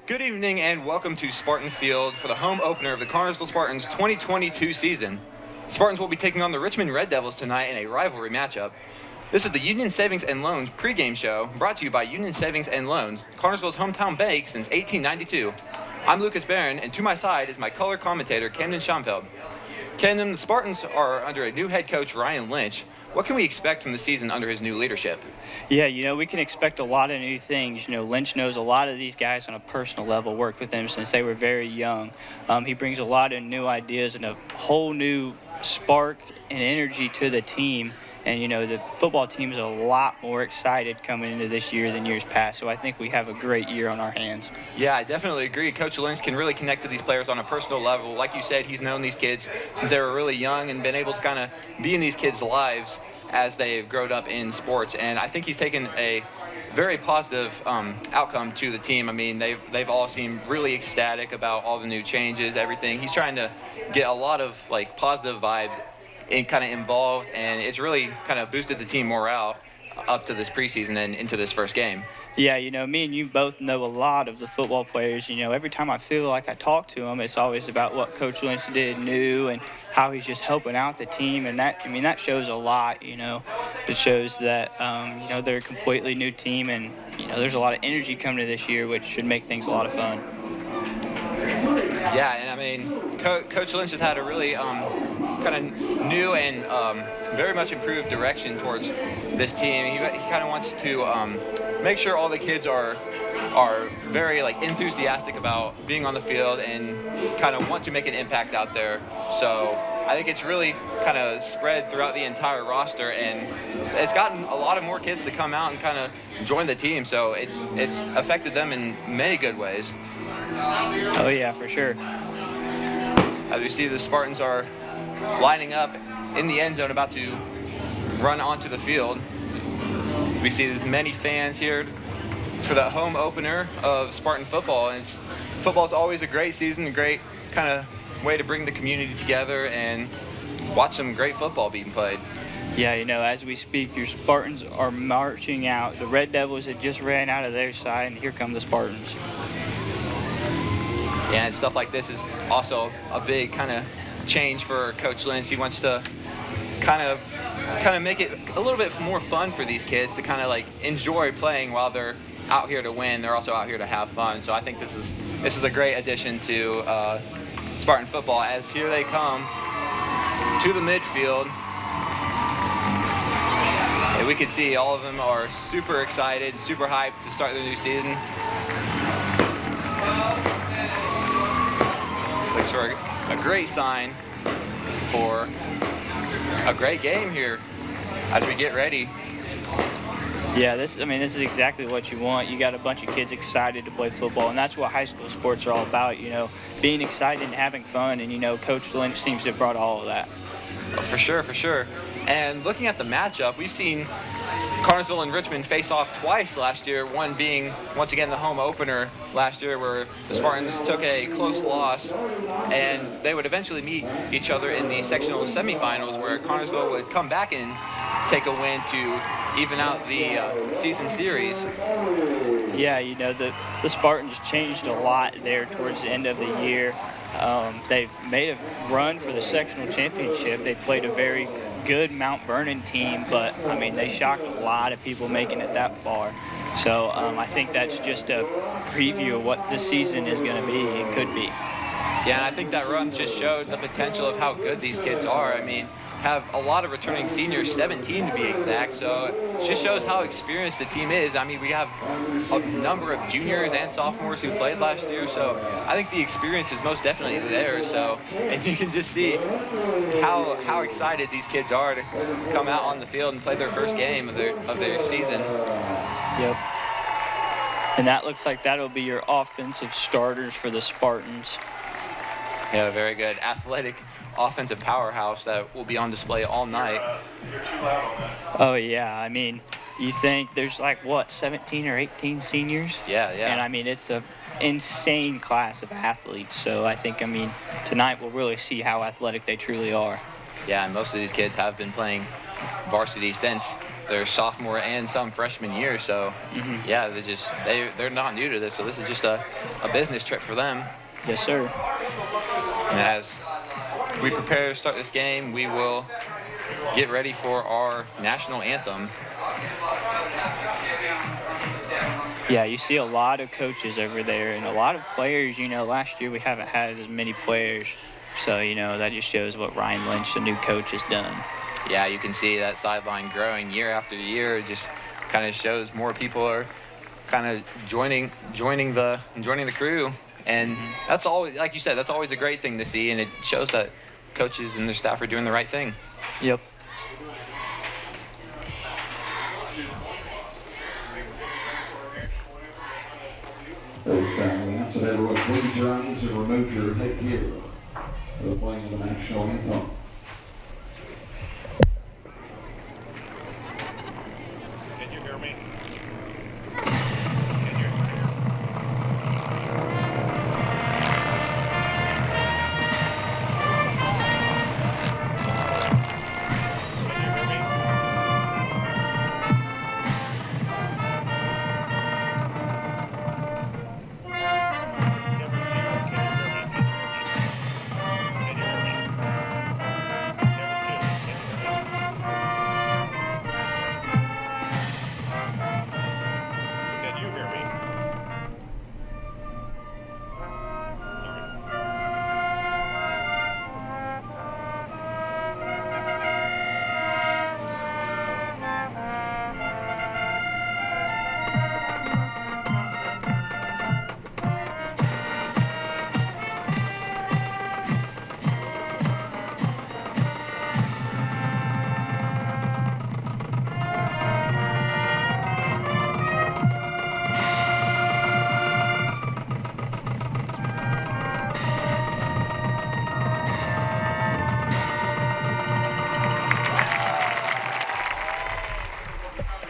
Good evening and welcome to Spartan Field for the home opener of the Carnersville Spartans 2022 season. The Spartans will be taking on the Richmond Red Devils tonight in a rivalry matchup. This is the Union Savings and Loans pregame show brought to you by Union Savings and Loans, Carnersville's hometown bank since 1892. I'm Lucas Barron, and to my side is my color commentator, Camden Schonfeld. Camden, the Spartans are under a new head coach, Ryan Lynch. What can we expect from the season under his new leadership? Yeah, we can expect a lot of new things. Lynch knows a lot of these guys on a personal level, worked with them since they were very young. He brings a lot of new ideas and a whole new spark and energy to the team. And, the football team is a lot more excited coming into this year than years past. So I think we have a great year on our hands. Yeah, I definitely agree. Coach Lynch can really connect to these players on a personal level. Like you said, he's known these kids since they were really young and been able to kind of be in these kids' lives as they've grown up in sports. And I think he's taken a very positive outcome to the team. I mean, they've all seemed really ecstatic about all the new changes, everything. He's trying to get a lot of positive vibes and kind of involved, and it's really kind of boosted the team morale up to this preseason and into this first game. Yeah, me and you both know a lot of the football players. Every time I feel like I talk to them, it's always about what Coach Lynch did new and how he's just helping out the team, and that shows a lot. It shows that they're a completely new team, and there's a lot of energy coming to this year, which should make things a lot of fun. Yeah, and I mean, Coach Lynch has had a really kind of new and very much improved direction towards this team. He kind of wants to make sure all the kids are very enthusiastic about being on the field and kind of want to make an impact out there. So I think it's really kind of spread throughout the entire roster, and it's gotten a lot of more kids to come out and kind of join the team. So it's affected them in many good ways. Oh yeah, for sure. As we see, the Spartans are lining up in the end zone, about to run onto the field. We see as many fans here for the home opener of Spartan football, and football is always a great season, a great kind of way to bring the community together and watch some great football being played. Yeah, as we speak, your Spartans are marching out. The Red Devils had just ran out of their side, and here come the Spartans. Yeah, and stuff like this is also a big kind of change for Coach Lynch. He wants to kind of make it a little bit more fun for these kids to kind of enjoy playing while they're out here to win. They're also out here to have fun. So I think this is a great addition to Spartan football, as here they come to the midfield. And we can see all of them are super excited, super hyped to start their new season. Looks for a great sign for a great game here as we get ready. Yeah, this is exactly what you want. You got a bunch of kids excited to play football, and that's what high school sports are all about, being excited and having fun, and Coach Lynch seems to have brought all of that. Oh, for sure. And looking at the matchup, we've seen Carnersville and Richmond face off twice last year, one being, once again, the home opener last year where the Spartans took a close loss, and they would eventually meet each other in the sectional semifinals where Carnersville would come back and take a win to even out the season series. Yeah, the Spartans changed a lot there towards the end of the year. They made a run for the sectional championship. They played a very good Mount Vernon team, but they shocked a lot of people making it that far. So I think that's just a preview of what the season is going to be and could be. Yeah, and I think that run just showed the potential of how good these kids are. Have a lot of returning seniors, 17 to be exact, so it just shows how experienced the team is. We have a number of juniors and sophomores who played last year, so I think the experience is most definitely there. So, and you can just see how excited these kids are to come out on the field and play their first game of their season. Yep. And that looks like that'll be your offensive starters for the Spartans. Yeah, very good. Athletic offensive powerhouse that will be on display all night. Oh yeah, you think there's 17 or 18 seniors? Yeah. And it's a insane class of athletes. So I think tonight we'll really see how athletic they truly are. Yeah, and most of these kids have been playing varsity since their sophomore and some freshman year. So yeah, they're not new to this. So this is just a business trip for them. Yes, sir. And as we prepare to start this game, we will get ready for our national anthem. Yeah, you see a lot of coaches over there and a lot of players. Last year we haven't had as many players. So, that just shows what Ryan Lynch, the new coach, has done. Yeah, you can see that sideline growing year after year. It just kind of shows more people are kind of joining the crew. And that's always, like you said, that's always a great thing to see. And it shows that coaches and their staff are doing the right thing. Yep. So everyone please rise and remove your headgear for the playing of the national anthem. Can you hear me?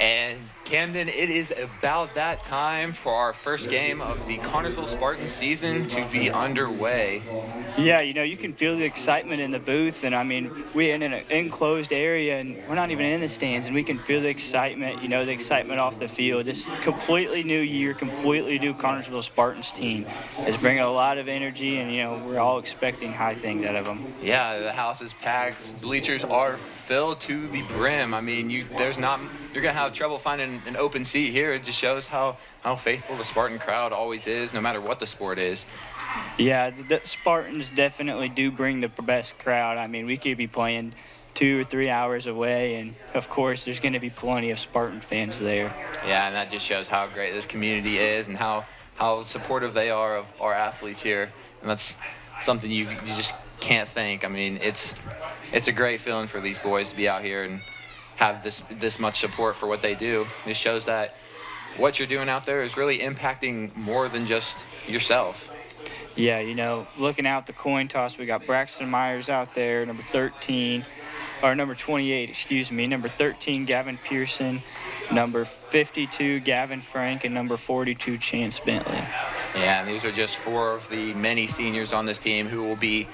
And Camden, it is about that time for our first game of the Connersville Spartan season to be underway. Yeah, you can feel the excitement in the booth, and I mean, we're in an enclosed area, and we're not even in the stands, and we can feel the excitement, the excitement off the field. This completely new year, completely new Connersville Spartans team is bringing a lot of energy, and we're all expecting high things out of them. Yeah, the house is packed. Bleachers are filled to the brim. I mean, you're gonna have trouble finding an open seat here. It just shows how faithful the Spartan crowd always is, no matter what the sport is. Yeah, the Spartans definitely do bring the best crowd. I mean, we could be playing 2 or 3 hours away, and of course there's going to be plenty of Spartan fans there. Yeah, and that just shows how great this community is and how supportive they are of our athletes here. And that's something you just can't think. I mean, it's a great feeling for these boys to be out here and have this much support for what they do. It shows that what you're doing out there is really impacting more than just yourself. Yeah, looking out the coin toss, we got Braxton Myers out there, number 28, number 13, Gavin Pearson, number 52, Gavin Frank, and number 42, Chance Bentley. Yeah, and these are just 4 of the many seniors on this team who will be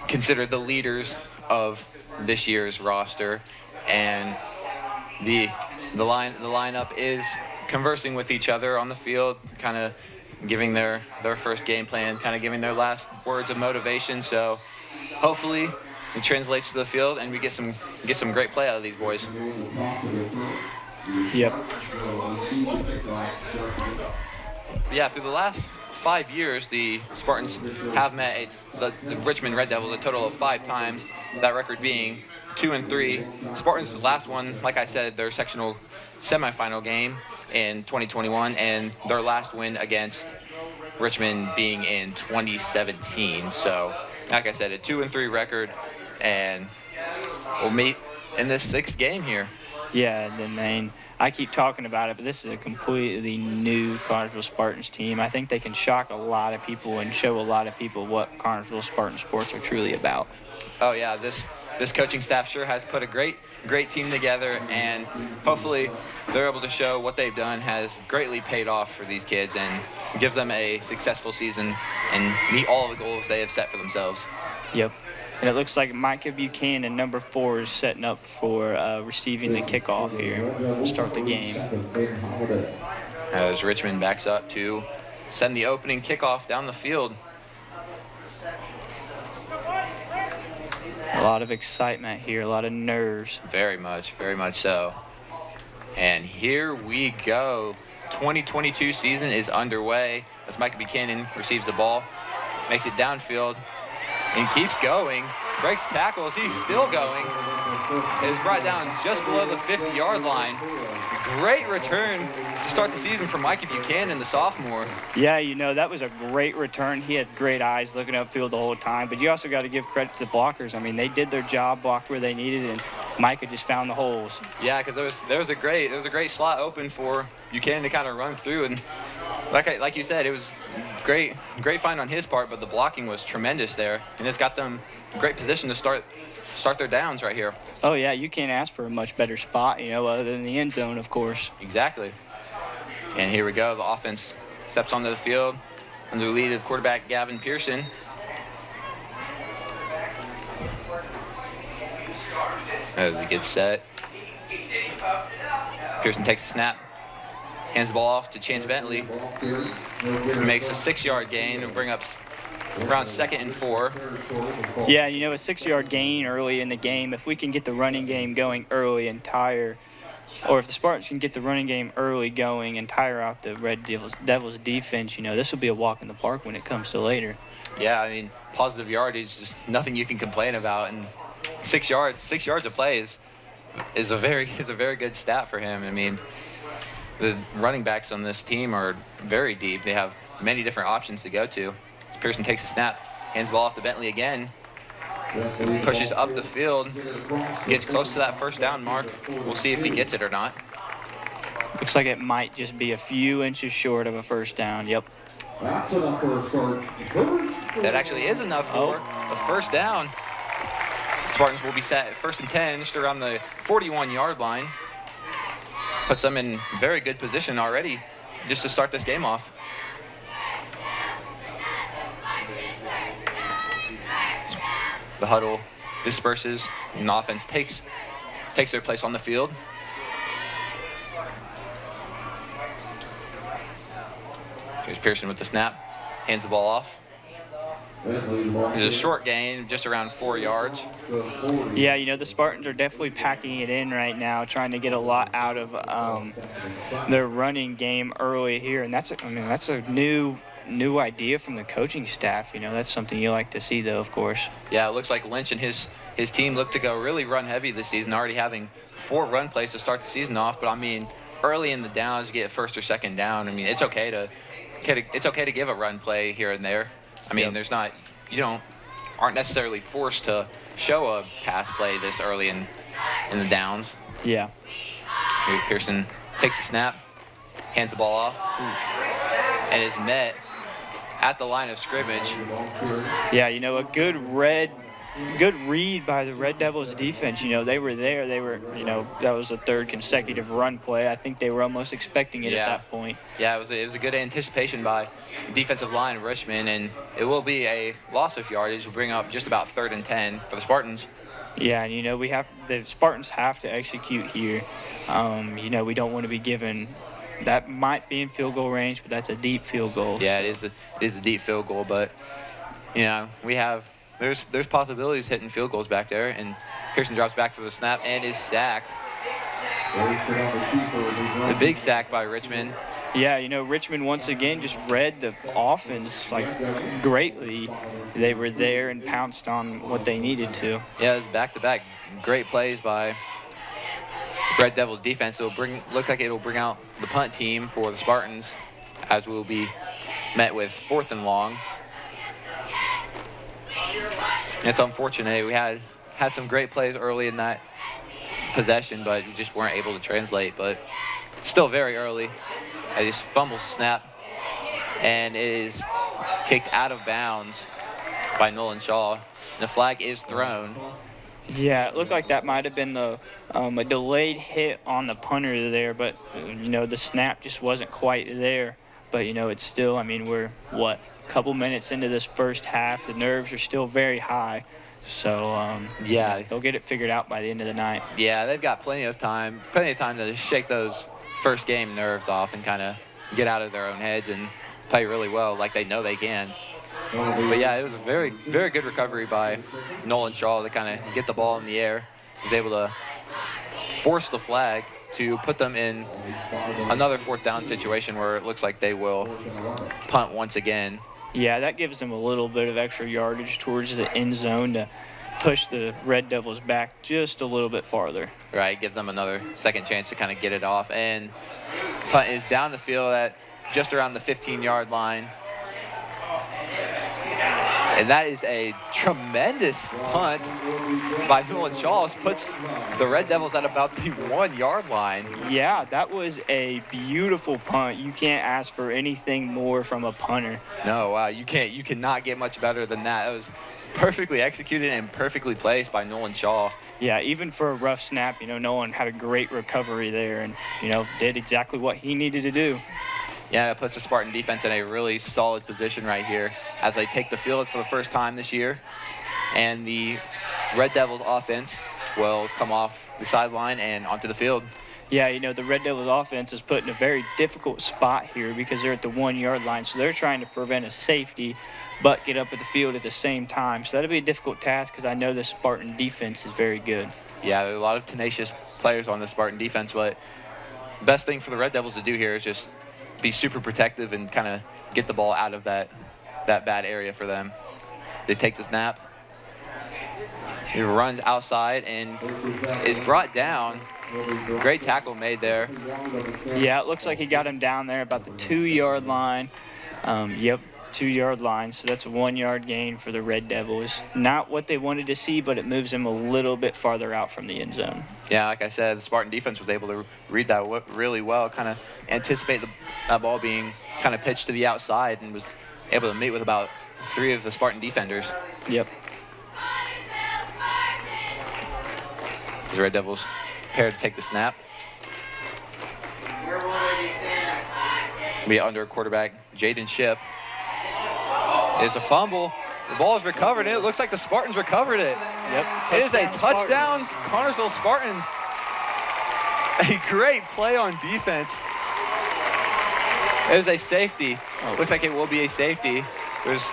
considered the leaders of this year's roster. And the lineup is conversing with each other on the field, kind of giving their first game plan, kind of giving their last words of motivation. So hopefully it translates to the field and we get some great play out of these boys. Yep. Yeah, through the last 5 years, the Spartans have met the Richmond Red Devils a total of 5 times, that record being 2-3. Spartans' last one, like I said, their sectional semifinal game in 2021, and their last win against Richmond being in 2017. So, like I said, a 2-3 record, and we'll meet in this 6th game here. Yeah, I keep talking about it, but this is a completely new Connersville Spartans team. I think they can shock a lot of people and show a lot of people what Connersville Spartan sports are truly about. Oh yeah, this coaching staff sure has put a great team together, and hopefully they're able to show what they've done has greatly paid off for these kids and gives them a successful season and meet all the goals they have set for themselves. Yep. And it looks like Micah Buchanan, number 4, is setting up for receiving the kickoff here to start the game. As Richmond backs up to send the opening kickoff down the field. A lot of excitement here, a lot of nerves. Very much so. And here we go. 2022 season is underway as Micah Buchanan receives the ball, makes it downfield, and keeps going. Breaks tackles, he's still going. It is brought down just below the 50-yard line. Great return to start the season for Micah Buchanan, the sophomore. Yeah, you know, that was a great return. He had great eyes looking upfield the whole time, but you also got to give credit to the blockers. I mean, they did their job, blocked where they needed, and Micah just found the holes. Yeah, because there was a great slot open for Buchanan to kind of run through, and like you said, it was great find on his part, but the blocking was tremendous there, and it's got them in great position to start their downs right here. Oh yeah, you can't ask for a much better spot, you know, other than the end zone, of course. Exactly. And here we go. The offense steps onto the field under the lead of quarterback Gavin Pearson. As he gets set, Pearson takes a snap, hands the ball off to Chance Bentley, who makes a 6-yard gain and bring up around 2nd and 4. Yeah, you know, a 6-yard gain early in the game. If we can get the running game going early and tire, or if the Spartans can get the running game early going and tire out the Red Devils defense, you know, this will be a walk in the park when it comes to later. Yeah, I mean, positive yardage, just nothing you can complain about, and 6 yards of play is a very good stat for him. I mean, the running backs on this team are very deep. They have many different options to go to. As Pearson takes a snap, hands the ball off to Bentley again, pushes up the field, gets close to that first down mark. We'll see if he gets it or not. Looks like it might just be a few inches short of a first down. Yep. That's enough for a start. That actually is enough for a first down. Spartans will be set at 1st and 10, just around the 41-yard line. Puts them in very good position already just to start this game off. The huddle disperses, and the offense takes their place on the field. Here's Pearson with the snap, hands the ball off. It's a short gain, just around 4 yards. Yeah, you know, the Spartans are definitely packing it in right now, trying to get a lot out of their running game early here, and that's a new idea from the coaching staff. You know, that's something you like to see, though, of course. Yeah, it looks like Lynch and his team look to go really run heavy this season, already having 4 run plays to start the season off. But I mean, early in the downs, you get 1st or 2nd down. I mean, it's okay to give a run play here and there. I mean, aren't necessarily forced to show a pass play this early in the downs. Yeah. Here's Pearson takes the snap, hands the ball off, and is met at the line of scrimmage. Yeah, you know, a good read by the Red Devils defense. You know, they were there. That was the 3rd consecutive run play. I think they were almost expecting it at that point. Yeah, it was a good anticipation by the defensive line of Richmond, and it will be a loss of yardage. We'll bring up just about 3rd and 10 for the Spartans. Yeah, and you know, the Spartans have to execute here. You know, we don't want to be given. That might be in field goal range, but that's a deep field goal. Yeah, so. It is a deep field goal, but you know, there's possibilities hitting field goals back there, and Pearson drops back for the snap and is sacked. The big sack by Richmond. Yeah, you know, Richmond once again just read the offense greatly. They were there and pounced on what they needed to. Yeah, it was back-to-back great plays by Red Devils defense. It'll look like it'll bring out the punt team for the Spartans, as we'll be met with 4th and long. It's unfortunate. We had some great plays early in that possession, but we just weren't able to translate. But still very early. I just fumbles the snap, and it is kicked out of bounds by Nolan Shaw. The flag is thrown. Yeah, it looked like that might have been a delayed hit on the punter there, but, you know, the snap just wasn't quite there. But, you know, it's still, I mean, we're, a couple minutes into this first half. The nerves are still very high. So, Yeah. they'll get it figured out by the end of the night. Yeah, they've got plenty of time to shake those first game nerves off and kind of get out of their own heads and play really well like they know they can. But yeah, it was a very, very good recovery by Nolan Shaw to kind of get the ball in the air. He was able to force the flag to put them in another 4th down situation where it looks like they will punt once again. Yeah, that gives them a little bit of extra yardage towards the end zone to push the Red Devils back just a little bit farther. Right, gives them another second chance to kind of get it off. And punt is down the field at just around the 15-yard line. And that is a tremendous punt by Nolan Shaw. Puts the Red Devils at about the 1-yard line. Yeah, that was a beautiful punt. You can't ask for anything more from a punter. No, wow, you cannot get much better than that. It was perfectly executed and perfectly placed by Nolan Shaw. Yeah, even for a rough snap, Nolan had a great recovery there and, did exactly what he needed to do. Yeah, it puts the Spartan defense in a really solid position right here as they take the field for the first time this year. And the Red Devils offense will come off the sideline and onto the field. Yeah, the Red Devils offense is put in a very difficult spot here because they're at the 1-yard line. So they're trying to prevent a safety but get up at the field at the same time. So that'll be a difficult task because I know the Spartan defense is very good. Yeah, there are a lot of tenacious players on the Spartan defense, but the best thing for the Red Devils to do here is just be super protective and kind of get the ball out of that bad area for them. They take the snap. He runs outside and is brought down. Great tackle made there. Yeah, it looks like he got him down there about the 2-yard line. Yep, 2-yard line. So that's a 1-yard gain for the Red Devils. Not what they wanted to see, but it moves them a little bit farther out from the end zone. Yeah, like I said, the Spartan defense was able to read that really well, kind of anticipate that ball being kind of pitched to the outside and was able to meet with about 3 of the Spartan defenders. Yep. The Red Devils prepared to take the snap. Be under quarterback Jaden Shipp. It's a fumble. The ball is recovered, and it looks like the Spartans recovered it. Yep. It is a touchdown, Connersville Spartans. A great play on defense. It is a safety. Looks like it will be a safety. It was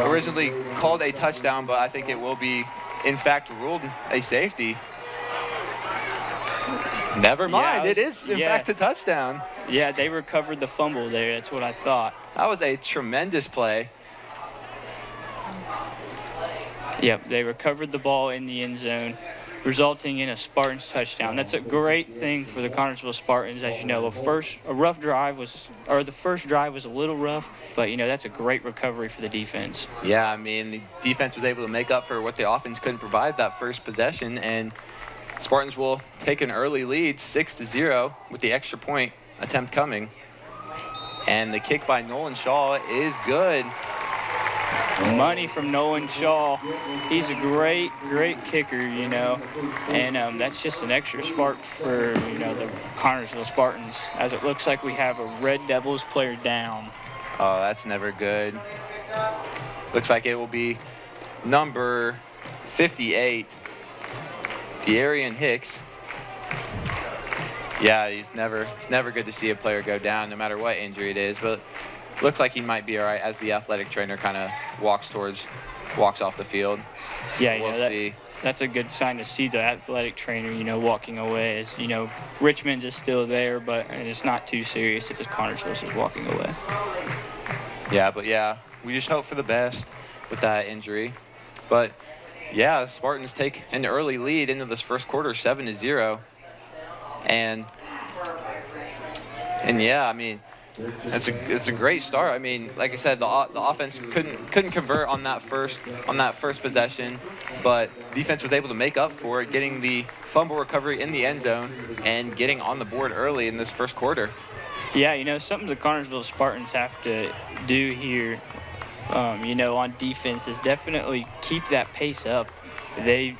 originally called a touchdown, but I think it will be, in fact, ruled a safety. Never mind. It is, in fact, a touchdown. Yeah, they recovered the fumble there. That's what I thought. That was a tremendous play. Yep, they recovered the ball in the end zone, resulting in a Spartans touchdown. That's a great thing for the Connersville Spartans. As you know, the first drive was a little rough, but that's a great recovery for the defense. Yeah, I mean, the defense was able to make up for what the offense couldn't provide that first possession, and Spartans will take an early lead, 6-0, with the extra point attempt coming. And the kick by Nolan Shaw is good. Money from Nolan Shaw. He's a great kicker, and that's just an extra spark for, the Connersville Spartans, as it looks like we have a Red Devils player down. Oh, that's never good. Looks like it will be number 58, De'Arian Hicks. Yeah, it's never good to see a player go down, no matter what injury it is, but looks like he might be all right as the athletic trainer kind of walks off the field. Yeah, we'll see. That's a good sign to see the athletic trainer, walking away. As Richmond is still there, and it's not too serious if it's Connersville is walking away. Yeah, we just hope for the best with that injury. But yeah, the Spartans take an early lead into this first quarter, 7-0. And yeah, I mean, it's a great start. I mean, like I said, the offense couldn't convert on that first possession, but defense was able to make up for it, getting the fumble recovery in the end zone and getting on the board early in this first quarter. Yeah, something the Connersville Spartans have to do here, on defense is definitely keep that pace up. They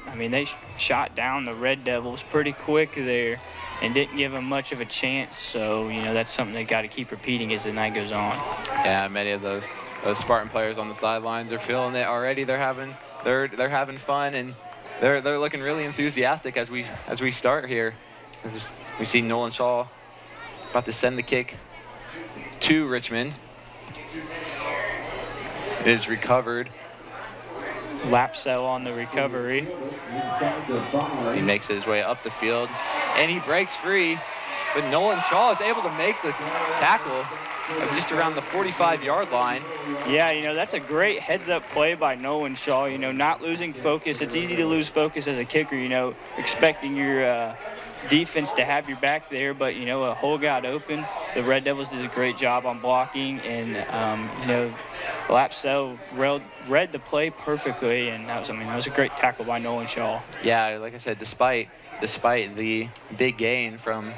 shot down the Red Devils pretty quick there. and didn't give them much of a chance. So, you know, that's something they got to keep repeating as the night goes on. Yeah, many of those Spartan players on the sidelines are feeling it already. They're having fun, and they're looking really enthusiastic as we start here. We see Nolan Shaw about to send the kick to Richmond. It is recovered. Lapsell on the recovery. He makes his way up the field, and he breaks free. But Nolan Shaw is able to make the tackle just around the 45-yard line. Yeah, you know, that's a great heads-up play by Nolan Shaw, you know, not losing focus. It's easy to lose focus as a kicker, you know, expecting your defense to have your back there, but, you know, a hole got open. The Red Devils did a great job on blocking, and, you know, Lapsell read the play perfectly, and that was a great tackle by Nolan Shaw. Yeah, like I said, despite the big gain from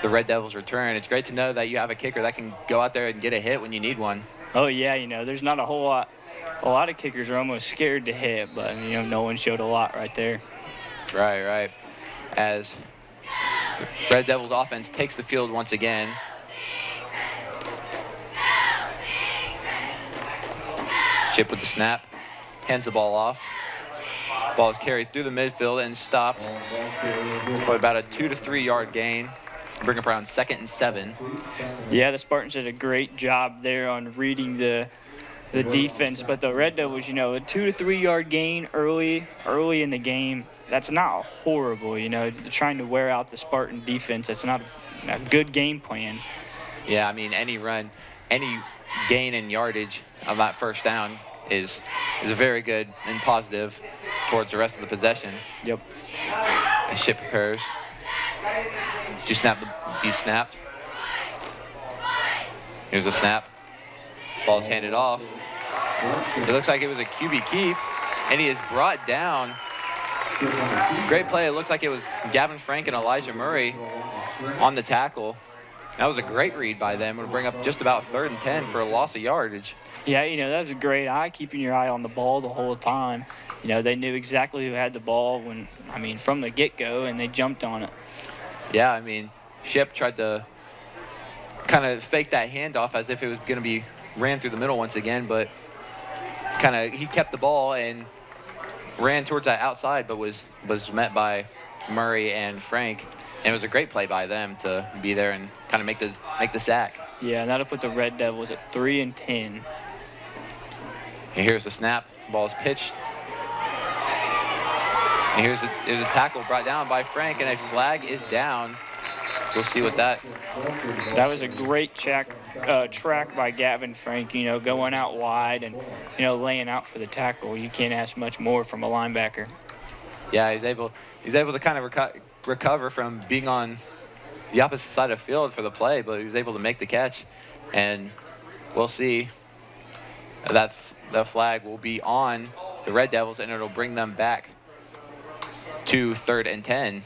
the Red Devils' return, it's great to know that you have a kicker that can go out there and get a hit when you need one. Oh, yeah, you know, there's not a lot of kickers are almost scared to hit, but, you know, Nolan showed a lot right there. Right. As Red Devils offense takes the field once again. Ship with the snap, hands the ball off. Ball is carried through the midfield and stopped for about a 2 to 3 yard gain. Bring up around 2nd and 7. Yeah, the Spartans did a great job there on reading the defense, but the Red Devils, you know, a 2 to 3 yard gain early in the game, that's not horrible, you know. Trying to wear out the Spartan defense, that's not a good game plan. Yeah, I mean, any gain in yardage on that first down is a very good and positive towards the rest of the possession. Yep. As Ship prepares. Be snapped. Here's a snap. Ball's handed off. It looks like it was a QB keep, and he is brought down. Great play. It looks like it was Gavin Frank and Elijah Murray on the tackle. That was a great read by them. It'll bring up just about 3rd and 10 for a loss of yardage. Yeah, you know, that was a great eye, keeping your eye on the ball the whole time. You know, they knew exactly who had the ball from the get-go, and they jumped on it. Yeah, I mean, Ship tried to kind of fake that handoff as if it was going to be ran through the middle once again, but he kept the ball and ran towards that outside, but was met by Murray and Frank. And it was a great play by them to be there and kind of make the sack. Yeah, and that'll put the Red Devils at 3 and 10. And here's the snap. Ball's pitched. And here's a tackle brought down by Frank, and a flag is down. We'll see what that. That was a great track by Gavin Frank, you know, going out wide and, you know, laying out for the tackle. You can't ask much more from a linebacker. Yeah, he's able to kind of recover from being on the opposite side of the field for the play, but he was able to make the catch. And we'll see that the flag will be on the Red Devils, and it'll bring them back to 3rd and 10.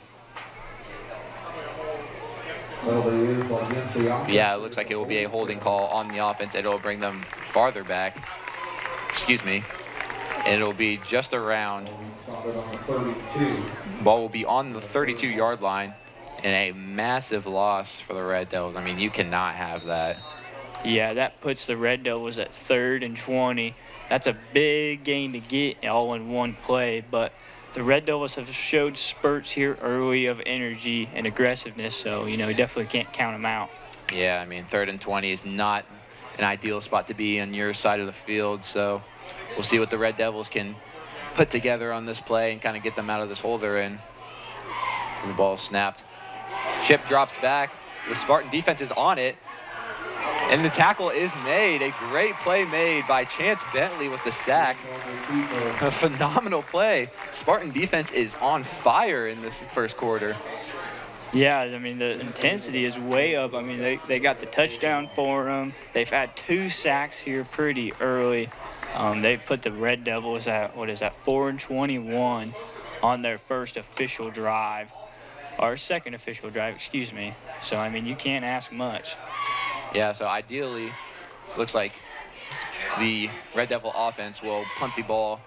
Yeah, it looks like it will be a holding call on the offense. It'll bring them farther back. Excuse me. And it'll be just around. Ball will be on the 32-yard line, and a massive loss for the Red Devils. I mean, you cannot have that. Yeah, that puts the Red Devils at 3rd and 20. That's a big gain to get all in one play, but the Red Devils have showed spurts here early of energy and aggressiveness, so, you know, you definitely can't count them out. Yeah, I mean, 3rd and 20 is not an ideal spot to be on your side of the field, so we'll see what the Red Devils can put together on this play and kind of get them out of this hole they're in. The ball snapped. Ship drops back. The Spartan defense is on it, and the tackle is made. A great play made by Chance Bentley with the sack. A phenomenal play. Spartan defense is on fire in this first quarter. Yeah, I mean, the intensity is way up. I mean, they got the touchdown for them. They've had 2 sacks here pretty early. They put the Red Devils at, 4 and 21 on their first official drive. Or second official drive, excuse me. So, I mean, you can't ask much. Yeah, so ideally, looks like the Red Devil offense will punt the ball,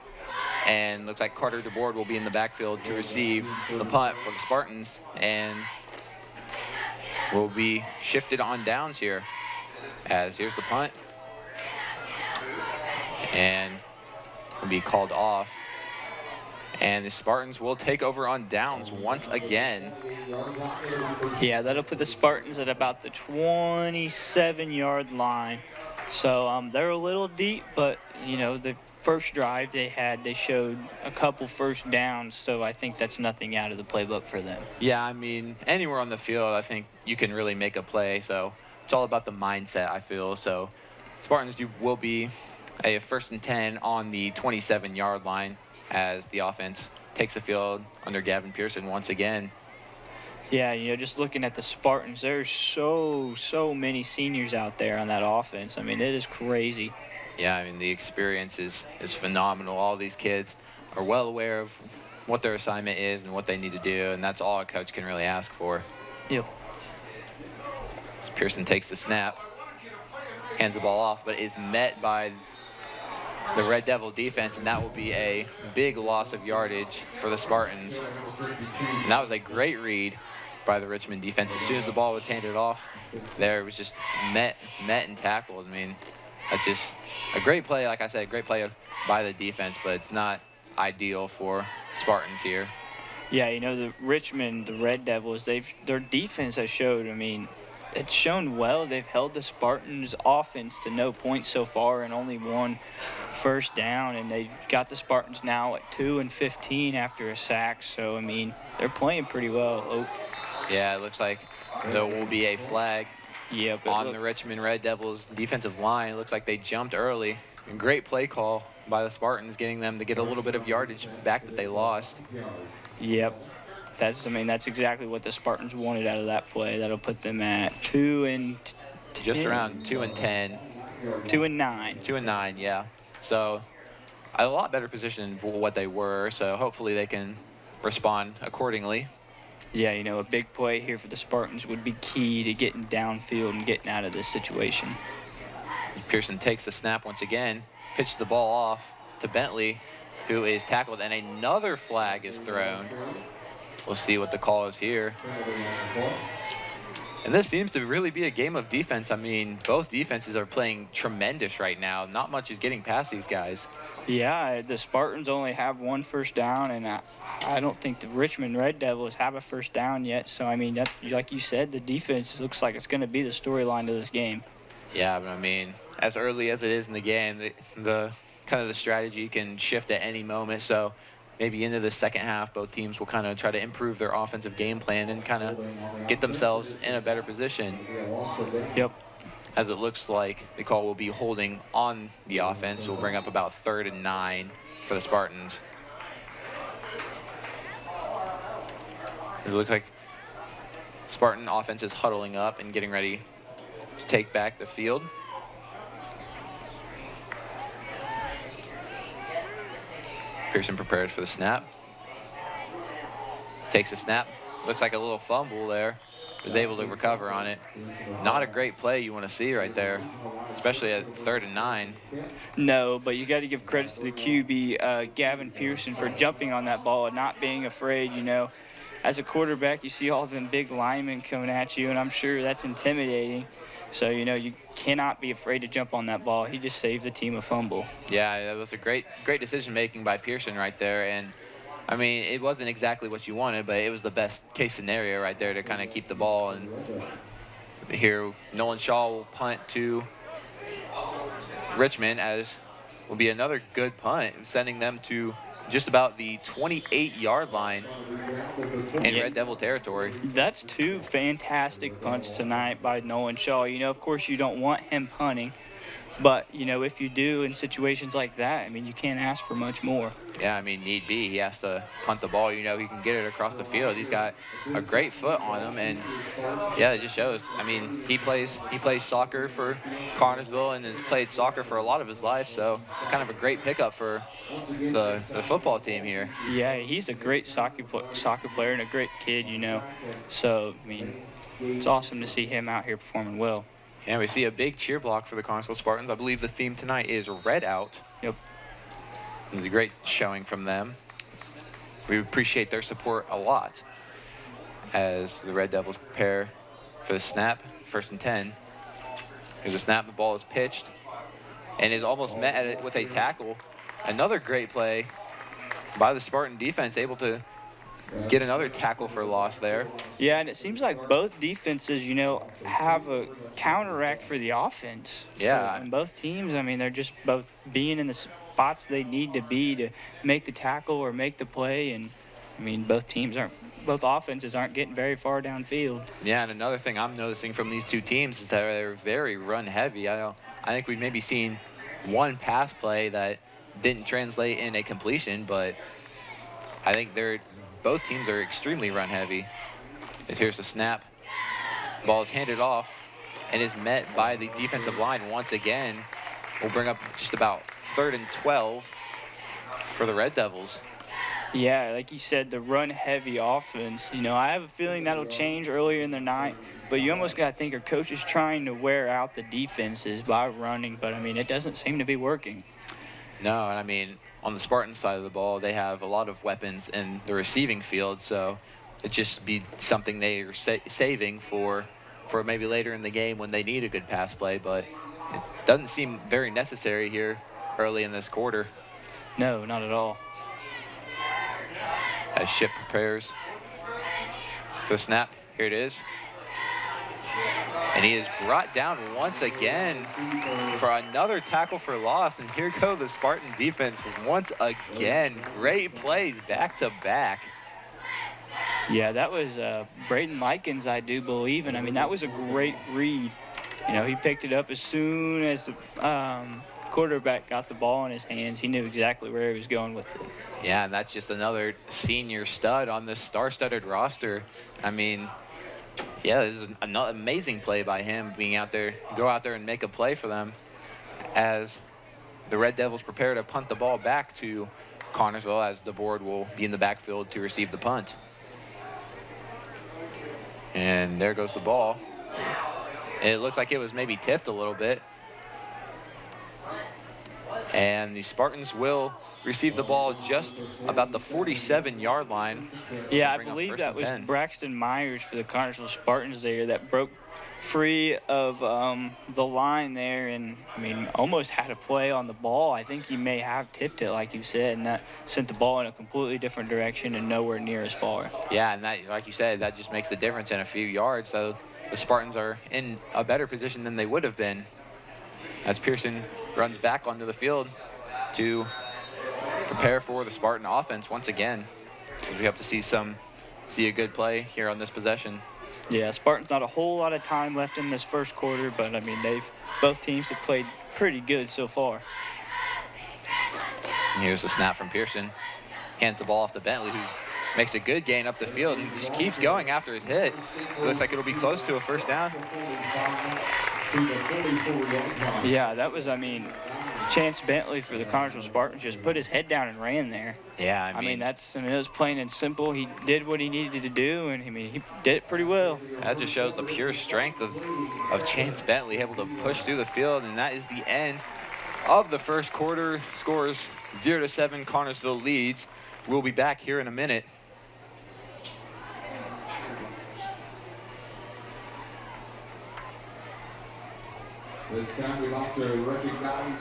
and looks like Carter DeBoard will be in the backfield to receive the punt for the Spartans. And will be shifted on downs here, as here's the punt. And will be called off. And the Spartans will take over on downs once again. Yeah, that'll put the Spartans at about the 27-yard line. So they're a little deep, but, you know, the first drive they showed a couple first downs, so I think that's nothing out of the playbook for them. Yeah, I mean, anywhere on the field, I think you can really make a play. So it's all about the mindset, I feel. So Spartans will be a 1st and 10 on the 27-yard line as the offense takes the field under Gavin Pearson once again. Yeah, you know, just looking at the Spartans, there's so many seniors out there on that offense. I mean, it is crazy. Yeah, I mean, the experience is phenomenal. All these kids are well aware of what their assignment is and what they need to do, and that's all a coach can really ask for. Yep. As Pearson takes the snap, hands the ball off, but is met by the Red Devil defense, and that will be a big loss of yardage for the Spartans. And that was a great read by the Richmond defense. As soon as the ball was handed off, there it was just met and tackled. I mean, that's just a great play. Like I said, a great play by the defense, but it's not ideal for Spartans here. Yeah, you know, the Richmond, the Red Devils, their defense has showed, I mean, it's shown well. They've held the Spartans' offense to no points so far and only one first down, and they got the Spartans now at 2 and 15 after a sack. So, I mean, they're playing pretty well. Yeah, it looks like there will be a flag on the Richmond Red Devils defensive line. It looks like they jumped early. And great play call by the Spartans, getting them to get a little bit of yardage back that they lost. Yep. That's exactly what the Spartans wanted out of that play. That'll put them at 2 and 10. Just around 2 and 10. 2 and 9. 2 and 9, yeah. So a lot better position for what they were. So hopefully they can respond accordingly. Yeah, you know, a big play here for the Spartans would be key to getting downfield and getting out of this situation. Pearson takes the snap once again, pitches the ball off to Bentley, who is tackled, and another flag is thrown. We'll see what the call is here. And this seems to really be a game of defense. I mean, both defenses are playing tremendous right now. Not much is getting past these guys. Yeah, the Spartans only have 1 first down, and I don't think the Richmond Red Devils have a first down yet. So, I mean, that, like you said, the defense looks like it's going to be the storyline of this game. Yeah, but I mean, as early as it is in the game, the kind of the strategy can shift at any moment. So maybe into the second half, both teams will kind of try to improve their offensive game plan and kind of get themselves in a better position. Yep. As it looks like the call will be holding on the offense. Will bring up about 3rd and 9 for the Spartans. As it looks like Spartan offense is huddling up and getting ready to take back the field. Pearson prepares for the snap. Takes the snap. Looks like a little fumble there. Was able to recover on it. Not a great play you want to see right there, especially at 3rd and 9. No, but you got to give credit to the QB, Gavin Pearson, for jumping on that ball and not being afraid. You know, as a quarterback, you see all them big linemen coming at you, and I'm sure that's intimidating. So, you know, you cannot be afraid to jump on that ball. He just saved the team a fumble. Yeah, that was a great decision-making by Pearson right there. And, I mean, it wasn't exactly what you wanted, but it was the best-case scenario right there to kind of keep the ball. And here, Nolan Shaw will punt to Richmond, as will be another good punt, sending them to just about the 28-yard line in Red Devil territory. That's 2 fantastic punts tonight by Nolan Shaw. You know, of course, you don't want him punting, but, you know, if you do in situations like that, I mean, you can't ask for much more. Yeah, I mean, need be. He has to punt the ball. You know, he can get it across the field. He's got a great foot on him, and yeah, it just shows. I mean, he plays soccer for Carnesville and has played soccer for a lot of his life, so kind of a great pickup for the football team here. Yeah, he's a great soccer player and a great kid, you know. So, I mean, it's awesome to see him out here performing well. And we see a big cheer block for the Carnesville Spartans. I believe the theme tonight is Red Out. Yep. It's a great showing from them. We appreciate their support a lot as the Red Devils prepare for the snap, 1st and 10. Here's a snap, the ball is pitched and is almost met at it with a tackle. Another great play by the Spartan defense, able to get another tackle for loss there. Yeah, and it seems like both defenses, have a counteract for the offense. Yeah. And both teams, I mean, they're just both being in the spots they need to be to make the tackle or make the play. And, I mean, both offenses aren't getting very far downfield. Yeah, and another thing I'm noticing from these two teams is that they're very run-heavy. I think we've maybe seen one pass play that didn't translate in a completion, but I think both teams are extremely run-heavy. Here's the snap. Ball is handed off and is met by the defensive line once again. We'll bring up just about 3rd and 12 for the Red Devils. Yeah, like you said, the run-heavy offense. I have a feeling that'll change earlier in the night, but you almost got to think our coach is trying to wear out the defenses by running, but, I mean, it doesn't seem to be working. No, and I mean, on the Spartan side of the ball, they have a lot of weapons in the receiving field, so it just be something they are saving for maybe later in the game when they need a good pass play, but it doesn't seem very necessary here early in this quarter. No, not at all. As Ship prepares for the snap, here it is. And he is brought down once again for another tackle for loss. And here go the Spartan defense once again. Great plays back to back. Yeah, that was Braden Likens, I do believe. And, I mean, that was a great read. He picked it up as soon as the quarterback got the ball in his hands. He knew exactly where he was going with it. Yeah, and that's just another senior stud on this star-studded roster. I mean, yeah, this is an amazing play by him, go out there and make a play for them as the Red Devils prepare to punt the ball back to Connersville, as the board will be in the backfield to receive the punt. And there goes the ball. And it looked like it was maybe tipped a little bit. And the Spartans will receive the ball just about the 47-yard line. Yeah, I believe that was Braxton Myers for the Connersville Spartans there that broke free of the line there and, I mean, almost had a play on the ball. I think he may have tipped it, like you said, and that sent the ball in a completely different direction and nowhere near as far. Yeah, and that, like you said, that just makes the difference in a few yards. So the Spartans are in a better position than they would have been as Pearson runs back onto the field to prepare for the Spartan offense once again, because we hope to see a good play here on this possession. Yeah, Spartans not a whole lot of time left in this first quarter, but I mean both teams have played pretty good so far. And here's the snap from Pearson, hands the ball off to Bentley, who makes a good gain up the field and just keeps going after his hit. It looks like it'll be close to a first down. Yeah, that was, I mean, Chance Bentley for the Connersville Spartans just put his head down and ran there. Yeah, I mean, it was plain and simple. He did what he needed to do, and I mean, he did it pretty well. That just shows the pure strength of Chance Bentley, able to push through the field, and that is the end of the first quarter. Scores 0-7, Connersville leads. We'll be back here in a minute. This time we'd like to recognize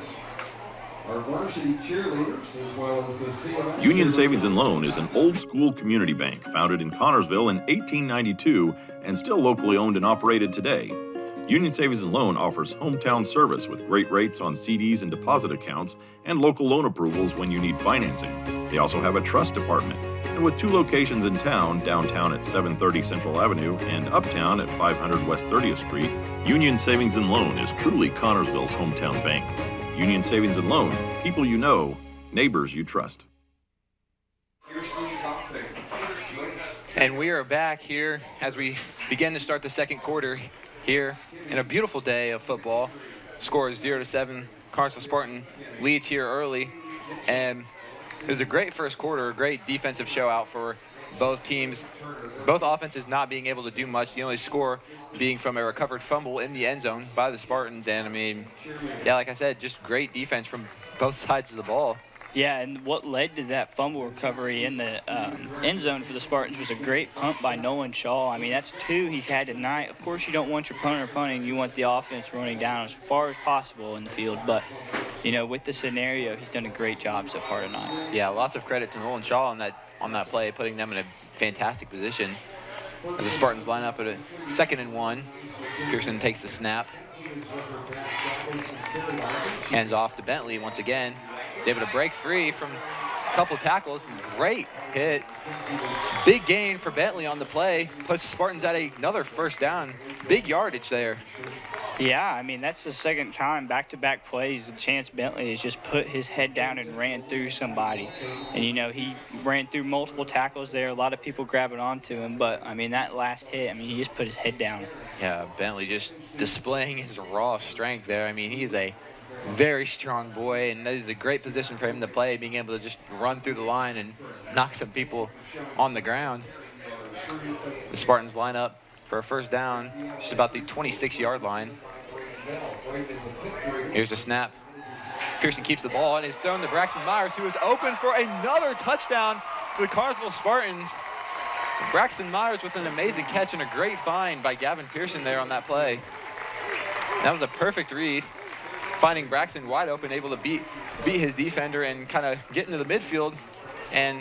our varsity cheerleaders as well as the CMS. Union Savings and Loan is an old-school community bank founded in Connersville in 1892 and still locally owned and operated today. Union Savings and Loan offers hometown service with great rates on CDs and deposit accounts and local loan approvals when you need financing. They also have a trust department. And with 2 locations in town, downtown at 730 Central Avenue and uptown at 500 West 30th Street, Union Savings and Loan is truly Connersville's hometown bank. Union Savings and Loan, people you know, neighbors you trust. And we are back here as we begin to start the second quarter here in a beautiful day of football. Score is 0-7. Connersville Spartan leads here early, and it was a great first quarter, a great defensive show out for both teams. Both offenses not being able to do much. The only score being from a recovered fumble in the end zone by the Spartans. And I mean, yeah, like I said, just great defense from both sides of the ball. Yeah, and what led to that fumble recovery in the end zone for the Spartans was a great punt by Nolan Shaw. I mean, that's 2 he's had tonight. Of course, you don't want your punter punting. You want the offense running down as far as possible in the field. But, you know, with the scenario, he's done a great job so far tonight. Yeah, lots of credit to Nolan Shaw on that play, putting them in a fantastic position. As the Spartans line up at a 2nd and 1, Pearson takes the snap. Hands off to Bentley once again. He's able to break free from a couple tackles. Great hit. Big gain for Bentley on the play. Puts the Spartans at another 1st down. Big yardage there. Yeah, I mean, that's the 2nd time back-to-back plays Chance Bentley has just put his head down and ran through somebody. And, you know, he ran through multiple tackles there. A lot of people grabbing onto him. But, I mean, that last hit, I mean, he just put his head down. Yeah, Bentley just displaying his raw strength there. I mean, he is a very strong boy, and that is a great position for him to play, being able to just run through the line and knock some people on the ground. The Spartans line up for a 1st down, just about the 26-yard line. Here's a snap. Pearson keeps the ball and is thrown to Braxton Myers, who is open for another touchdown for the Cartersville Spartans. Braxton Myers with an amazing catch and a great find by Gavin Pearson there on that play. That was a perfect read, finding Braxton wide open, able to beat his defender and kind of get into the midfield and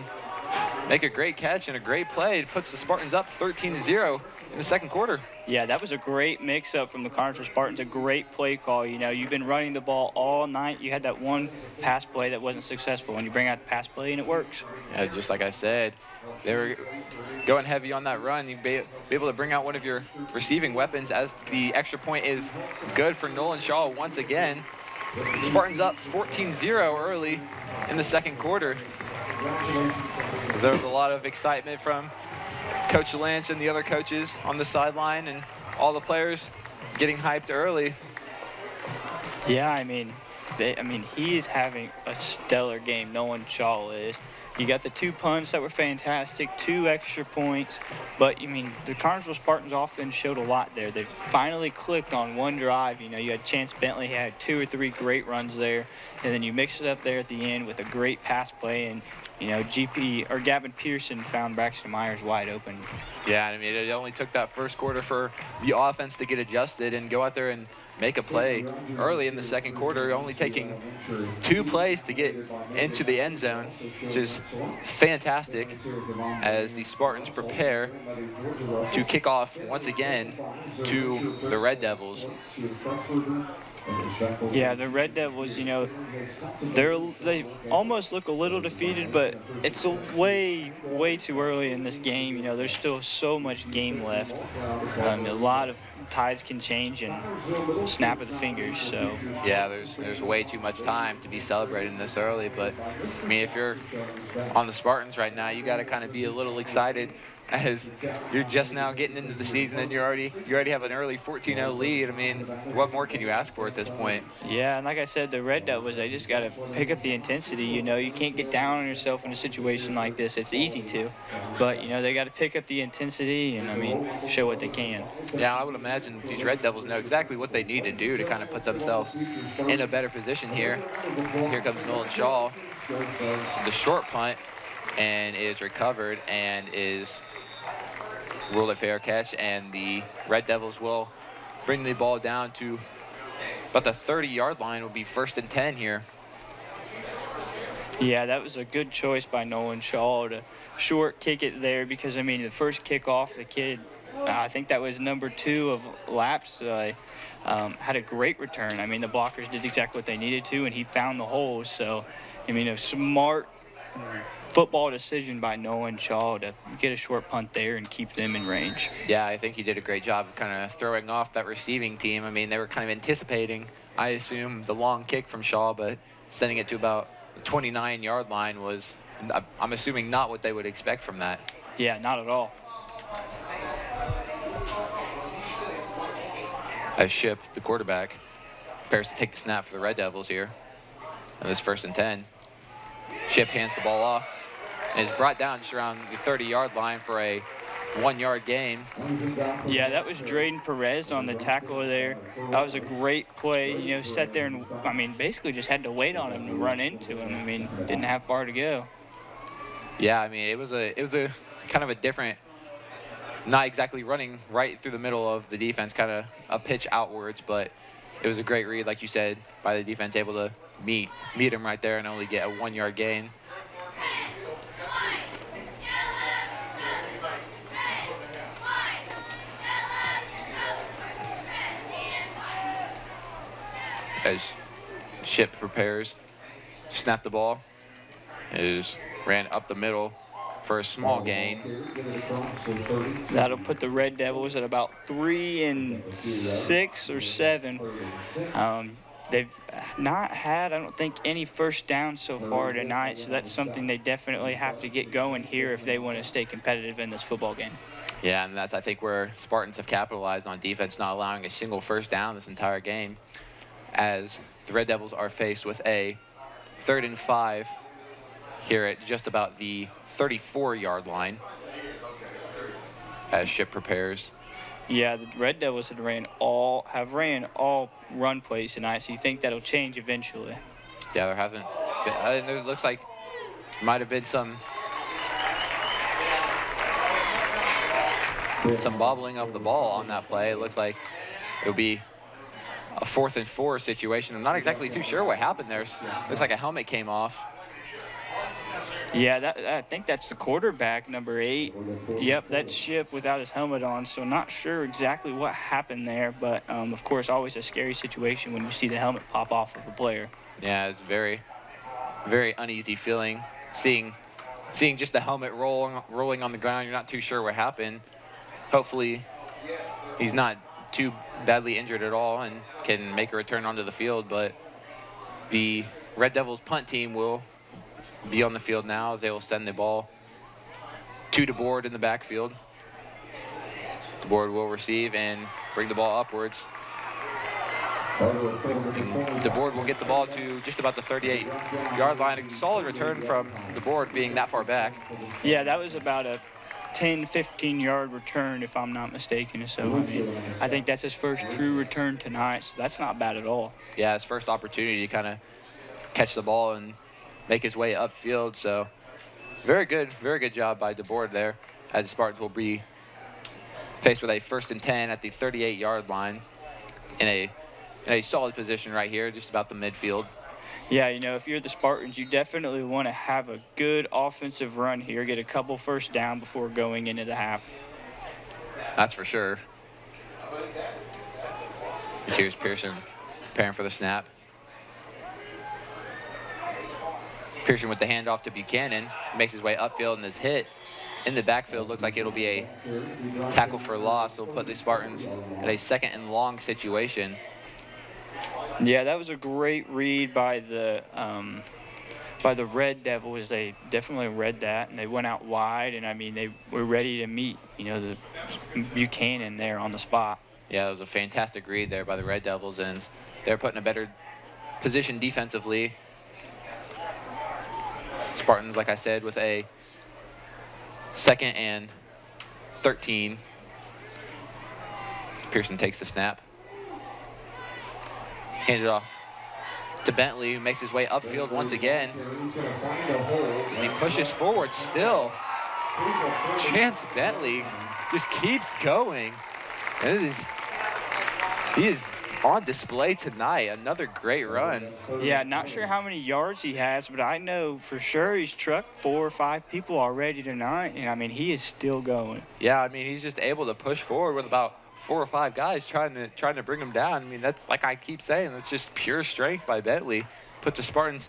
make a great catch and a great play. It puts the Spartans up 13-0 in the 2nd quarter. Yeah, that was a great mix-up from the Cartersville Spartans, a great play call. You know, you've been running the ball all night. You had that one pass play that wasn't successful, and you bring out the pass play, and it works. Yeah, just like I said, they were going heavy on that run. You'd be able to bring out one of your receiving weapons, as the extra point is good for Nolan Shaw once again. Spartans up 14-0 early in the 2nd quarter. There was a lot of excitement from Coach Lynch and the other coaches on the sideline, and all the players getting hyped early. Yeah, I mean, he is having a stellar game. Nolan Shaw is. You got the 2 punts that were fantastic, 2 extra points. But, I mean, the Cartersville Spartans offense showed a lot there. They finally clicked on one drive. You know, you had Chance Bentley, he had 2 or 3 great runs there. And then you mix it up there at the end with a great pass play. And, you know, Gavin Pearson found Braxton Myers wide open. Yeah, I mean, it only took that 1st quarter for the offense to get adjusted and go out there and make a play early in the 2nd quarter, only taking 2 plays to get into the end zone, which is fantastic as the Spartans prepare to kick off once again to the Red Devils. Yeah, the Red Devils, you know, they almost look a little defeated, but it's way too early in this game. You know, there's still so much game left. A lot of tides can change in snap of the fingers. So yeah, there's way too much time to be celebrating this early. But I mean, if you're on the Spartans right now, you got to kind of be a little excited, as you're just now getting into the season and you already have an early 14-0 lead. I mean, what more can you ask for at this point? Yeah, and like I said, the Red Devils, they just got to pick up the intensity. You know, you can't get down on yourself in a situation like this. It's easy to, but, you know, they got to pick up the intensity and, I mean, show what they can. Yeah, I would imagine these Red Devils know exactly what they need to do to kind of put themselves in a better position here. Here comes Nolan Shaw, the short punt, and is recovered and is ruled a fair catch, and the Red Devils will bring the ball down to about the 30-yard line. Will be 1st and 10 here. Yeah, that was a good choice by Nolan Shaw to short kick it there, because, I mean, the first kickoff, the kid, I think that was number 2 of laps, had a great return. I mean, the blockers did exactly what they needed to, and he found the holes. So, I mean, a smart football decision by Nolan Shaw to get a short punt there and keep them in range. Yeah, I think he did a great job of kind of throwing off that receiving team. I mean, they were kind of anticipating, I assume, the long kick from Shaw, but sending it to about the 29-yard line was, I'm assuming, not what they would expect from that. Yeah, not at all. As Ship, the quarterback, prepares to take the snap for the Red Devils here. And this 1st and 10. Ship hands the ball off and is brought down just around the 30-yard line for a 1-yard gain. Yeah, that was Drayden Perez on the tackle there. That was a great play. You know, sat there and, I mean, basically just had to wait on him to run into him. I mean, didn't have far to go. Yeah, I mean, it was a kind of a different, not exactly running right through the middle of the defense, kind of a pitch outwards, but it was a great read, like you said, by the defense, able to meet him right there and only get a 1-yard gain. As Ship prepares, snap the ball, ran up the middle for a small gain. That'll put the Red Devils at about 3 and 6 or 7. They've not had, I don't think, any first down so far tonight, so that's something they definitely have to get going here if they want to stay competitive in this football game. Yeah, and that's, I think, where Spartans have capitalized on defense, not allowing a single first down this entire game, as the Red Devils are faced with a 3rd and 5 here at just about the 34-yard line as Ship prepares. Yeah, the Red Devils have ran all run plays tonight, so you think that'll change eventually. Yeah, there hasn't been, there looks like might have been some bobbling of the ball on that play. It looks like it'll be a 4th and 4 situation. I'm not exactly too sure what happened there. Looks like a helmet came off. Yeah, I think that's the quarterback, number 8. Yep, that's Ship without his helmet on, so not sure exactly what happened there, but of course, always a scary situation when you see the helmet pop off of a player. Yeah, it's very, very uneasy feeling. Seeing just the helmet rolling on the ground, you're not too sure what happened. Hopefully, he's not too badly injured at all and can make a return onto the field, but the Red Devils punt team will be on the field now as they will send the ball to DeBoard in the backfield. DeBoard will receive and bring the ball upwards. And DeBoard will get the ball to just about the 38-yard line. A solid return from DeBoard being that far back. Yeah, that was about a 10, 15-yard return, if I'm not mistaken. So, I mean, I think that's his first true return tonight, so that's not bad at all. Yeah, his first opportunity to kind of catch the ball and make his way upfield. So, very good job by DeBoard there, as the Spartans will be faced with a 1st and 10 at the 38-yard line in a solid position right here, just about the midfield. Yeah, you know, if you're the Spartans, you definitely want to have a good offensive run here, get a couple first down before going into the half. That's for sure. Here's Pearson preparing for the snap. Pearson with the handoff to Buchanan, makes his way upfield and is hit in the backfield. Looks like it'll be a tackle for loss. It'll put the Spartans at a 2nd and long situation. Yeah, that was a great read by the Red Devils. They definitely read that, and they went out wide, and I mean, they were ready to meet, you know, the Buchanan there on the spot. Yeah, it was a fantastic read there by the Red Devils, and they're put in a better position defensively. Spartans, like I said, with a 2nd and 13. Pearson takes the snap. Hands it off to Bentley, who makes his way upfield once again. As he pushes forward still. Chance Bentley just keeps going. And he is on display tonight. Another great run. Yeah, not sure how many yards he has, but I know for sure he's trucked 4 or 5 people already tonight. And I mean, he is still going. Yeah, I mean, he's just able to push forward with about 4 or 5 guys trying to bring him down. I mean, that's, like I keep saying, that's just pure strength by Bentley. Puts the Spartans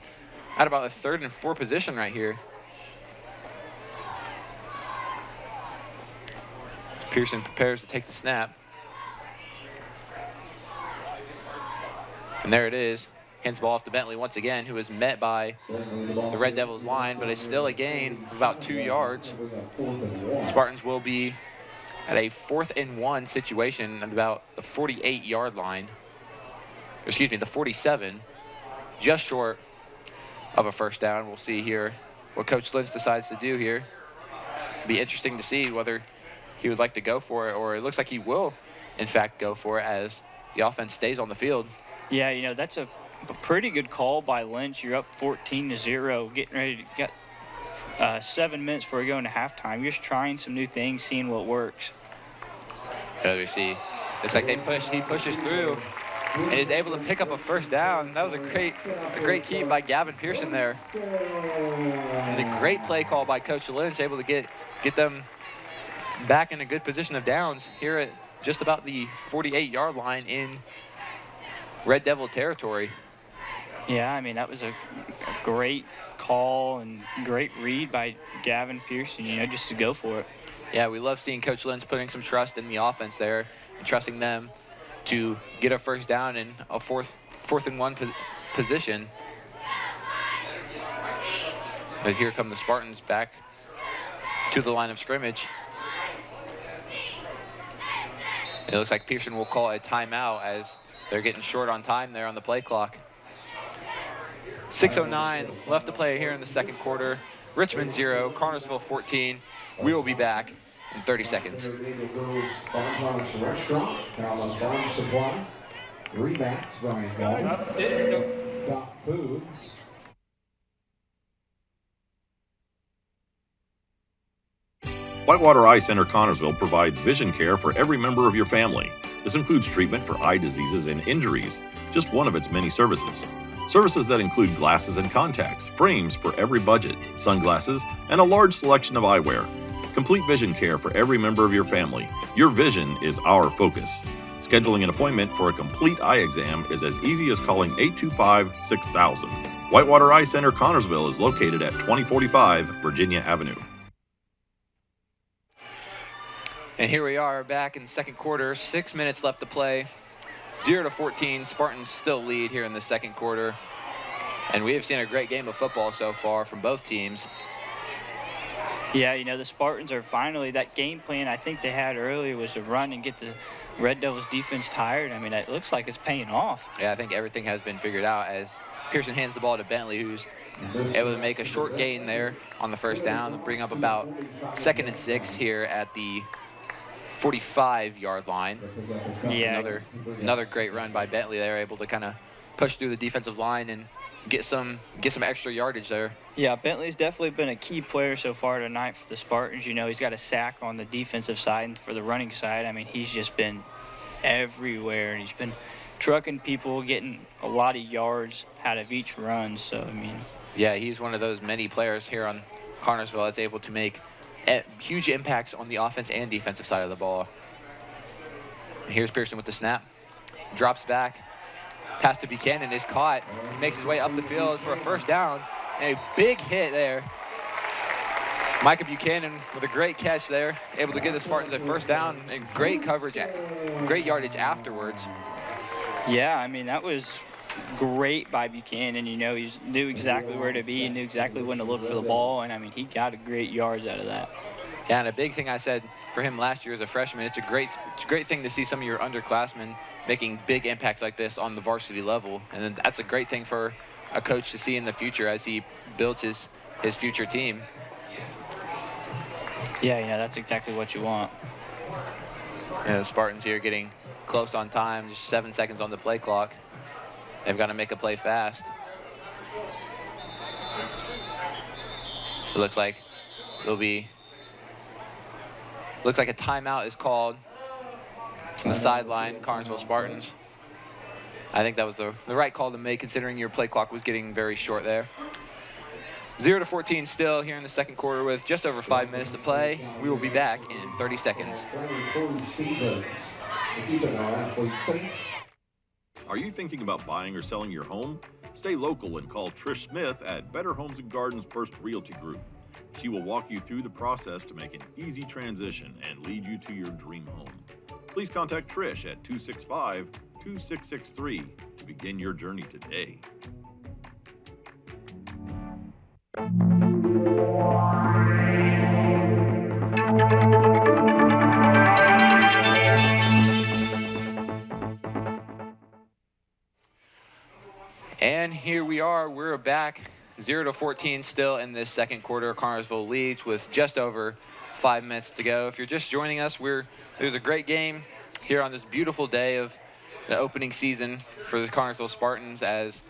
at about a 3rd and 4 position right here. As Pearson prepares to take the snap. And there it is. Hands the ball off to Bentley once again, who is met by the Red Devils line, but it's still a gain of about 2 yards. Spartans will be at a 4th and 1 situation at about the 48-yard line. Or excuse me, the 47, just short of a first down. We'll see here what Coach Lynch decides to do here. It'll be interesting to see whether he would like to go for it, or it looks like he will, in fact, go for it as the offense stays on the field. Yeah, you know, that's a pretty good call by Lynch. You're up 14-0, getting ready to get 7 minutes before you go into halftime. You're just trying some new things, seeing what works. As we see, looks like he pushes through and is able to pick up a first down. That was a great keep by Gavin Pearson there. And a great play call by Coach Lynch, able to get them back in a good position of downs here at just about the 48-yard line in Red Devil territory. Yeah, I mean, that was a great call and great read by Gavin Pearson, you know, just to go for it. Yeah, we love seeing Coach Lynch putting some trust in the offense there, and trusting them to get a first down in a fourth and one position. But here come the Spartans back to the line of scrimmage. It looks like Pearson will call a timeout as they're getting short on time there on the play clock. 6:09 left to play here in the second quarter. Richmond 0, Connersville 14. We will be back in 30 seconds. Spartans Restaurant, Carlos Barnes Supply, Rebacks by Doc Foods. Whitewater Eye Center Connersville provides vision care for every member of your family. This includes treatment for eye diseases and injuries, just one of its many services. Services that include glasses and contacts, frames for every budget, sunglasses, and a large selection of eyewear. Complete vision care for every member of your family. Your vision is our focus. Scheduling an appointment for a complete eye exam is as easy as calling 825-6000. Whitewater Eye Center Connersville is located at 2045 Virginia Avenue. And here we are back in the second quarter, 6 minutes left to play. 0-14, Spartans still lead here in the second quarter. And we have seen a great game of football so far from both teams. Yeah, you know, the Spartans are finally, that game plan I think they had earlier was to run and get the Red Devils defense tired. I mean, it looks like it's paying off. Yeah, I think everything has been figured out as Pearson hands the ball to Bentley, who's able to make a short gain there on the first down, bring up about 2nd and 6 here at the 45-yard line. Yeah. Another great run by Bentley. They're able to kind of push through the defensive line and get some extra yardage there. Yeah, Bentley's definitely been a key player so far tonight for the Spartans. You know, he's got a sack on the defensive side, and for the running side, I mean, he's just been everywhere, and he's been trucking people, getting a lot of yards out of each run. So, I mean. Yeah, he's one of those many players here on Connersville that's able to make huge impacts on the offense and defensive side of the ball. And here's Pearson with the snap. Drops back. Pass to Buchanan is caught. He makes his way up the field for a first down. And a big hit there. Micah Buchanan with a great catch there. Able to give the Spartans a first down and great coverage, great yardage afterwards. Yeah, I mean, that was great by Buchanan. You know, he knew exactly where to be and knew exactly when to look for the ball, and I mean, he got a great yards out of that. Yeah, and a big thing I said for him last year as a freshman, it's a great thing to see some of your underclassmen making big impacts like this on the varsity level, and that's a great thing for a coach to see in the future as he builds his future team. Yeah, you know, that's exactly what you want. Yeah, the Spartans here getting close on time, just 7 seconds on the play clock. They've got to make a play fast. It looks like a timeout is called from the sideline, Connersville Spartans. I think that was the right call to make, considering your play clock was getting very short there. 0-14 still here in the second quarter with just over 5 minutes to play. We will be back in 30 seconds. Are you thinking about buying or selling your home? Stay local and call Trish Smith at Better Homes and Gardens First Realty Group. She will walk you through the process to make an easy transition and lead you to your dream home. Please contact Trish at 265-2663 to begin your journey today. And here we are, we're back 0-14 still in this second quarter. Connersville leads with just over 5 minutes to go. If you're just joining us, there's a great game here on this beautiful day of the opening season for the Connersville Spartans, as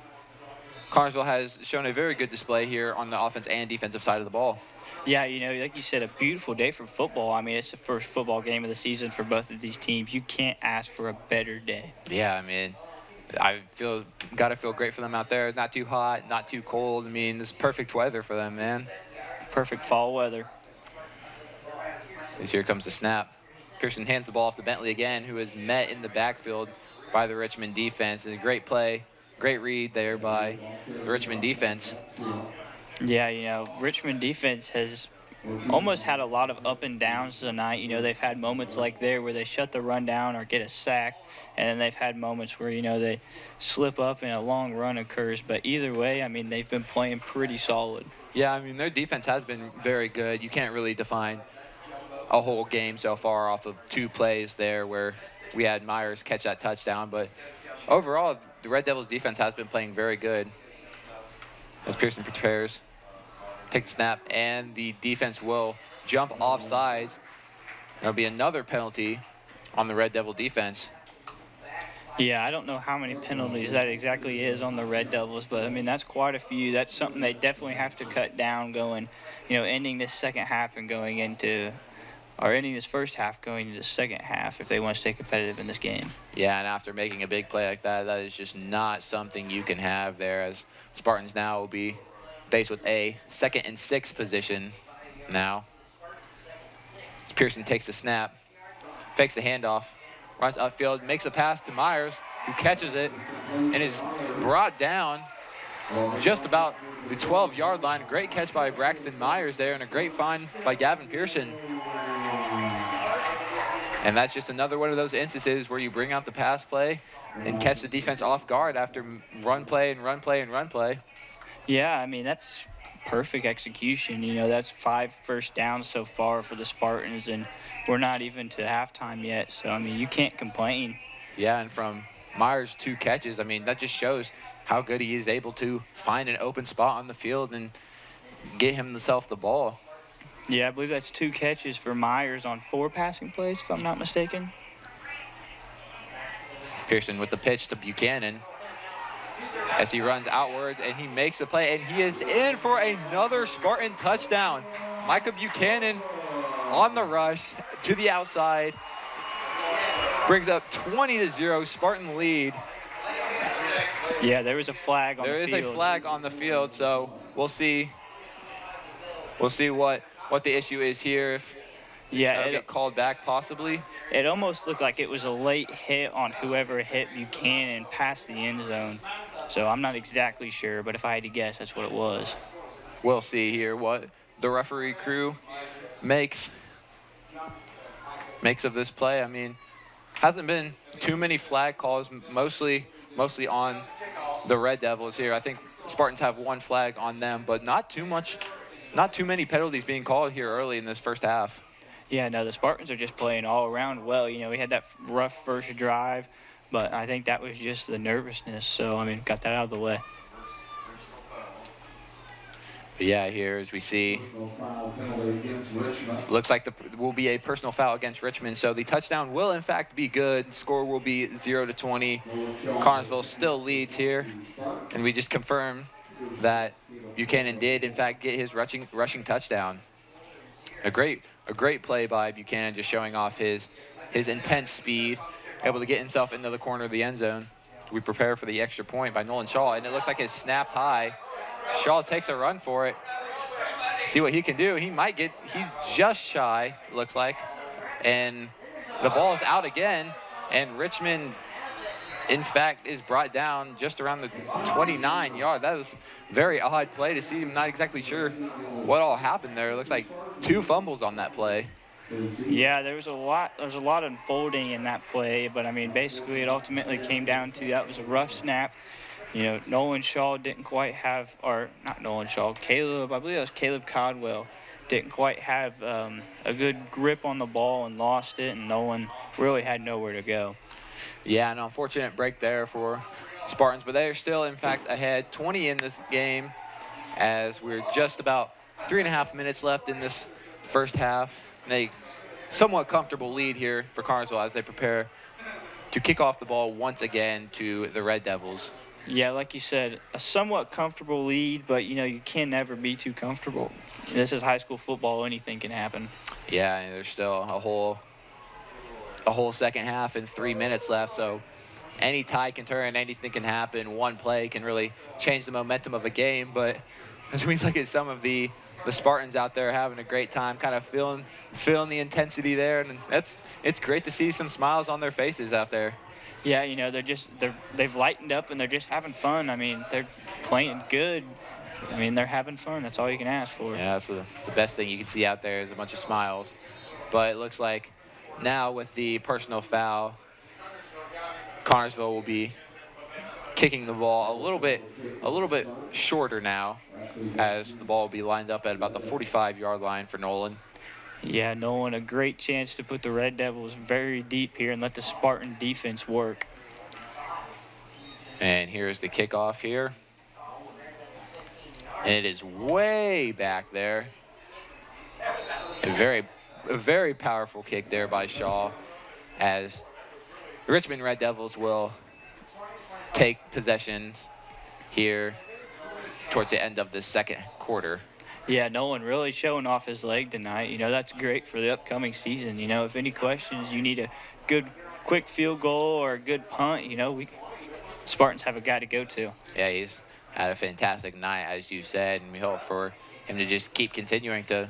Connersville has shown a very good display here on the offense and defensive side of the ball. Yeah, like you said, a beautiful day for football. I mean, it's the first football game of the season for both of these teams. You can't ask for a better day. Yeah, I mean, gotta feel great for them out there. Not too hot, not too cold. I mean, this is perfect weather for them, man. Perfect fall weather. As here comes the snap. Pearson hands the ball off to Bentley again, who is met in the backfield by the Richmond defense. It's a great play, great read there by the Richmond defense. Yeah, Richmond defense has almost had a lot of up and downs tonight. They've had moments like there where they shut the run down or get a sack, and then they've had moments where, they slip up and a long run occurs. But either way, I mean, they've been playing pretty solid. Yeah, I mean, their defense has been very good. You can't really define a whole game so far off of 2 plays there where we had Myers catch that touchdown. But overall, the Red Devils defense has been playing very good. As Pearson prepares, takes the snap, and the defense will jump off sides. There'll be another penalty on the Red Devil defense. Yeah, I don't know how many penalties that exactly is on the Red Devils, but I mean, that's quite a few. That's something they definitely have to cut down going, ending this second half and going into, or ending this first half going into the second half if they want to stay competitive in this game. Yeah, and after making a big play like that, that is just not something you can have there, as Spartans now will be faced with a 2nd and 6 position now. As Pearson takes the snap, fakes the handoff, runs upfield, makes a pass to Myers, who catches it and is brought down just about the 12-yard line. Great catch by Braxton Myers there, and a great find by Gavin Pearson. And that's just another one of those instances where you bring out the pass play and catch the defense off guard after run play and run play and run play. Yeah, I mean, that's perfect execution. That's 5 first downs so far for the Spartans, and we're not even to halftime yet. So, I mean, you can't complain. Yeah, and from Myers' 2 catches, I mean, that just shows how good he is able to find an open spot on the field and get himself the ball. Yeah, I believe that's 2 catches for Myers on 4 passing plays, if I'm not mistaken. Pearson with the pitch to Buchanan as he runs outwards, and he makes a play, and he is in for another Spartan touchdown. Micah Buchanan on the rush to the outside, brings up 20-0 Spartan lead. Yeah, there was a flag on the field. There is a flag on the field, so we'll see what the issue is here. If it'll get called back possibly. It almost looked like it was a late hit on whoever hit Buchanan past the end zone. So I'm not exactly sure, but if I had to guess, that's what it was. We'll see here what the referee crew makes of this play. I mean, hasn't been too many flag calls, mostly on the Red Devils here. I think Spartans have 1 flag on them, but not too many penalties being called here early in this first half. Yeah, no, the Spartans are just playing all around well. We had that rough first drive, but I think that was just the nervousness. So, I mean, got that out of the way. But yeah, here as we see, looks like will be a personal foul against Richmond. So the touchdown will in fact be good. Score will be 0-20. Connersville still leads here, and we just confirmed that Buchanan did in fact get his rushing touchdown. A great play by Buchanan, just showing off his intense speed, able to get himself into the corner of the end zone. We prepare for the extra point by Nolan Shaw, and it looks like it's snapped high. Shaw takes a run for it. See what he can do. He's just shy, looks like. And the ball is out again, and Richmond, in fact, is brought down just around the 29-yard. That was a very odd play to see. I'm not exactly sure what all happened there. It looks like 2 fumbles on that play. Yeah, there's a lot unfolding in that play, but I mean, basically it ultimately came down to that was a rough snap. Nolan Shaw didn't quite have, or not Nolan Shaw, I believe it was Caleb Codwell, didn't quite have a good grip on the ball and lost it, and Nolan really had nowhere to go. Yeah, an unfortunate break there for Spartans, but they are still, in fact, ahead 20 in this game, as we're just about 3.5 minutes left in this first half. a somewhat comfortable lead here for Connersville as they prepare to kick off the ball once again to the Red Devils. Yeah, like you said, a somewhat comfortable lead, but, you can never be too comfortable. This is high school football. Anything can happen. Yeah, and there's still a whole second half and 3 minutes left, so any tide can turn, anything can happen. One play can really change the momentum of a game, but as we look at some of the Spartans out there having a great time, kind of feeling the intensity there, and it's great to see some smiles on their faces out there. Yeah, they've lightened up and they're just having fun. I mean, they're playing good. I mean, they're having fun. That's all you can ask for. Yeah, that's the best thing you can see out there is a bunch of smiles. But it looks like now with the personal foul, Connersville will be kicking the ball a little bit shorter now, as the ball will be lined up at about the 45-yard line for Nolan. Yeah, Nolan, a great chance to put the Red Devils very deep here and let the Spartan defense work. And here's the kickoff here. And it is way back there. A very powerful kick there by Shaw, as the Richmond Red Devils will take possessions here towards the end of the second quarter. Yeah, Nolan really showing off his leg tonight. That's great for the upcoming season. If any questions, you need a good, quick field goal or a good punt, Spartans have a guy to go to. Yeah, he's had a fantastic night, as you said, and we hope for him to just keep continuing to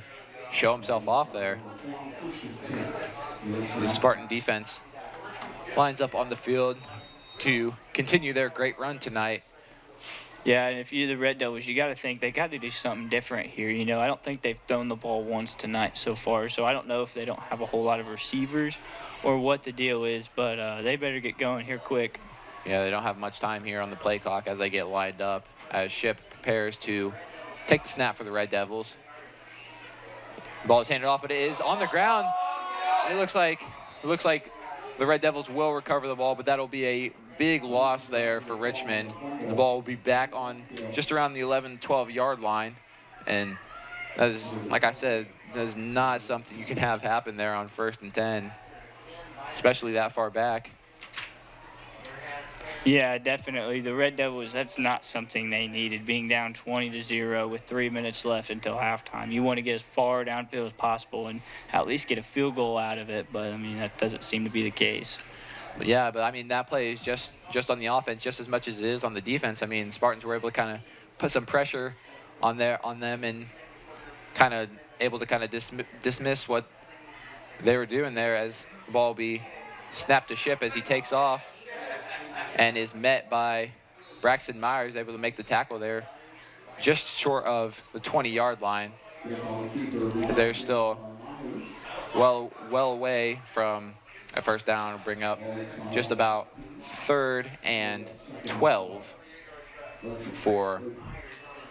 show himself off there. The Spartan defense lines up on the field to continue their great run tonight. Yeah, and if you're the Red Devils, you got to think they got to do something different here. I don't think they've thrown the ball once tonight so far, so I don't know if they don't have a whole lot of receivers or what the deal is, but they better get going here quick. Yeah, they don't have much time here on the play clock as they get lined up, as Ship prepares to take the snap for the Red Devils. The ball is handed off, but it is on the ground. It looks like the Red Devils will recover the ball, but that'll be a big loss there for Richmond. The ball will be back on just around the 11, 12-yard line. And that is, like I said, that is not something you can have happen there on 1st and 10, especially that far back. Yeah, definitely. The Red Devils, that's not something they needed, being down 20-0 with 3 minutes left until halftime. You want to get as far downfield as possible and at least get a field goal out of it, but, that doesn't seem to be the case. Yeah, but that play is just on the offense just as much as it is on the defense. Spartans were able to kind of put some pressure on them and kind of able to kind of dismiss what they were doing there, as the ball will be snapped to Ship as he takes off and is met by Braxton Myers, able to make the tackle there just short of the 20-yard line, as they're still well away from a first down, bring up just about 3rd and 12 for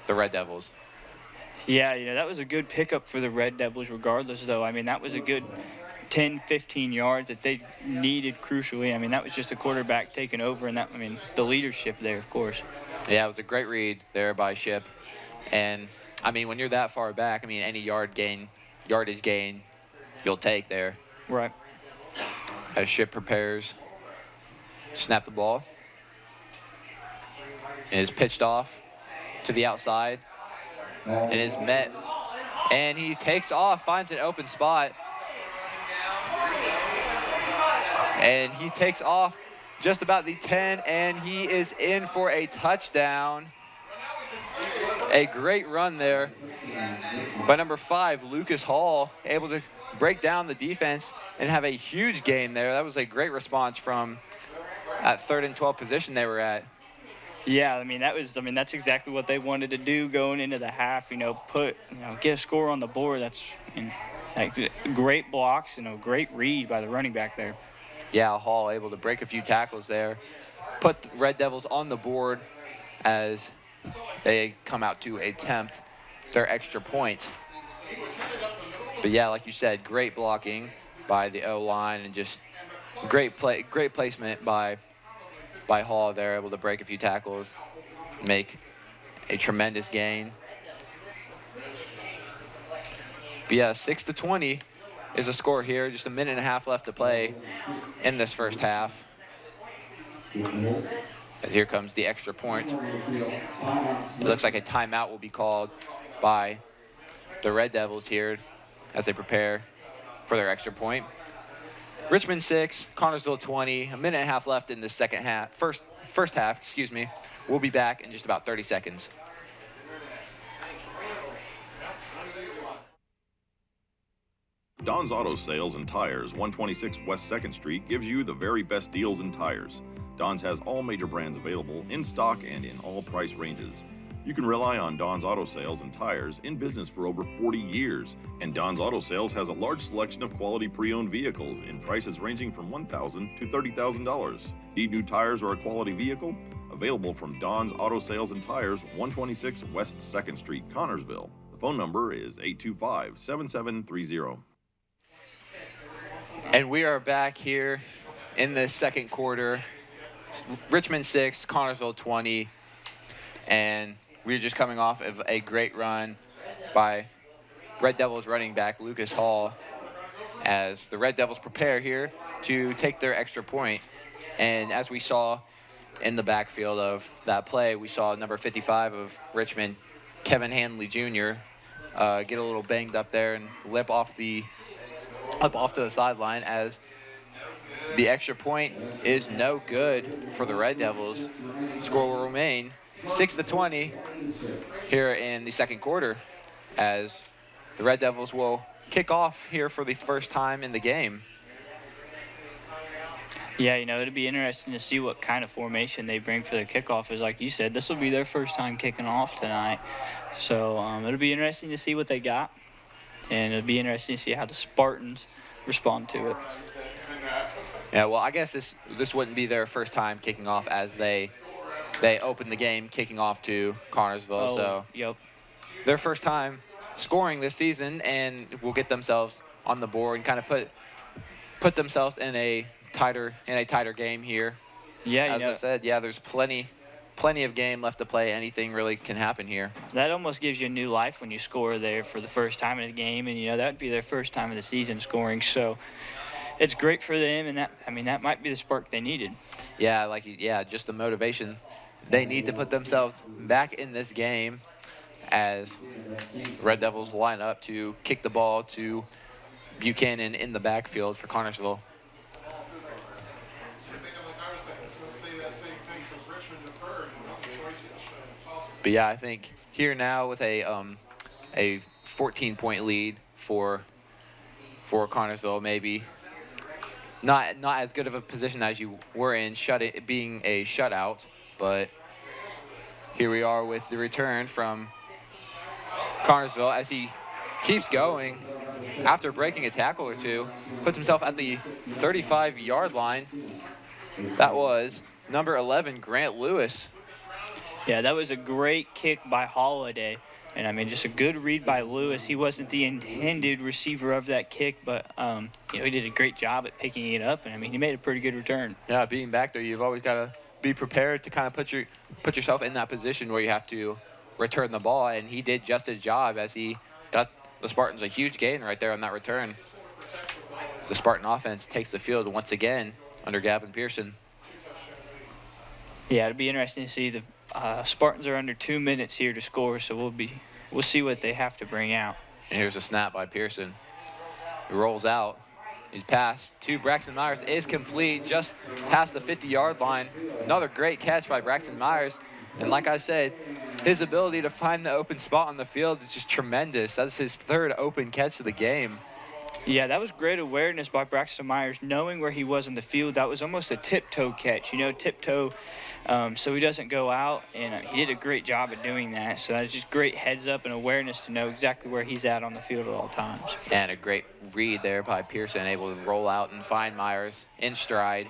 the Red Devils. Yeah, that was a good pickup for the Red Devils regardless, though. That was a good 10, 15 yards that they needed crucially. That was just a quarterback taking over, and the leadership there, of course. Yeah, it was a great read there by Ship. And, when you're that far back, any yardage gain you'll take there. Right. As Ship prepares, snap the ball. And is pitched off to the outside. And is met. And he takes off, finds an open spot. And he takes off just about the 10, and he is in for a touchdown. A great run there by number 5, Lucas Hall, able to break down the defense and have a huge gain there. That was a great response from at 3rd and 12 position they were at. Yeah, that's exactly what they wanted to do going into the half. Get a score on the board. That's great blocks and a great read by the running back there. Yeah, Hall able to break a few tackles there, put the Red Devils on the board as they come out to attempt their extra point. But yeah, like you said, great blocking by the O-line and just great placement by Hall there, able to break a few tackles, make a tremendous gain. But yeah, 6-20, is the score here. Just a minute and a half left to play in this first half. As here comes the extra point. It looks like a timeout will be called by the Red Devils here as they prepare for their extra point. Richmond 6, Connorsville 20. A minute and a half left in the second half. First half, excuse me. We'll be back in just about 30 seconds. Don's Auto Sales and Tires, 126 West 2nd Street, gives you the very best deals in tires. Don's has all major brands available in stock and in all price ranges. You can rely on Don's Auto Sales and Tires, in business for over 40 years. And Don's Auto Sales has a large selection of quality pre-owned vehicles in prices ranging from $1,000 to $30,000. Need new tires or a quality vehicle? Available from Don's Auto Sales and Tires, 126 West 2nd Street, Connorsville. The phone number is 825-7730. And we are back here in the second quarter. Richmond 6, Connorsville 20. And we're just coming off of a great run by Red Devils running back Lucas Hall as the Red Devils prepare here to take their extra point. And as we saw in the backfield of that play, we saw number 55 of Richmond, Kevin Hanley Jr., get a little banged up there and limp off to the sideline as the extra point is no good for the Red Devils. Score will remain 6-20 here in the second quarter as the Red Devils will kick off here for the first time in the game. Yeah, you know, it'll be interesting to see what kind of formation they bring for the kickoff. As like you said, this will be their first time kicking off tonight. So it'll be interesting to see what they got. And it'll be interesting to see how the Spartans respond to it. Yeah, well, I guess this wouldn't be their first time kicking off as they opened the game kicking off to Connorsville. So yep. Their first time scoring this season and will get themselves on the board and kind of put themselves in a tighter game here. Yeah, as I said, yeah, there's plenty of game left to play. Anything really can happen here. That almost gives you a new life when you score there for the first time in the game, and you know that would be their first time of the season scoring. So it's great for them, and that might be the spark they needed. Yeah, just the motivation they need to put themselves back in this game as Red Devils line up to kick the ball to Buchanan in the backfield for Connorsville. But yeah, I think here now with a 14-point lead for Connorsville, maybe not as good of a position as you were in, being a shutout. But here we are with the return from Connorsville as he keeps going after breaking a tackle or two, puts himself at the 35-yard line. That was number 11, Grant Lewis. Yeah, that was a great kick by Holiday. And, I mean, just a good read by Lewis. He wasn't the intended receiver of that kick, but, you know, he did a great job at picking it up. And, I mean, he made a pretty good return. Yeah, being back there, you've always got to be prepared to kind of put yourself in that position where you have to return the ball. And he did just his job as he got the Spartans a huge gain right there on that return. As the Spartan offense takes the field once again under Gavin Pearson. Yeah, it'll be interesting to see. The Spartans are under 2 minutes here to score, so we'll see what they have to bring out. And here's a snap by Pearson. He rolls out. He's passed to Braxton Myers. Is complete just past the 50-yard line. Another great catch by Braxton Myers. And like I said, his ability to find the open spot on the field is just tremendous. That's his third open catch of the game. Yeah, that was great awareness by Braxton Myers, knowing where he was in the field. That was almost a tiptoe catch, tiptoe, so he doesn't go out, and he did a great job at doing that. So that's just great heads up and awareness to know exactly where he's at on the field at all times. And a great read there by Pearson, able to roll out and find Myers in stride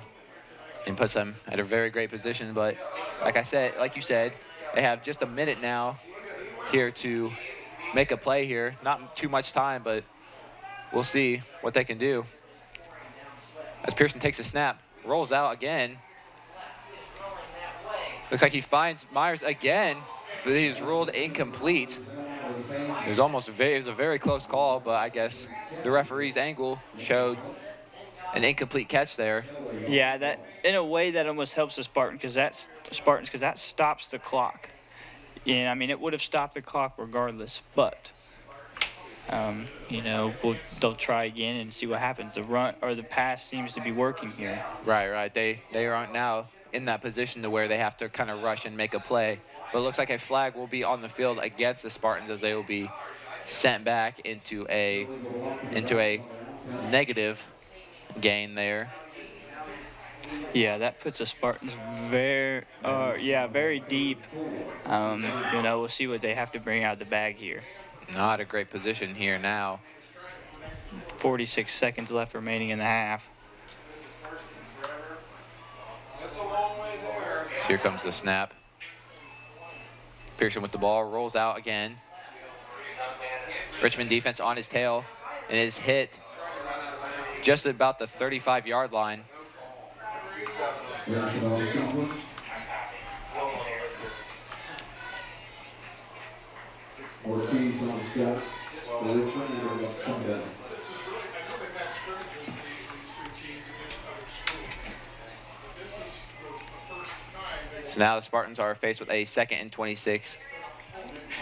and puts him at a very great position. But like you said, they have just a minute now here to make a play here. Not too much time, but we'll see what they can do. As Pearson takes a snap, rolls out again. Looks like he finds Myers again, but he's ruled incomplete. It was a very close call, but I guess the referee's angle showed an incomplete catch there. Yeah, that in a way that almost helps the Spartans because that stops the clock. Yeah, I mean it would have stopped the clock regardless, but they'll try again and see what happens. The run or the pass seems to be working here. Right. They aren't now in that position to where they have to kind of rush and make a play. But it looks like a flag will be on the field against the Spartans as they will be sent back into a negative gain there. Yeah, that puts the Spartans very deep. We'll see what they have to bring out of the bag here. Not a great position here now. 46 seconds left remaining in the half. So here comes the snap. Pearson with the ball, rolls out again. Richmond defense on his tail and is hit just about the 35-yard line. Ortiz on the step. So now the Spartans are faced with a 2nd and 26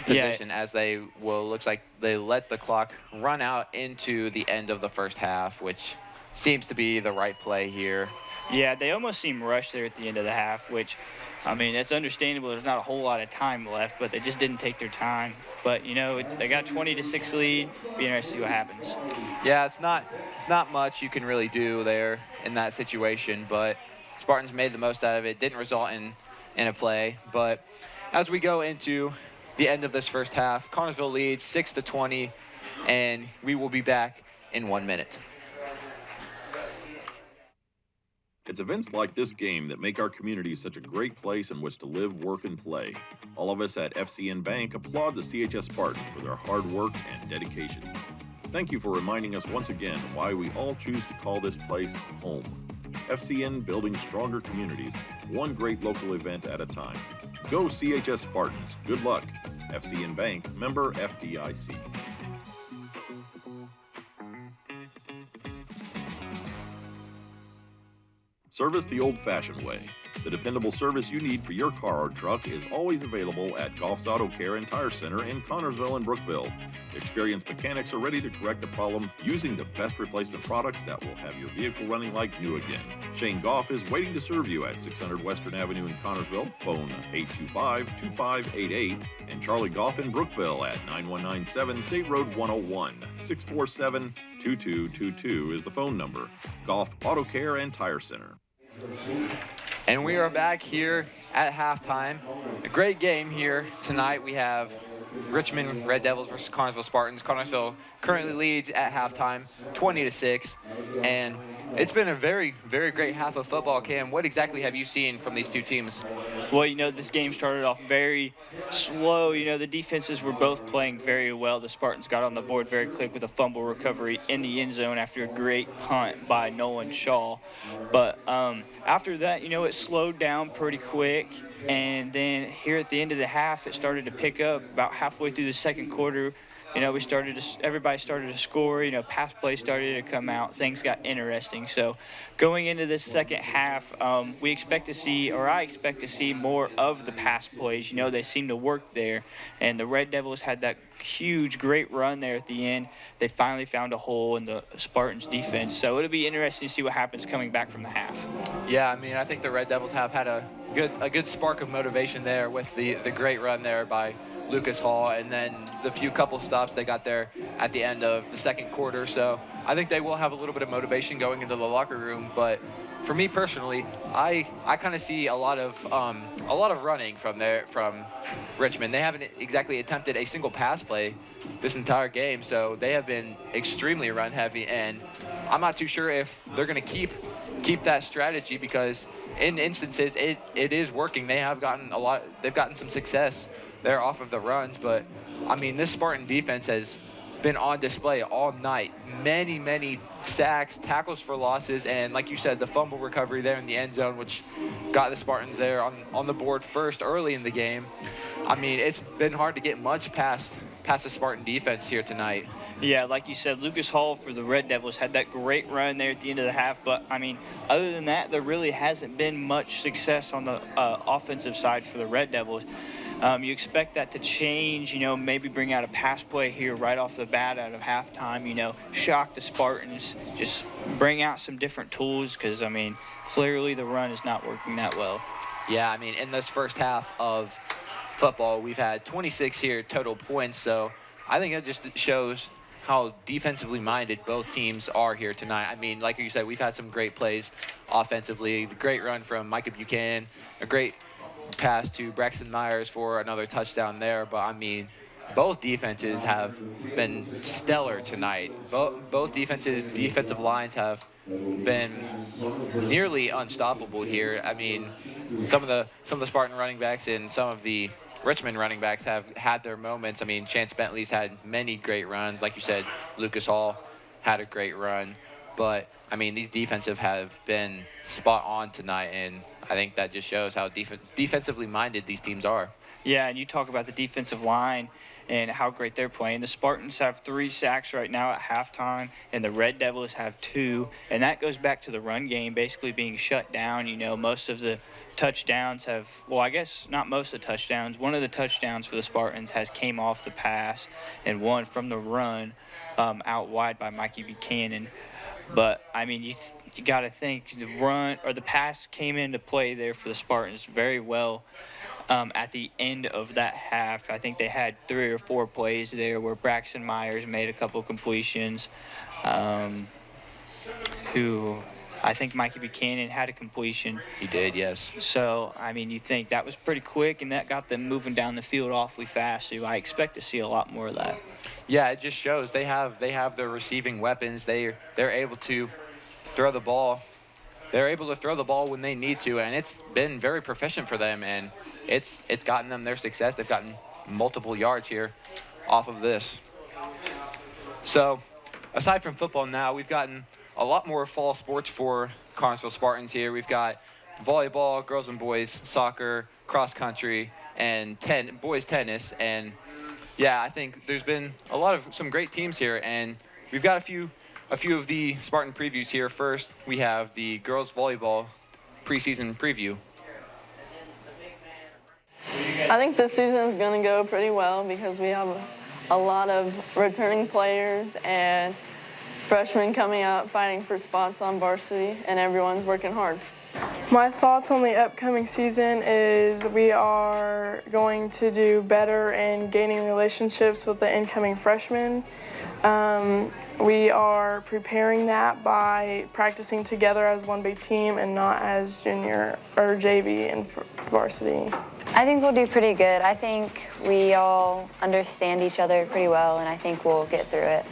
position as looks like they let the clock run out into the end of the first half, which seems to be the right play here. Yeah, they almost seem rushed there at the end of the half, which, I mean, it's understandable. There's not a whole lot of time left, but they just didn't take their time. But, they got 20-6 lead. Be interested to see what happens. Yeah, it's not much you can really do there in that situation, but Spartans made the most out of it. Didn't result in a play, but as we go into the end of this first half, Connersville leads 6-20, and we will be back in 1 minute. It's events like this game that make our community such a great place in which to live, work, and play. All of us at FCN Bank applaud the CHS Spartans for their hard work and dedication. Thank you for reminding us once again why we all choose to call this place home. FCN building stronger communities, one great local event at a time. Go CHS Spartans. Good luck. FCN Bank, member FDIC. Service the old-fashioned way. The dependable service you need for your car or truck is always available at Goff's Auto Care and Tire Center in Connersville and Brookville. Experienced mechanics are ready to correct the problem using the best replacement products that will have your vehicle running like new again. Shane Goff is waiting to serve you at 600 Western Avenue in Connersville, phone 825-2588, and Charlie Goff in Brookville at 9197 State Road 101. 647-2222 is the phone number. Goff Auto Care and Tire Center. And we are back here at halftime. A great game here tonight. We have Richmond Red Devils versus Connersville Spartans. Connersville currently leads at halftime, 20-6. And it's been a very, very great half of football. Cam, what exactly have you seen from these two teams? Well, this game started off very slow. The defenses were both playing very well. The Spartans got on the board very quick with a fumble recovery in the end zone after a great punt by Nolan Shaw. But after that, it slowed down pretty quick. And then here at the end of the half, it started to pick up about halfway through the second quarter. Everybody started to score. Pass plays started to come out. Things got interesting. So going into this second half, I expect to see more of the pass plays. They seem to work there. And the Red Devils had that huge, great run there at the end. They finally found a hole in the Spartans' defense. So it'll be interesting to see what happens coming back from the half. Yeah, I think the Red Devils have had a good spark of motivation there with the great run there by Lucas Hall, and then the couple stops they got there at the end of the second quarter. So I think they will have a little bit of motivation going into the locker room. But for me personally, I kind of see a lot of running from Richmond. They haven't exactly attempted a single pass play this entire game, so they have been extremely run heavy, and I'm not too sure if they're going to keep that strategy, because in instances it is working. They've gotten some success there off of the runs, but this Spartan defense has been on display all night. Many sacks, tackles for losses, and like you said, the fumble recovery there in the end zone, which got the Spartans there on the board first early in the game. It's been hard to get much past past the Spartan defense here tonight. Yeah, like you said, Lucas Hall for the Red Devils had that great run there at the end of the half. But, I mean, other than that, there really hasn't been much success on the offensive side for the Red Devils. You expect that to change, maybe bring out a pass play here right off the bat out of halftime, shock the Spartans, just bring out some different tools because, I mean, clearly the run is not working that well. Yeah, I mean, in this first half of football, we've had 26 here total points, so I think it just shows how defensively minded both teams are here tonight. I mean, like you said, we've had some great plays offensively, the great run from Micah Buchanan, a great pass to Braxton Myers for another touchdown there, but I mean, both defenses have been stellar tonight. Both defensive lines have been nearly unstoppable here. I mean, some of the Spartan running backs and some of the Richmond running backs have had their moments. I mean, Chance Bentley's had many great runs. Like you said, Lucas Hall had a great run. But, I mean, these defensive have been spot on tonight, and I think that just shows how defensively minded these teams are. Yeah, and you talk about the defensive line and how great they're playing. The Spartans have 3 sacks right now at halftime, and the Red Devils have 2. And that goes back to the run game basically being shut down. Most of the touchdowns have, well, I guess not most of the touchdowns. One of the touchdowns for the Spartans has came off the pass and one from the run out wide by Mikey Buchanan. But, I mean, you got to think the run or the pass came into play there for the Spartans very well at the end of that half. I think they had 3 or 4 plays there where Braxton Myers made a couple completions. I think Mikey Buchanan had a completion. He did, yes. So, I mean, you think that was pretty quick, and that got them moving down the field awfully fast. So I expect to see a lot more of that. Yeah, it just shows they have their receiving weapons. They're able to throw the ball. They're able to throw the ball when they need to, and it's been very proficient for them, and it's gotten them their success. They've gotten multiple yards here off of this. So, aside from football now, we've gotten a lot more fall sports for Connersville Spartans here. We've got volleyball, girls and boys soccer, cross country, and boys tennis. And yeah, I think there's been some great teams here, and we've got a few of the Spartan previews here. First, we have the girls volleyball preseason preview. I think this season is going to go pretty well because we have a lot of returning players and freshmen coming out fighting for spots on varsity, and everyone's working hard. My thoughts on the upcoming season is we are going to do better in gaining relationships with the incoming freshmen. We are preparing that by practicing together as one big team and not as junior or JV and varsity. I think we'll do pretty good. I think we all understand each other pretty well, and I think we'll get through it.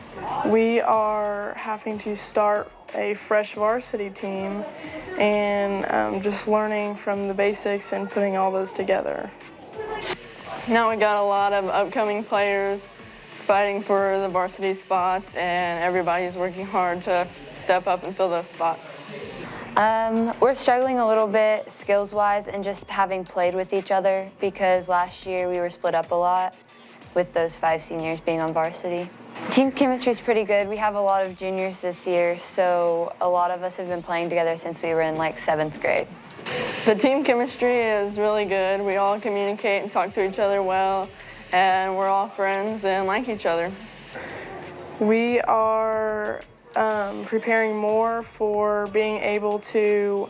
We are having to start a fresh varsity team and just learning from the basics and putting all those together. Now we got a lot of upcoming players fighting for the varsity spots, and everybody's working hard to step up and fill those spots. We're struggling a little bit skills-wise and just having played with each other because last year we were split up a lot with those 5 seniors being on varsity. Team chemistry is pretty good. We have a lot of juniors this year, so a lot of us have been playing together since we were in like 7th grade. The team chemistry is really good. We all communicate and talk to each other well, and we're all friends and like each other. We are preparing more for being able to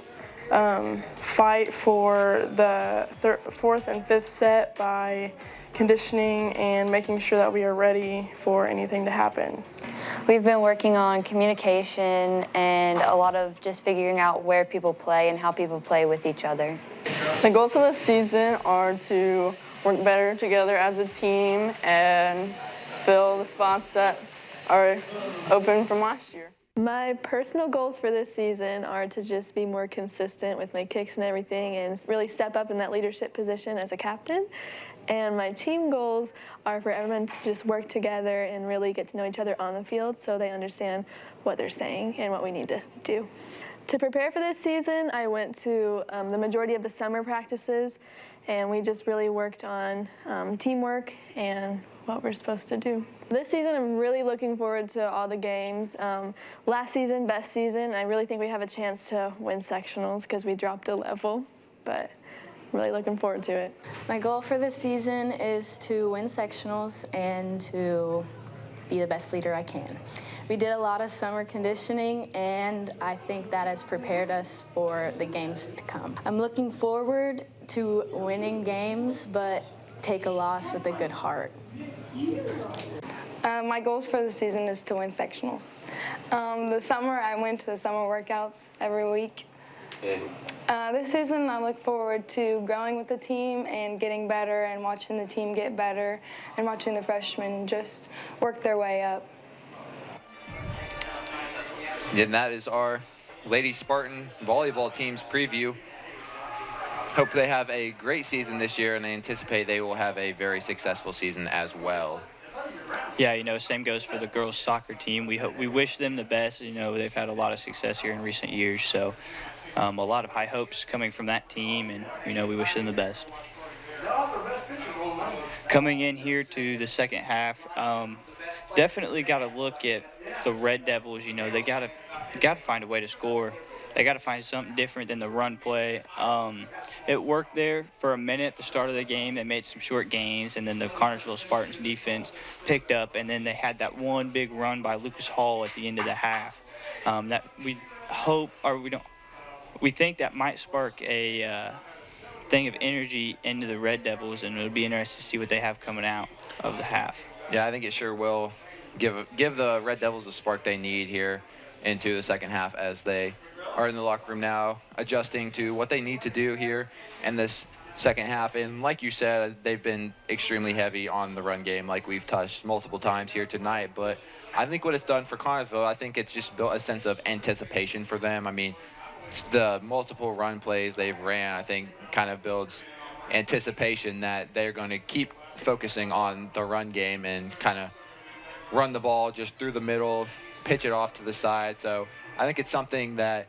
fight for the 4th and 5th set by conditioning and making sure that we are ready for anything to happen. We've been working on communication and a lot of just figuring out where people play and how people play with each other. The goals of the season are to work better together as a team and fill the spots that are open from last year. My personal goals for this season are to just be more consistent with my kicks and everything and really step up in that leadership position as a captain. And my team goals are for everyone to just work together and really get to know each other on the field so they understand what they're saying and what we need to do. To prepare for this season, I went to the majority of the summer practices, and we just really worked on teamwork and what we're supposed to do. This season, I'm really looking forward to all the games. Last season, best season. I really think we have a chance to win sectionals because we dropped a level, but I'm really looking forward to it. My goal for this season is to win sectionals and to be the best leader I can. We did a lot of summer conditioning, and I think that has prepared us for the games to come. I'm looking forward to winning games, but take a loss with a good heart. My goals for the season is to win sectionals. The summer, I went to the summer workouts every week. This season, I look forward to growing with the team and getting better and watching the team get better and watching the freshmen just work their way up. And that is our Lady Spartan volleyball team's preview. Hope they have a great season this year, and I anticipate they will have a very successful season as well. Yeah, same goes for the girls soccer team. We wish them the best. They've had a lot of success here in recent years, so a lot of high hopes coming from that team, and we wish them the best. Coming in here to the second half, definitely got to look at the Red Devils. They got to find a way to score. They got to find something different than the run play. It worked there for a minute at the start of the game. They made some short gains, and then the Connersville Spartans defense picked up, and then they had that one big run by Lucas Hall at the end of the half. That we think that might spark a thing of energy into the Red Devils, and it'll be interesting to see what they have coming out of the half. Yeah, I think it sure will give the Red Devils the spark they need here into the second half, as they are in the locker room now adjusting to what they need to do here in this second half. And like you said, they've been extremely heavy on the run game, like we've touched multiple times here tonight. But I think what it's done for Connersville, I think it's just built a sense of anticipation for them. I mean, the multiple run plays they've ran, I think, kind of builds anticipation that they're going to keep focusing on the run game and kind of run the ball just through the middle, pitch it off to the side. So I think it's something that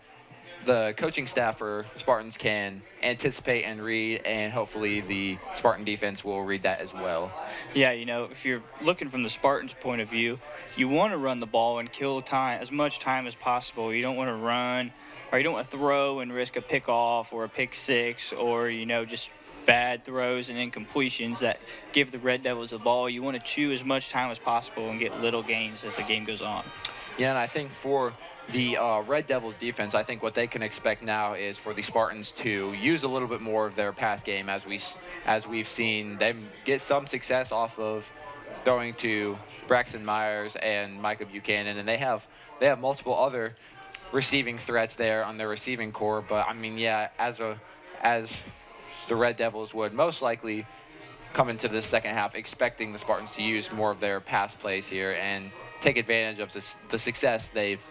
the coaching staff for Spartans can anticipate and read, and hopefully the Spartan defense will read that as well. Yeah, if you're looking from the Spartans' point of view, you want to run the ball and kill time, as much time as possible. You don't want to run, or you don't want to throw and risk a pick off or a pick six, or just bad throws and incompletions that give the Red Devils the ball. You want to chew as much time as possible and get little gains as the game goes on. Yeah, and I think for the Red Devils defense, I think what they can expect now is for the Spartans to use a little bit more of their pass game, as we've seen them get some success off of throwing to Braxton Myers and Micah Buchanan, and they have multiple other receiving threats there on their receiving core. But I mean, yeah, as the Red Devils would most likely come into the second half expecting the Spartans to use more of their pass plays here and take advantage of the success they've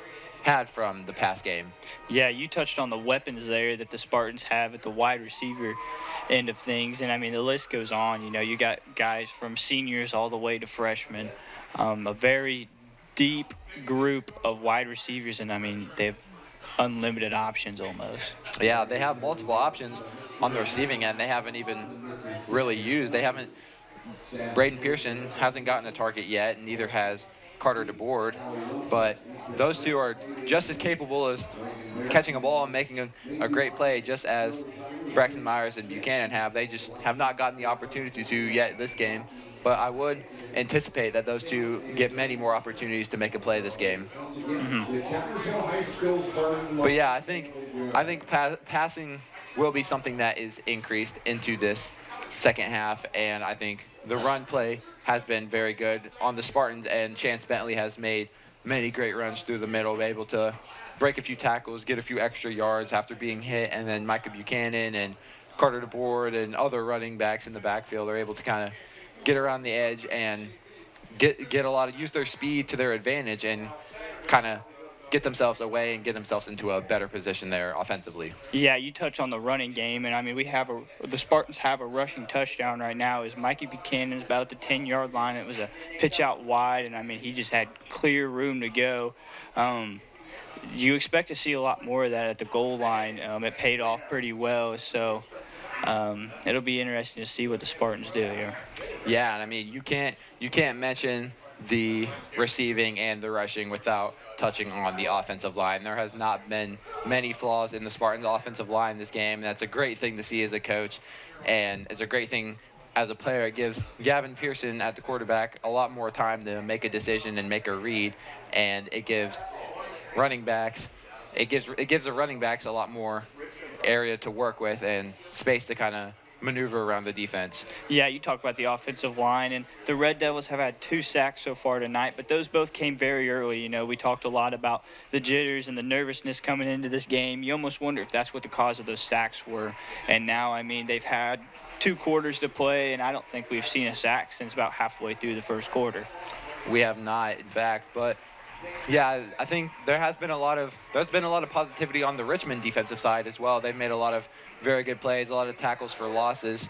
had from the pass game. Yeah, you touched on the weapons there that the Spartans have at the wide receiver end of things, and I mean the list goes on. You got guys from seniors all the way to freshmen, a very deep group of wide receivers, and I mean they have unlimited options almost. Yeah, they have multiple options on the receiving end. They haven't even really used. Braden Pearson hasn't gotten a target yet, and neither has Carter DeBoard, but those two are just as capable as catching a ball and making a great play, just as Braxton Myers and Buchanan have. They just have not gotten the opportunity to yet this game, but I would anticipate that those two get many more opportunities to make a play this game. Mm-hmm. But yeah, I think passing will be something that is increased into this second half, and I think the run play has been very good on the Spartans, and Chance Bentley has made many great runs through the middle, able to break a few tackles, get a few extra yards after being hit, and then Micah Buchanan and Carter DeBoard and other running backs in the backfield are able to kind of get around the edge and use their speed to their advantage and kind of get themselves away and get themselves into a better position there offensively. Yeah, you touch on the running game, and I mean the Spartans have a rushing touchdown right now. Is Mikey Buchanan's about at the 10-yard line. It was a pitch out wide, and I mean he just had clear room to go. You expect to see a lot more of that at the goal line. It paid off pretty well, so it'll be interesting to see what the Spartans do here. Yeah, and I mean, you can't mention the receiving and the rushing without touching on the offensive line. There has not been many flaws in the Spartans' offensive line this game, and that's a great thing to see as a coach, and it's a great thing as a player. It gives Gavin Pearson at the quarterback a lot more time to make a decision and make a read, and it gives running backs, it gives the running backs a lot more area to work with and space to kind of maneuver around the defense. Yeah, you talk about the offensive line, and the Red Devils have had 2 sacks so far tonight, but those both came very early. You know, we talked a lot about the jitters and the nervousness coming into this game. You almost wonder if that's what the cause of those sacks were. And now, I mean, they've had 2 quarters to play, and I don't think we've seen a sack since about halfway through the first quarter. We have not, in fact, but yeah, I think there's been a lot of positivity on the Richmond defensive side as well. They've made a lot of very good plays, a lot of tackles for losses,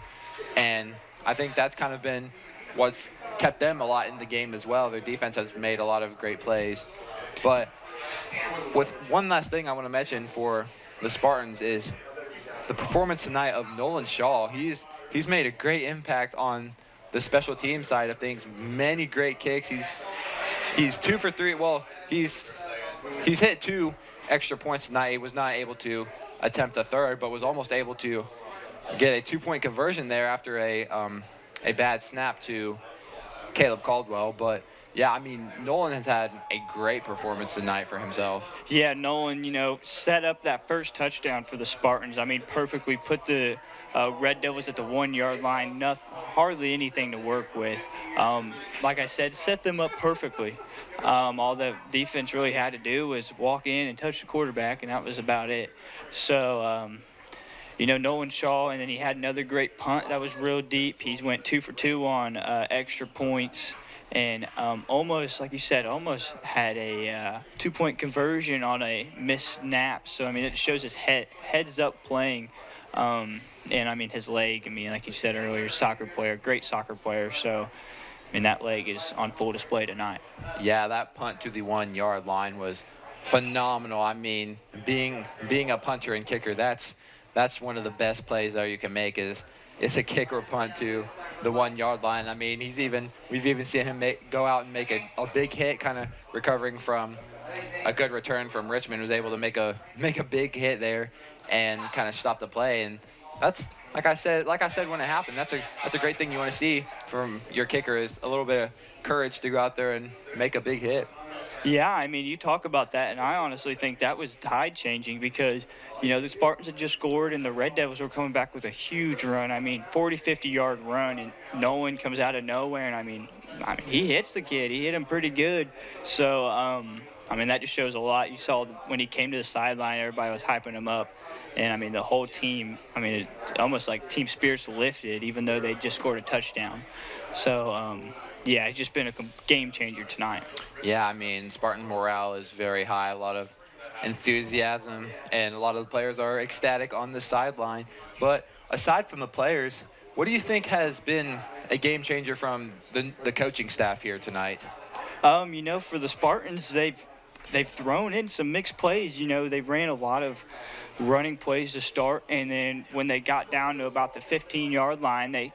and I think that's kind of been what's kept them a lot in the game as well. Their defense has made a lot of great plays. But with one last thing I want to mention for the Spartans is the performance tonight of Nolan Shaw. He's made a great impact on the special team side of things. Many great kicks. He's 2 for 3. Well, he's hit 2 extra points tonight. He was not able to attempt a third, but was almost able to get a 2-point conversion there after a bad snap to Caleb Caldwell. But yeah, I mean, Nolan has had a great performance tonight for himself. Yeah, Nolan, you know, set up that first touchdown for the Spartans. I mean, perfectly put the Red Devils at the 1-yard line. Hardly anything to work with. Like I said, set them up perfectly. All the defense really had to do was walk in and touch the quarterback, and that was about it. So, you know, Nolan Shaw, and then he had another great punt that was real deep. He went 2 for 2 on extra points, and almost, like you said, almost had a 2-point conversion on a missed snap. So, I mean, it shows his heads up playing. And, I mean, his leg, I mean, like you said earlier, great soccer player. So, I mean, that leg is on full display tonight. Yeah, that punt to the 1-yard line was phenomenal. I mean, being a punter and kicker, that's one of the best plays that you can make is a kick or punt to the 1-yard line. I mean, we've even seen him go out and make a big hit, kind of recovering from a good return from Richmond. Was able to make a big hit there and kind of stop the play. And that's, like I said when it happened, that's a great thing you want to see from your kicker, is a little bit of courage to go out there and make a big hit. Yeah, I mean, you talk about that, and I honestly think that was tide-changing because, you know, the Spartans had just scored and the Red Devils were coming back with a huge run. I mean, 40, 50-yard run, and Nolan comes out of nowhere, and I mean, he hits the kid. He hit him pretty good. So, I mean, that just shows a lot. You saw when he came to the sideline, everybody was hyping him up. And, I mean, the whole team, I mean, it's almost like team spirits lifted, even though they just scored a touchdown. So, yeah, it's just been a game changer tonight. Yeah, I mean, Spartan morale is very high, a lot of enthusiasm, and a lot of the players are ecstatic on the sideline. But aside from the players, what do you think has been a game changer from the coaching staff here tonight? You know, for the Spartans, they've thrown in some mixed plays. You know, they ran a lot of running plays to start, and then when they got down to about the 15-yard line, they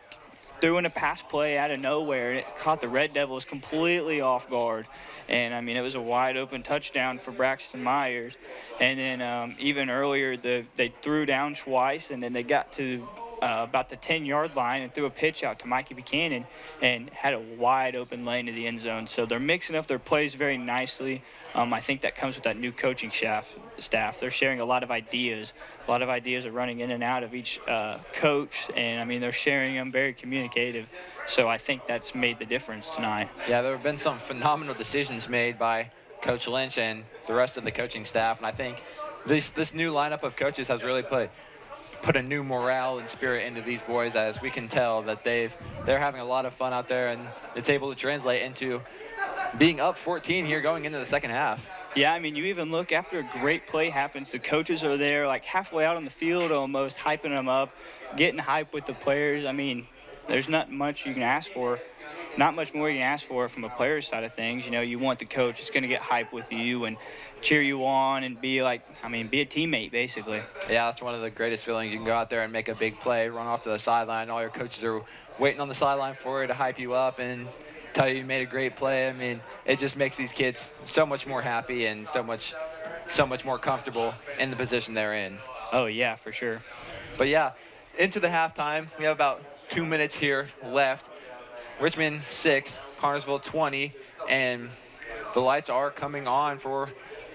threw in a pass play out of nowhere, and it caught the Red Devils completely off guard. And, I mean, it was a wide-open touchdown for Braxton Myers. And then even earlier, they threw down twice, and then they got to about the 10-yard line and threw a pitch out to Mikey Buchanan and had a wide-open lane to the end zone. So they're mixing up their plays very nicely. I think that comes with that new coaching staff. They're sharing a lot of ideas. A lot of ideas are running in and out of each coach, and, I mean, they're sharing them, very communicative. So I think that's made the difference tonight. Yeah, there have been some phenomenal decisions made by Coach Lynch and the rest of the coaching staff, and I think this new lineup of coaches has really put a new morale and spirit into these boys, as we can tell that they're having a lot of fun out there, and it's able to translate into being up 14 here going into the second half. Yeah, I mean, you even look after a great play happens, the coaches are there like halfway out on the field almost, hyping them up, getting hype with the players. I mean, there's not much you can ask for. not much more you can ask for from a player's side of things. You know, you want the coach that's going to get hype with you and cheer you on and be a teammate, basically. Yeah, that's one of the greatest feelings. You can go out there and make a big play, run off to the sideline. All your coaches are waiting on the sideline for you to hype you up and tell you made a great play. I mean, it just makes these kids so much more happy and so much more comfortable in the position they're in. Oh, yeah, for sure. But, yeah, into the halftime. We have about 2 minutes here left. Richmond 6, Connersville 20, and the lights are coming on for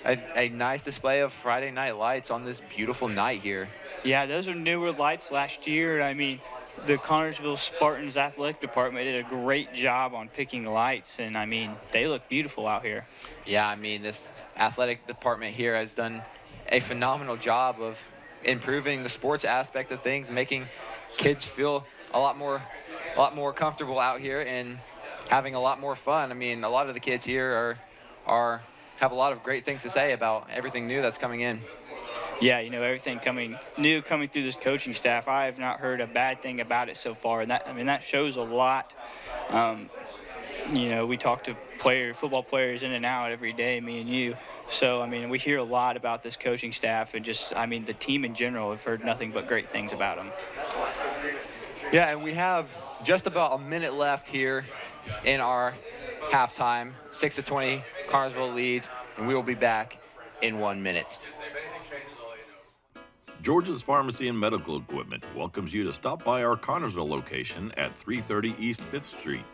a nice display of Friday night lights on this beautiful night here. Yeah, those are newer lights last year. I mean, the Connersville Spartans athletic department did a great job on picking lights, and I mean, they look beautiful out here. Yeah, I mean, this athletic department here has done a phenomenal job of improving the sports aspect of things, making kids feel a lot more comfortable out here and having a lot more fun. I mean, a lot of the kids here have a lot of great things to say about everything new that's coming in. Yeah, you know, everything coming through this coaching staff. I have not heard a bad thing about it so far, and that shows a lot. You know, we talk to football players in and out every day, me and you. So, I mean, we hear a lot about this coaching staff, and just, I mean, the team in general. I've heard nothing but great things about them. Yeah, and we have just about a minute left here in our halftime. 6-20, Connersville leads, and we will be back in 1 minute. George's Pharmacy and Medical Equipment welcomes you to stop by our Connersville location at 330 East 5th Street.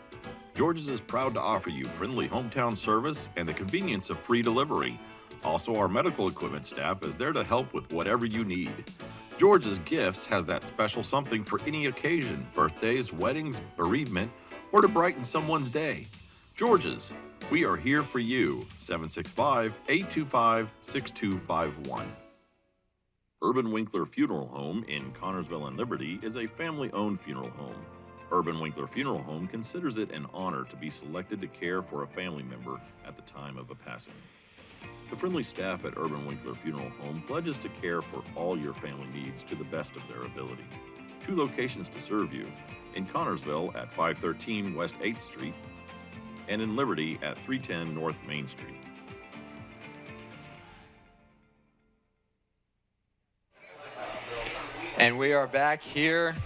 George's is proud to offer you friendly hometown service and the convenience of free delivery. Also, our medical equipment staff is there to help with whatever you need. George's Gifts has that special something for any occasion, birthdays, weddings, bereavement, or to brighten someone's day. George's, we are here for you. 765-825-6251. Urban Winkler Funeral Home in Connersville and Liberty is a family-owned funeral home. Urban Winkler Funeral Home considers it an honor to be selected to care for a family member at the time of a passing. The friendly staff at Urban Winkler Funeral Home pledges to care for all your family needs to the best of their ability. 2 locations to serve you, in Connersville at 513 West 8th Street and in Liberty at 310 North Main Street. And we are back here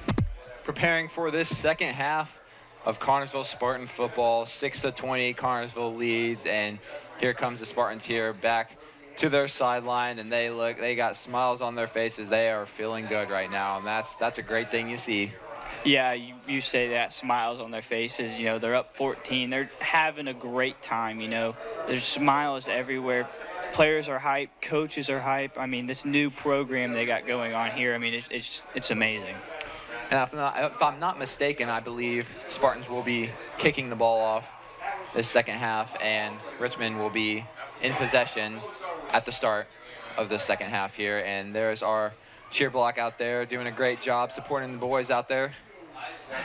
preparing for this second half of Connersville Spartan football. 6-20, Connersville leads, and here comes the Spartans here back to their sideline, and they got smiles on their faces. They are feeling good right now, and that's a great thing you see. Yeah, you say that, smiles on their faces. You know, they're up 14. They're having a great time, you know. There's smiles everywhere. Players are hyped, coaches are hyped. I mean, this new program they got going on here, I mean, it's amazing. And if I'm not mistaken, I believe Spartans will be kicking the ball off this second half, and Richmond will be in possession at the start of the second half here. And there's our cheer block out there doing a great job supporting the boys out there.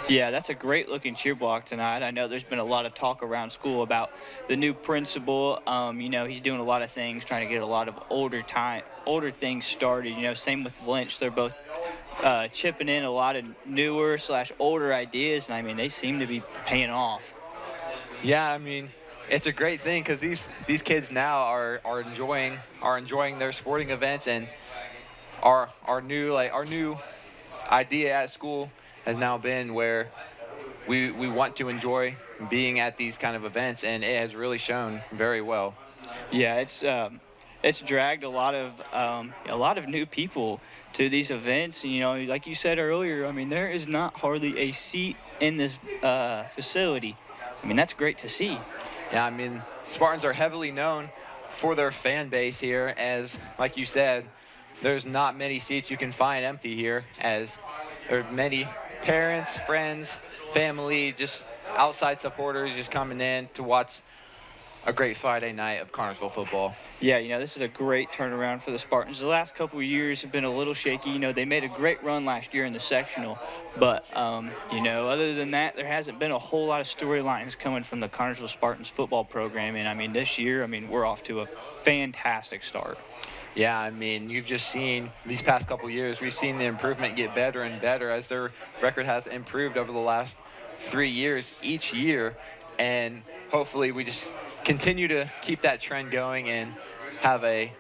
Yeah, that's a great looking cheer block tonight. I know there's been a lot of talk around school about the new principal. You know, he's doing a lot of things, trying to get a lot of older things started. You know, same with Lynch. They're both chipping in a lot of newer / older ideas, and I mean, they seem to be paying off. Yeah, I mean, it's a great thing because these kids now are enjoying their sporting events, and our new idea at school has now been where we want to enjoy being at these kind of events, and it has really shown very well. Yeah, it's dragged a lot of new people to these events. You know, like you said earlier, I mean, there is not hardly a seat in this facility. I mean, that's great to see. Yeah, I mean, Spartans are heavily known for their fan base here, as, like you said, there's not many seats you can find empty here, as there are many parents, friends, family, just outside supporters just coming in to watch a great Friday night of Connersville football. Yeah, you know, this is a great turnaround for the Spartans. The last couple of years have been a little shaky. You know, they made a great run last year in the sectional, but, you know, other than that, there hasn't been a whole lot of storylines coming from the Connersville Spartans football program. And, I mean, this year, I mean, we're off to a fantastic start. Yeah, I mean, you've just seen these past couple years, we've seen the improvement get better and better as their record has improved over the last 3 years each year, and hopefully we just continue to keep that trend going and have a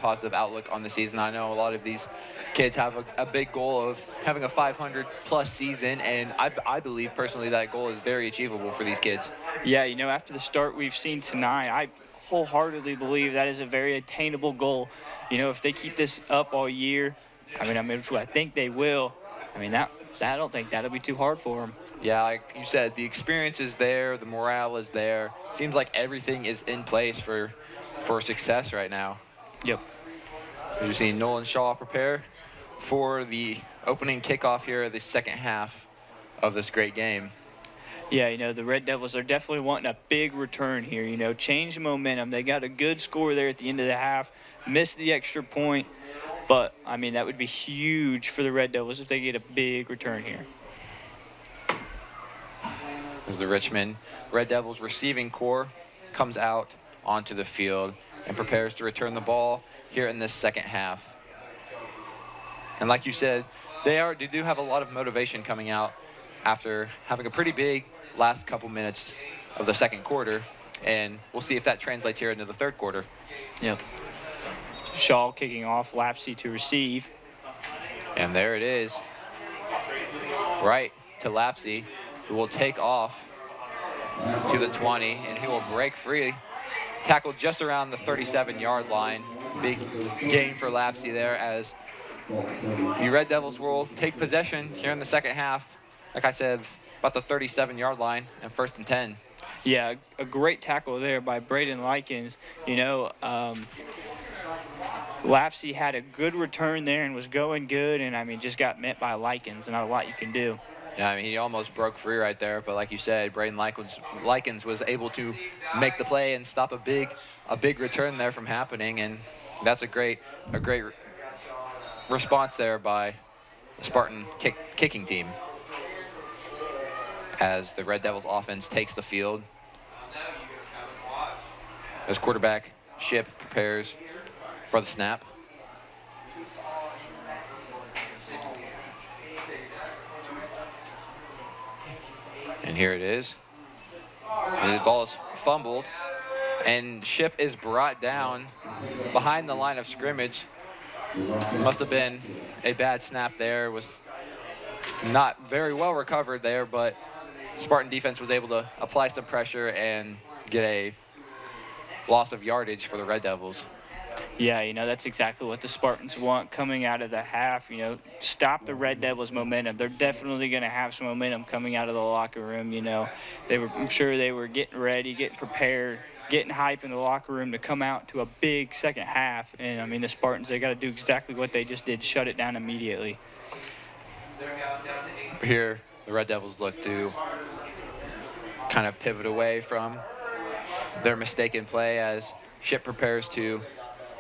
positive outlook on the season. I know a lot of these kids have a big goal of having a 500-plus season, and I believe personally that goal is very achievable for these kids. Yeah, you know, after the start we've seen tonight, I wholeheartedly believe that is a very attainable goal. You know, if they keep this up all year, which I think they will, I don't think that'll be too hard for them. Yeah, like you said, the experience is there, the morale is there. Seems like everything is in place for success right now. Yep. We've seen Nolan Shaw prepare for the opening kickoff here of the second half of this great game. Yeah, you know, the Red Devils are definitely wanting a big return here, you know, change the momentum. They got a good score there at the end of the half, missed the extra point, but, that would be huge for the Red Devils if they get a big return here. As the Richmond Red Devils receiving corps comes out onto the field and prepares to return the ball here in this second half. And like you said, they do have a lot of motivation coming out after having a pretty big last couple minutes of the second quarter, and we'll see if that translates here into the third quarter. Yep. Shaw kicking off, Lapsey to receive. And there it is, right to Lapsey, who will take off to the 20, and he will break free. Tackled just around the 37-yard line. Big gain for Lapsey there as the Red Devils will take possession here in the second half. Like I said, about the 37-yard line and 1st and 10. Yeah, a great tackle there by Braden Likens. You know, Lapsey had a good return there and was going good, and just got met by Likens. Not a lot you can do. Yeah, he almost broke free right there, but like you said, Braden Likens was able to make the play and stop a big return there from happening, and that's a great response there by the Spartan kicking team. As the Red Devils offense takes the field, as quarterback Ship prepares for the snap. And here it is. The ball is fumbled, and Ship is brought down behind the line of scrimmage. Must have been a bad snap there. Was not very well recovered there, but Spartan defense was able to apply some pressure and get a loss of yardage for the Red Devils. Yeah, that's exactly what the Spartans want coming out of the half. Stop the Red Devils' momentum. They're definitely going to have some momentum coming out of the locker room. I'm sure they were getting ready, getting prepared, getting hype in the locker room to come out to a big second half. And, the Spartans, they got to do exactly what they just did, shut it down immediately. Here, the Red Devils look to kind of pivot away from their mistaken play as Ship prepares to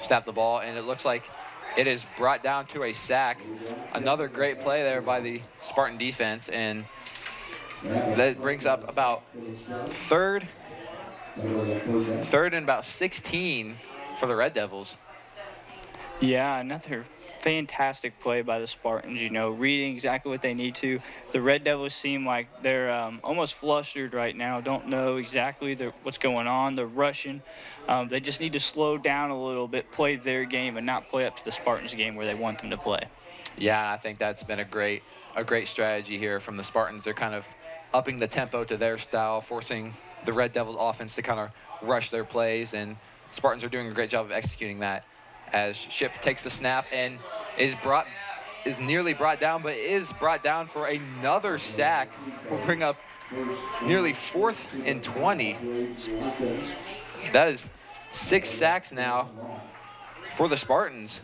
snap the ball, and it looks like it is brought down to a sack. Another great play there by the Spartan defense, and that brings up about third and about 16 for the Red Devils. Yeah, another fantastic play by the Spartans, reading exactly what they need to. The Red Devils seem like they're almost flustered right now, don't know exactly what's going on. They're rushing. They just need to slow down a little bit, play their game, and not play up to the Spartans' game where they want them to play. Yeah, I think that's been a great strategy here from the Spartans. They're kind of upping the tempo to their style, forcing the Red Devils offense to kind of rush their plays, and Spartans are doing a great job of executing that. As Ship takes the snap and is nearly brought down, but is brought down for another sack. Will bring up nearly 4th and 20. That is 6 sacks now for the Spartans.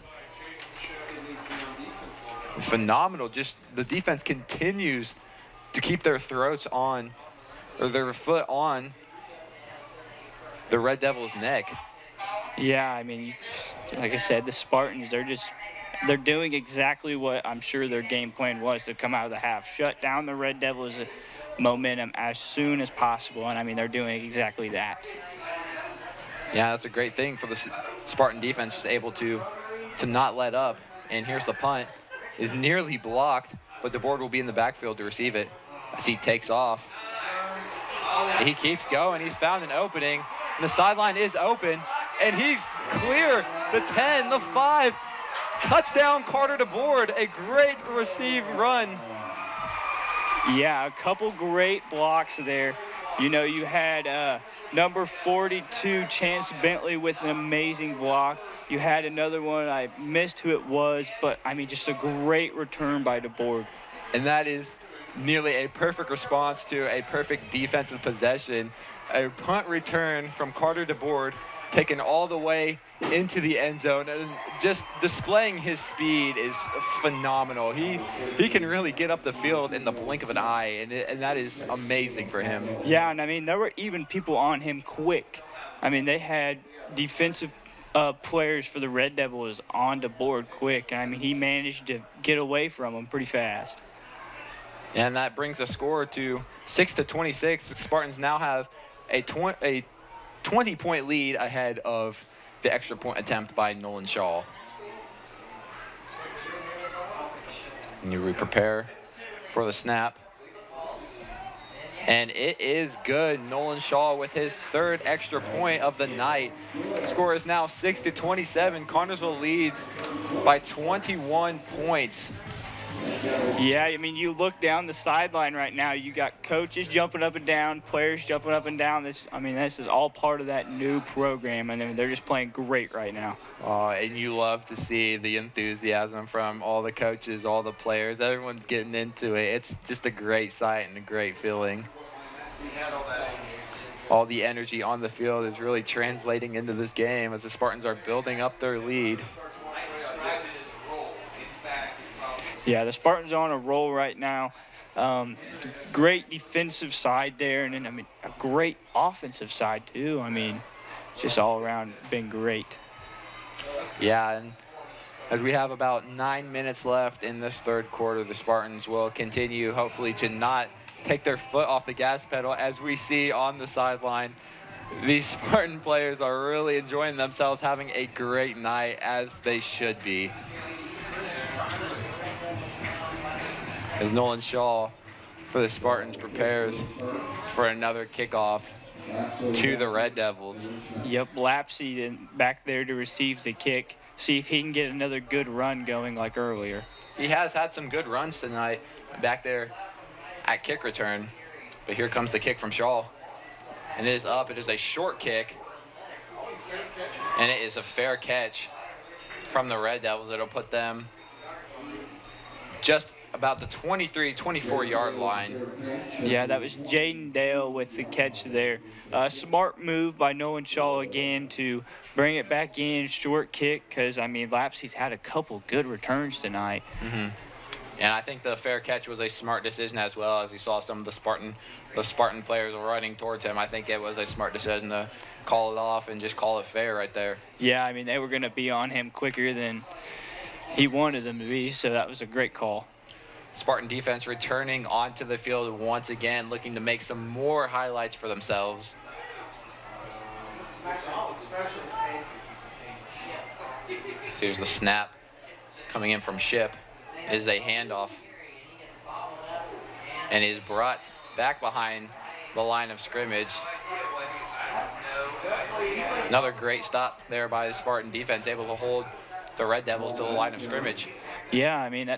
Phenomenal. Just the defense continues to keep their throats on, or their foot on the Red Devils' neck. Yeah, like I said, the Spartans, they're doing exactly what I'm sure their game plan was to come out of the half. Shut down the Red Devils' momentum as soon as possible, and they're doing exactly that. Yeah, that's a great thing for the Spartan defense, just able to not let up. And here's the punt. Is nearly blocked, but DeBoard will be in the backfield to receive it as he takes off. He keeps going. He's found an opening. And the sideline is open, and he's clear. The 10, the 5. Touchdown, Carter DeBoard. A great receive run. Yeah, a couple great blocks there. You know, you had number 42, Chance Bentley, with an amazing block. You had another one, I missed who it was, but, I mean, just a great return by DeBoard. And that is nearly a perfect response to a perfect defensive possession. A punt return from Carter DeBoard, taken all the way into the end zone, and just displaying his speed is phenomenal. He can really get up the field in the blink of an eye, and that is amazing for him. Yeah, and I mean, there were even people on him quick. I mean, they had defensive players for the Red Devils on DeBoard quick. I mean, he managed to get away from them pretty fast. And that brings the score to 6-26. The Spartans now have a 20-point lead ahead of the extra point attempt by Nolan Shaw. And you prepare for the snap. And it is good. Nolan Shaw with his 3rd extra point of the night. The score is now 6-27. Connersville leads by 21 points. Yeah, I mean, you look down the sideline right now, you got coaches jumping up and down, players jumping up and down. This is all part of that new program, and they're just playing great right now. And you love to see the enthusiasm from all the coaches, all the players. Everyone's getting into it. It's just a great sight and a great feeling. All the energy on the field is really translating into this game as the Spartans are building up their lead. Yeah, the Spartans are on a roll right now. Great defensive side there, and then, I mean, a great offensive side too. I mean, just all around been great. Yeah, and as we have about 9 minutes left in this 3rd quarter, the Spartans will continue, hopefully, to not take their foot off the gas pedal, as we see on the sideline. These Spartan players are really enjoying themselves, having a great night, as they should be. As Nolan Shaw for the Spartans prepares for another kickoff to the Red Devils. Yep, Lapsey back there to receive the kick. See if he can get another good run going like earlier. He has had some good runs tonight back there at kick return. But here comes the kick from Shaw. And it is up. It is a short kick. And it is a fair catch from the Red Devils. It'll put them just about the 23, 24-yard line. Yeah, that was Jaden Dale with the catch there. Smart move by Nolan Shaw again to bring it back in, short kick, because, I mean, Lapsey's had a couple good returns tonight. Mm-hmm. And I think the fair catch was a smart decision as well, as he saw some of the Spartan players running towards him. I think it was a smart decision to call it off and just call it fair right there. Yeah, I mean, they were going to be on him quicker than he wanted them to be, so that was a great call. Spartan defense returning onto the field once again, looking to make some more highlights for themselves. Here's the snap coming in from Ship. It is a handoff and is brought back behind the line of scrimmage. Another great stop there by the Spartan defense, able to hold the Red Devils to the line of scrimmage. Yeah, I mean,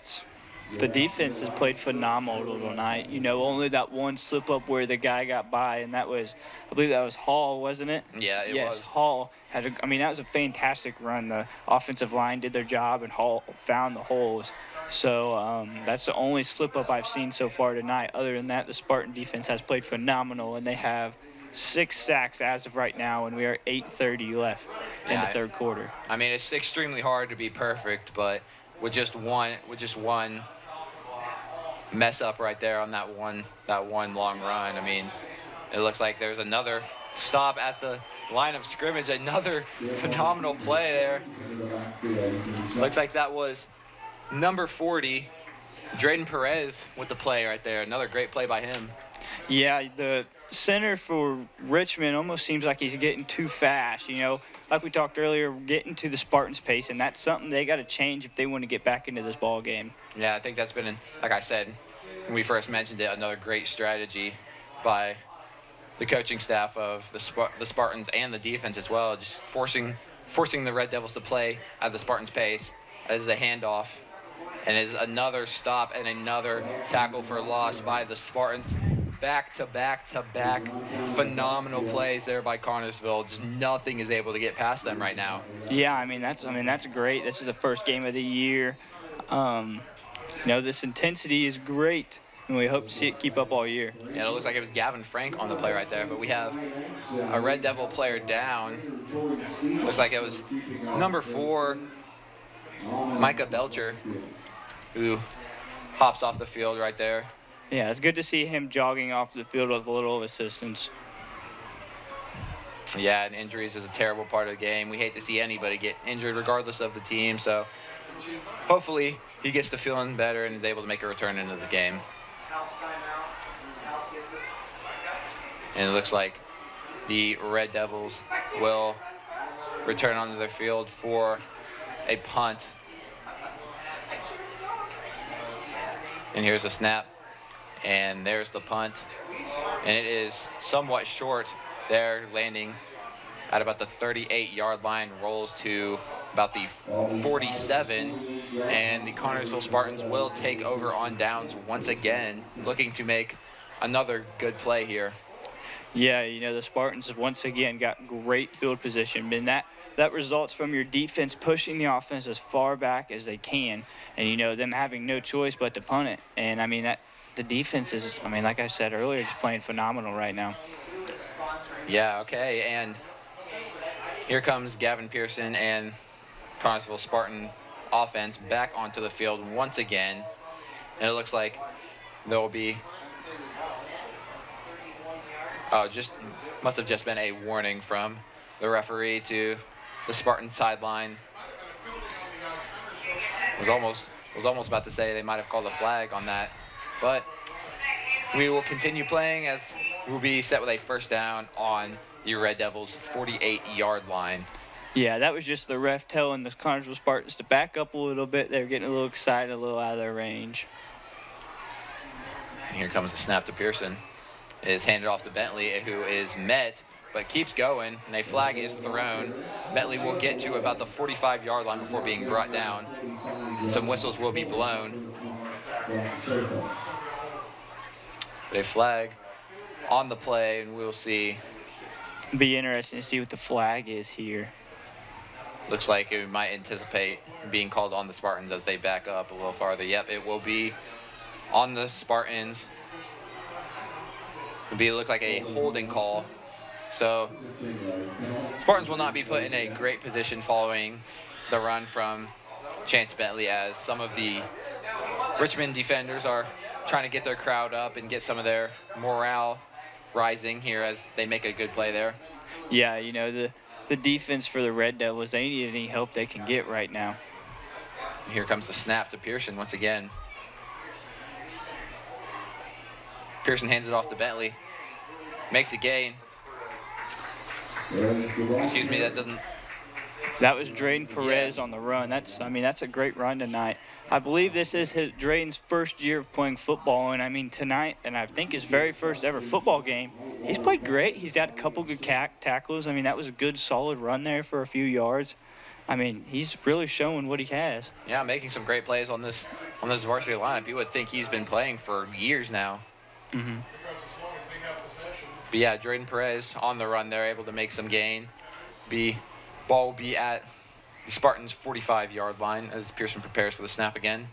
the defense has played phenomenal tonight. You know, only that one slip up where the guy got by, and that was, I believe that was Hall, wasn't it? Yeah, it was. Yes, Hall had that was a fantastic run. The offensive line did their job, and Hall found the holes. So that's the only slip up I've seen so far tonight. Other than that, the Spartan defense has played phenomenal, and they have 6 sacks as of right now, and we are 8:30 left in the 3rd quarter. I mean, it's extremely hard to be perfect, but with just one mess up right there on that one long run, I mean, it looks like there's another stop at the line of scrimmage, another phenomenal play there. Looks like that was number 40, Drayden Perez, with the play right there. Another great play by him. Yeah, the center for Richmond almost seems like he's getting too fast, you know. Like we talked earlier, getting to the Spartans' pace, and that's something they got to change if they want to get back into this ball game. Yeah, I think that's been, like I said, when we first mentioned it, another great strategy by the coaching staff of the Spartans and the defense as well, just forcing the Red Devils to play at the Spartans' pace. As a handoff, and is another stop and another tackle for loss by the Spartans. Back to back phenomenal plays there by Connorsville. Just nothing is able to get past them right now. Yeah, I mean that's great. This is the first game of the year. This intensity is great, and we hope to see it keep up all year. Yeah, it looks like it was Gavin Frank on the play right there, but we have a Red Devil player down. Looks like it was number 4, Micah Belcher, who hops off the field right there. Yeah, it's good to see him jogging off the field with a little assistance. Yeah, and injuries is a terrible part of the game. We hate to see anybody get injured regardless of the team, so hopefully he gets to feeling better and is able to make a return into the game. And it looks like the Red Devils will return onto their field for a punt. And here's a snap, and there's the punt, and it is somewhat short there, landing at about the 38-yard line, rolls to about the 47, and the Connorsville Spartans will take over on downs once again, looking to make another good play here. Yeah, the Spartans have once again got great field position, and that results from your defense pushing the offense as far back as they can, and them having no choice but to punt it. And the defense is, like I said earlier, just playing phenomenal right now. Yeah, okay, and here comes Gavin Pearson and Connorsville Spartan offense back onto the field once again, and it looks like there will be must have just been a warning from the referee to the Spartan sideline. Was almost about to say they might have called a flag on that, but we will continue playing as we'll be set with a first down on the Red Devils' 48-yard line. Yeah, that was just the ref telling the Connorsville Spartans to back up a little bit. They were getting a little excited, a little out of their range. And here comes the snap to Pearson. It is handed off to Bentley, who is met, but keeps going, and a flag is thrown. Bentley will get to about the 45-yard line before being brought down. Some whistles will be blown. But a flag on the play, and we'll see. It'll be interesting to see what the flag is here. Looks like it might anticipate being called on the Spartans as they back up a little farther. Yep, it will be on the Spartans. It'll look like a holding call. So Spartans will not be put in a great position following the run from Chance Bentley, as some of the Richmond defenders are trying to get their crowd up and get some of their morale rising here as they make a good play there. Yeah, the defense for the Red Devils, they need any help they can get right now. Here comes the snap to Pearson once again. Pearson hands it off to Bentley. Makes a gain. Excuse me, that doesn't... That was Drayden Perez on the run. That's a great run tonight. I believe this is Drayden's first year of playing football, and tonight, and I think his very first ever football game, he's played great. He's got a couple good tackles. That was a good, solid run there for a few yards. He's really showing what he has. Yeah, making some great plays on this varsity lineup. You would think he's been playing for years now. Mm-hmm. But yeah, Drayden Perez on the run there, able to make some gain. Ball will be at the Spartans' 45-yard line as Pearson prepares for the snap again.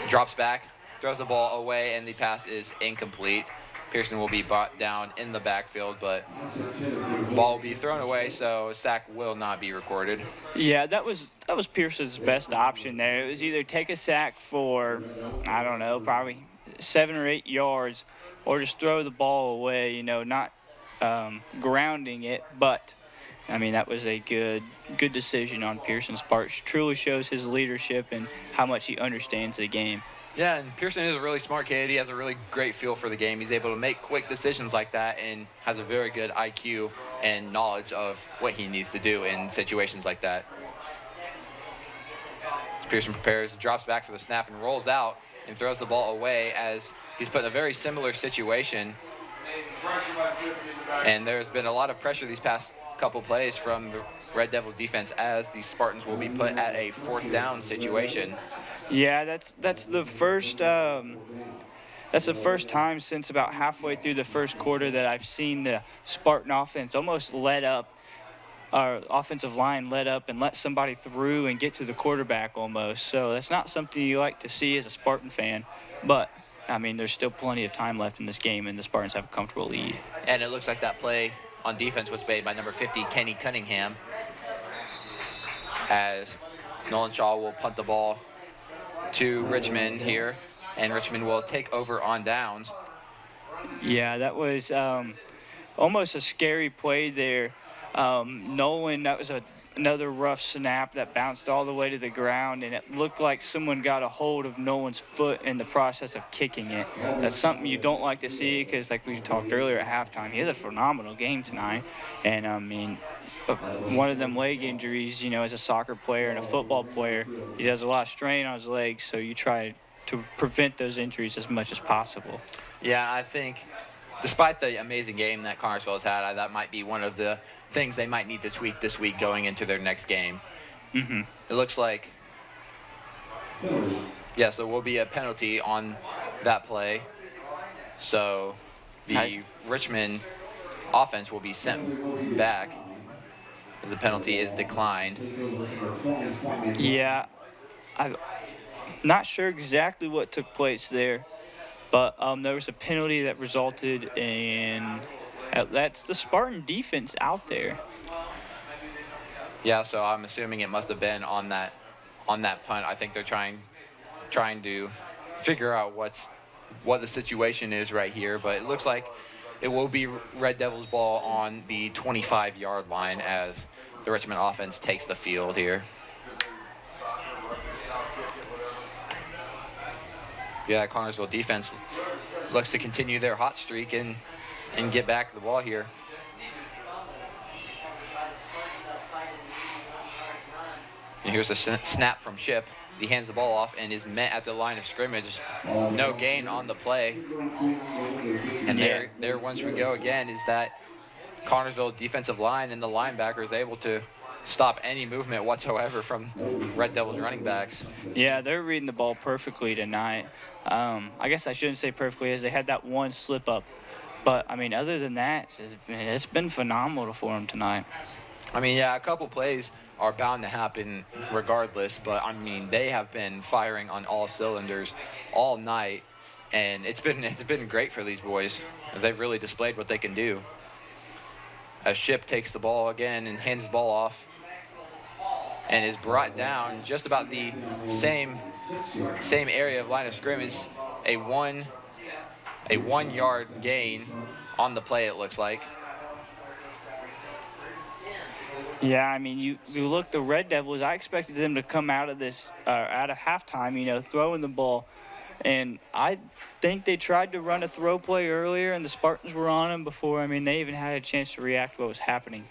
Drops back, throws the ball away, and the pass is incomplete. Pearson will be brought down in the backfield, but ball will be thrown away, so a sack will not be recorded. Yeah, that was Pearson's best option there. It was either take a sack for, I don't know, probably 7 or 8 yards, or just throw the ball away, not grounding it. But, that was a good decision on Pearson's part. Truly shows his leadership and how much he understands the game. Yeah, and Pearson is a really smart kid. He has a really great feel for the game. He's able to make quick decisions like that and has a very good IQ and knowledge of what he needs to do in situations like that. As Pearson prepares, drops back for the snap and rolls out and throws the ball away as he's put in a very similar situation. And there's been a lot of pressure these past couple plays from the Red Devils defense as the Spartans will be put at a 4th down situation. Yeah, that's the first time since about halfway through the first quarter that I've seen the Spartan offense almost let up, our offensive line let up and let somebody through and get to the quarterback almost. So that's not something you like to see as a Spartan fan. But, I mean, there's still plenty of time left in this game, and the Spartans have a comfortable lead. And it looks like that play on defense was made by number 50, Kenny Cunningham, as Nolan Shaw will punt the ball to Richmond here, and Richmond will take over on downs. Yeah, that was almost a scary play there. Nolan, that was another rough snap that bounced all the way to the ground, and it looked like someone got a hold of Nolan's foot in the process of kicking it. That's something you don't like to see because, like we talked earlier at halftime, he has a phenomenal game tonight. And, I mean, one of them leg injuries, you know, as a soccer player and a football player, he has a lot of strain on his legs, so you try to prevent those injuries as much as possible. Yeah, I think despite the amazing game that Connersville has had, that might be one of the things they might need to tweak this week going into their next game. Mm-hmm. It looks like, yes, there will be a penalty on that play. So the Richmond offense will be sent back as the penalty is declined. Yeah, I'm not sure exactly what took place there, but there was a penalty that resulted in that's the Spartan defense out there. Yeah, so I'm assuming it must have been on that punt. I think they're trying to figure out what the situation is right here, but it looks like it will be Red Devils ball on the 25-yard line as the Richmond offense takes the field here. Yeah, Connersville defense looks to continue their hot streak and get back the ball here. And here's a snap from Ship. He hands the ball off and is met at the line of scrimmage. No gain on the play. And there once we go again is that Connersville defensive line and the linebacker is able to stop any movement whatsoever from Red Devils running backs. Yeah, they're reading the ball perfectly tonight. I guess I shouldn't say perfectly as they had that one slip up. But, I mean, other than that, it's been phenomenal for them tonight. I mean, yeah, a couple plays are bound to happen regardless, but, I mean, they have been firing on all cylinders all night, and it's been great for these boys as they've really displayed what they can do. As Ship takes the ball again and hands the ball off and is brought down just about the same area of line of scrimmage, a 1 yard gain on the play, it looks like. Yeah, I mean, you look, the Red Devils, I expected them to come out of this, out of halftime, you know, throwing the ball. And I think they tried to run a throw play earlier, and the Spartans were on them before. I mean, they even had a chance to react to what was happening.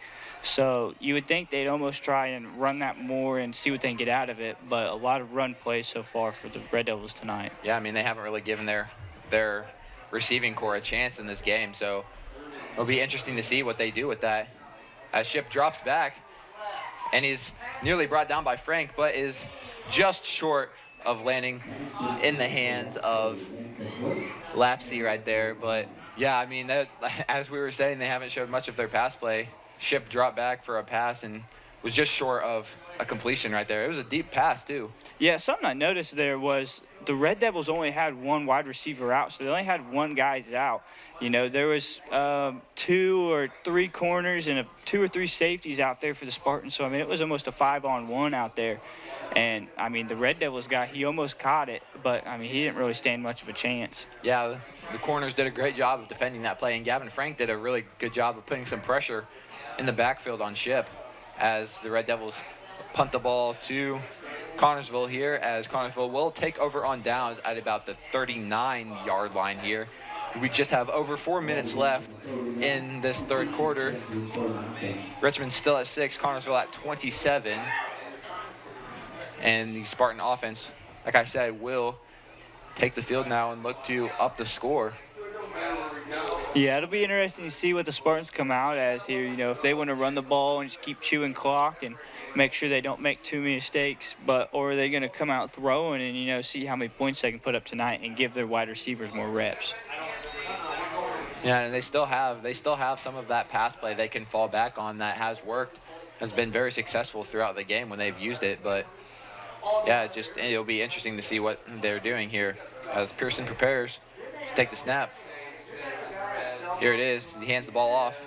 So you would think they'd almost try and run that more and see what they can get out of it. But a lot of run plays so far for the Red Devils tonight. Yeah, I mean, they haven't really given their receiving core a chance in this game. So it'll be interesting to see what they do with that. As Ship drops back and is nearly brought down by Frank, but is just short of landing in the hands of Lapsey right there. But yeah, I mean, as we were saying, they haven't showed much of their pass play. Ship dropped back for a pass and was just short of a completion right there. It was a deep pass too. Yeah, something I noticed there was the Red Devils only had one wide receiver out, so they only had one guy out. You know, there was 2 or 3 corners and 2 or 3 safeties out there for the Spartans. So, I mean, it was almost a 5-on-1 out there. And, I mean, the Red Devils guy, he almost caught it, but, I mean, he didn't really stand much of a chance. Yeah, the corners did a great job of defending that play, and Gavin Frank did a really good job of putting some pressure in the backfield on Ship as the Red Devils punt the ball to Connersville here, as Connersville will take over on downs at about the 39-yard line here. We just have over 4 minutes left in this third quarter. Richmond still at 6, Connersville at 27. And the Spartan offense, like I said, will take the field now and look to up the score. Yeah, it'll be interesting to see what the Spartans come out as here. You know, if they want to run the ball and just keep chewing clock and make sure they don't make too many mistakes, or are they going to come out throwing and, you know, see how many points they can put up tonight and give their wide receivers more reps. Yeah, and they still have some of that pass play they can fall back on that has worked, has been very successful throughout the game when they've used it. But yeah, it'll be interesting to see what they're doing here as Pearson prepares to take the snap. Here it is. He hands the ball off.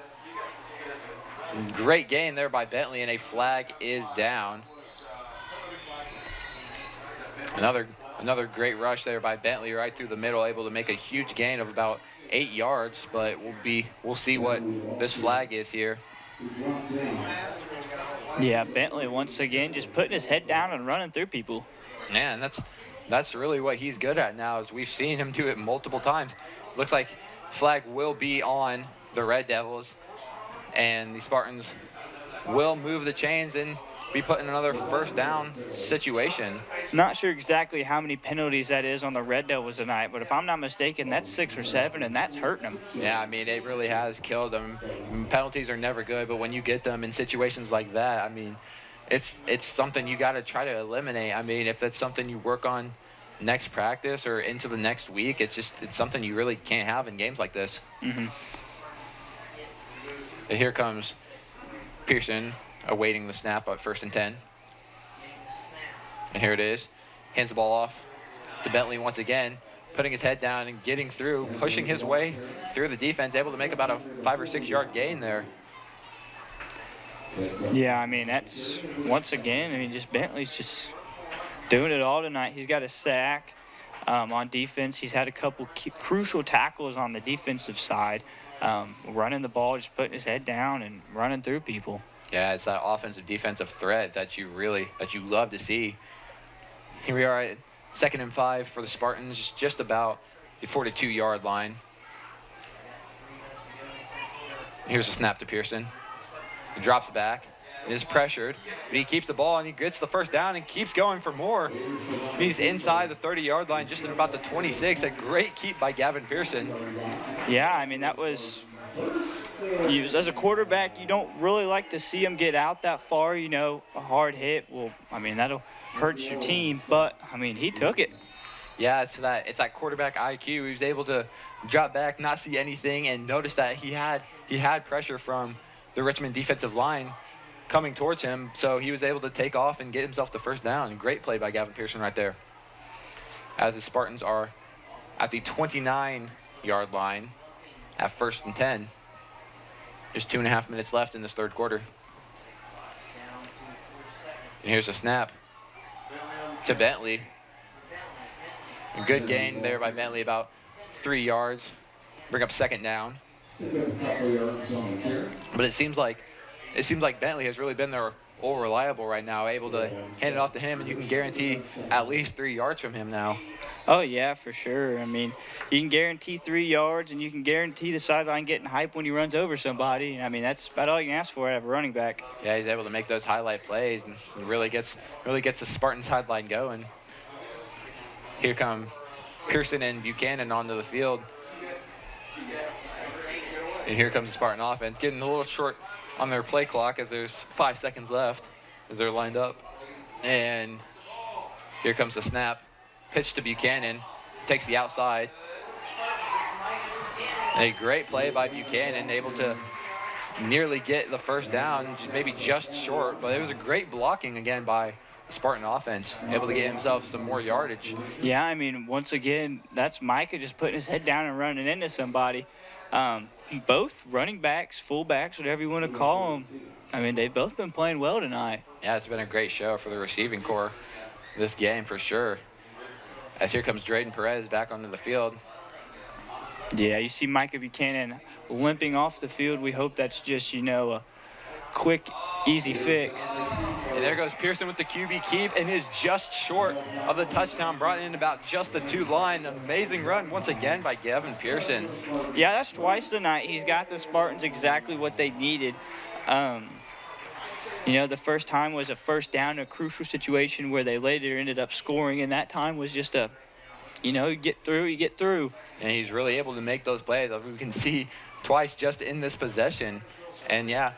Great gain there by Bentley, and a flag is down. Another great rush there by Bentley right through the middle, able to make a huge gain of about 8 yards, but we'll see what this flag is here. Yeah, Bentley once again just putting his head down and running through people. Yeah, and that's really what he's good at now, is we've seen him do it multiple times. Looks like flag will be on the Red Devils, and the Spartans will move the chains and be put in another first down situation. Not sure exactly how many penalties that is on the Red Devils tonight, but if I'm not mistaken, that's 6 or 7, and that's hurting them. Yeah, I mean, it really has killed them. Penalties are never good, but when you get them in situations like that, I mean, it's something you got to try to eliminate. I mean, if that's something you work on next practice or into the next week, it's something you really can't have in games like this. Mm-hmm. And here comes Pearson awaiting the snap at 1st and 10. And here it is. Hands the ball off to Bentley once again, putting his head down and getting through, pushing his way through the defense, able to make about a 5 or 6 yard gain there. Yeah, I mean, that's, once again, I mean, just Bentley's just doing it all tonight. He's got a sack on defense. He's had a couple crucial tackles on the defensive side, running the ball, just putting his head down and running through people. Yeah, it's that offensive defensive threat that you love to see. Here we are at 2nd and 5 for the Spartans, just about the 42 yard line. Here's a snap to Pearson. He drops back. It is pressured, but he keeps the ball and he gets the first down and keeps going for more. He's inside the 30 yard line, just at about the 26. A great keep by Gavin Pearson. Yeah, I mean, that was, as a quarterback, you don't really like to see him get out that far. You know, a hard hit, well, I mean, that'll hurt your team, but I mean, he took it. Yeah, it's that quarterback IQ. He was able to drop back, not see anything, and notice that he had pressure from the Richmond defensive line coming towards him, so he was able to take off and get himself the first down. Great play by Gavin Pearson right there. As the Spartans are at the 29 yard line at 1st and 10. Just 2.5 minutes left in this third quarter. And here's a snap to Bentley. A good gain there by Bentley, about 3 yards. Bring up 2nd down. But it seems like Bentley has really been their all reliable right now, able to hand it off to him, and you can guarantee at least 3 yards from him now. Oh, yeah, for sure. I mean, you can guarantee 3 yards, and you can guarantee the sideline getting hype when he runs over somebody. I mean, that's about all you can ask for out of a running back. Yeah, he's able to make those highlight plays and really gets the Spartan sideline going. Here come Pearson and Buchanan onto the field. And here comes the Spartan offense, getting a little short on their play clock as there's 5 seconds left as they're lined up. And here comes the snap. Pitch to Buchanan, takes the outside. A great play by Buchanan, able to nearly get the first down, maybe just short, but it was a great blocking again by the Spartan offense, able to get himself some more yardage. Yeah, I mean, once again, that's Micah just putting his head down and running into somebody. Both running backs, fullbacks, whatever you want to call them, I mean, they've both been playing well tonight. Yeah, it's been a great show for the receiving corps this game for sure. As here comes Drayden Perez back onto the field. Yeah, you see Micah Buchanan limping off the field. We hope that's just, you know, a quick, easy fix. And there goes Pearson with the QB keep and is just short of the touchdown, brought in about just the 2 line. Amazing run once again by Gavin Pearson. Yeah, that's twice tonight. He's got the Spartans exactly what they needed. You know, the first time was a first down, a crucial situation where they later ended up scoring, and that time was just a you get through. And he's really able to make those plays. We can see twice just in this possession. And, yeah,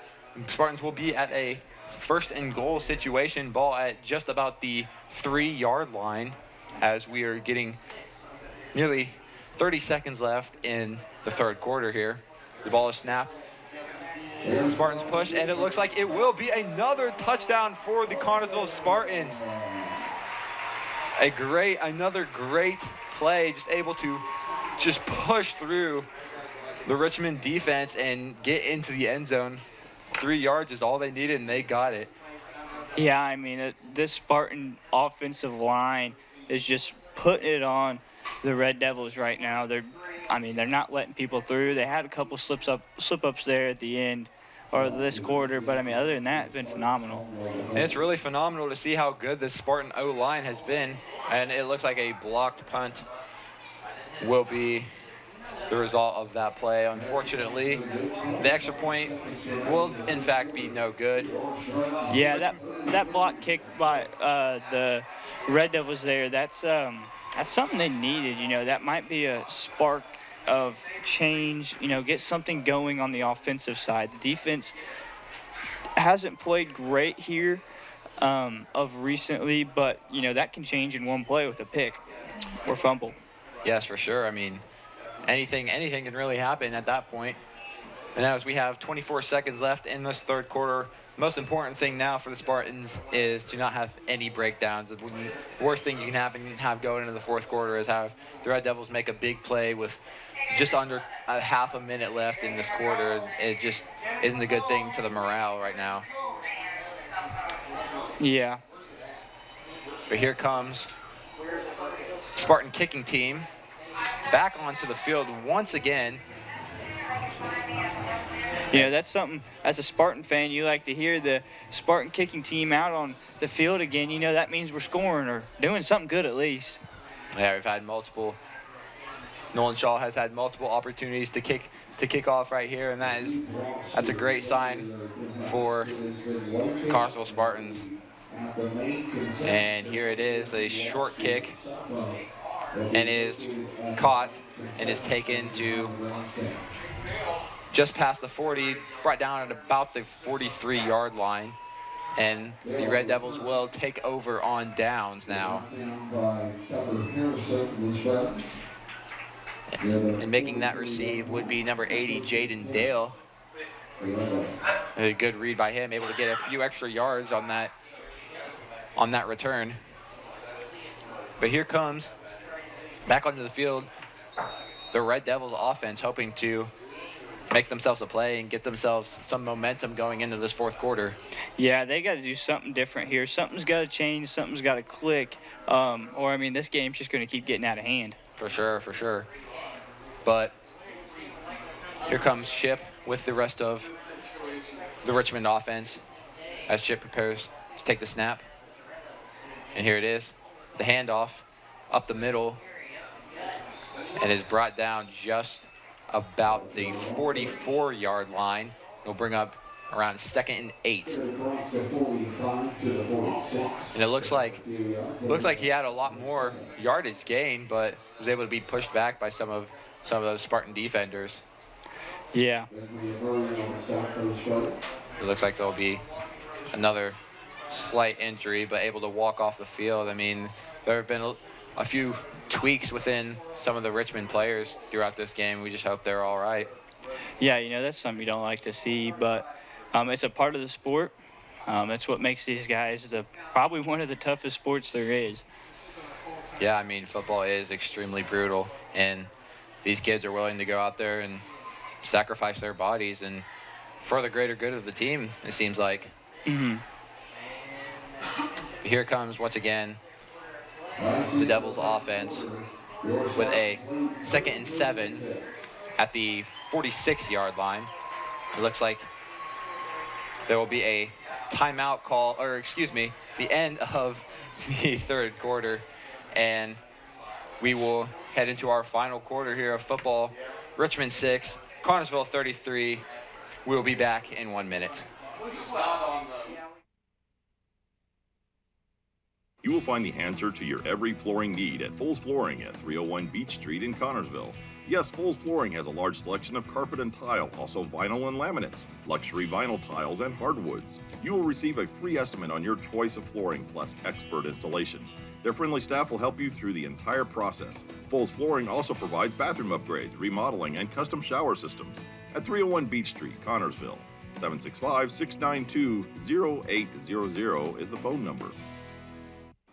Spartans will be at a first and goal situation, ball at just about the 3-yard line as we are getting nearly 30 seconds left in the third quarter here. The ball is snapped. The Spartans push, and it looks like it will be another touchdown for the Connersville Spartans. Another great play, just able to just push through the Richmond defense and get into the end zone. 3 yards is all they needed, and they got it. Yeah, I mean, this Spartan offensive line is just putting it on the Red Devils right now. They're not letting people through. They had a couple slip-ups there at the end or this quarter, but, I mean, other than that, it's been phenomenal. And it's really phenomenal to see how good this Spartan O-line has been, and it looks like a blocked punt will be the result of that play. Unfortunately, the extra point will, in fact, be no good. Yeah, that block kick by the Red Devils there, that's something they needed. That might be a spark of change, get something going on the offensive side. The defense hasn't played great here of recently, but, that can change in one play with a pick or fumble. Yes, for sure. I mean, anything can really happen at that point. And as we have 24 seconds left in this third quarter, the most important thing now for the Spartans is to not have any breakdowns. The worst thing you can have going into the fourth quarter is have the Red Devils make a big play with just under a half a minute left in this quarter. It just isn't a good thing to the morale right now. Yeah. But here comes Spartan kicking team back onto the field once again. That's something, as a Spartan fan, you like to hear the Spartan kicking team out on the field again. That means we're scoring or doing something good at least. Yeah, we've had multiple. Nolan Shaw has had multiple opportunities to kick off right here, and that's a great sign for Connersville Spartans. And here it is, a short kick, and is caught and is taken to just past the 40, brought down at about the 43-yard line. And the Red Devils will take over on downs now. And making that receive would be number 80, Jaden Dale. A good read by him, able to get a few extra yards on that return. But here comes, back onto the field, the Red Devils offense, hoping to make themselves a play and get themselves some momentum going into this fourth quarter. Yeah, they got to do something different here. Something's got to change. Something's got to click. This game's just going to keep getting out of hand. For sure. But here comes Chip with the rest of the Richmond offense as Chip prepares to take the snap. And here it is. The handoff up the middle and is brought down just about the 44-yard line. It'll bring up around 2nd and 8. And it looks like he had a lot more yardage gain, but was able to be pushed back by some of those Spartan defenders. Yeah. It looks like there'll be another slight injury, but able to walk off the field. I mean, there have been a few tweaks within some of the Richmond players throughout this game. We just hope they're all right. Yeah, that's something you don't like to see, but it's a part of the sport. It's what makes these guys probably one of the toughest sports there is. Yeah, I mean, football is extremely brutal, and these kids are willing to go out there and sacrifice their bodies and for the greater good of the team, it seems like. Mm-hmm. Here comes, once again, the Devils offense with a 2nd and 7 at the 46-yard line. It looks like there will be a timeout call, the end of the third quarter, and we will head into our final quarter here of football. Richmond 6, Connersville 33. We will be back in 1 minute. You will find the answer to your every flooring need at Foles Flooring at 301 Beach Street in Connorsville. Yes, Foles Flooring has a large selection of carpet and tile, also vinyl and laminates, luxury vinyl tiles, and hardwoods. You will receive a free estimate on your choice of flooring plus expert installation. Their friendly staff will help you through the entire process. Foles Flooring also provides bathroom upgrades, remodeling, and custom shower systems at 301 Beach Street, Connorsville. 765-692-0800 is the phone number.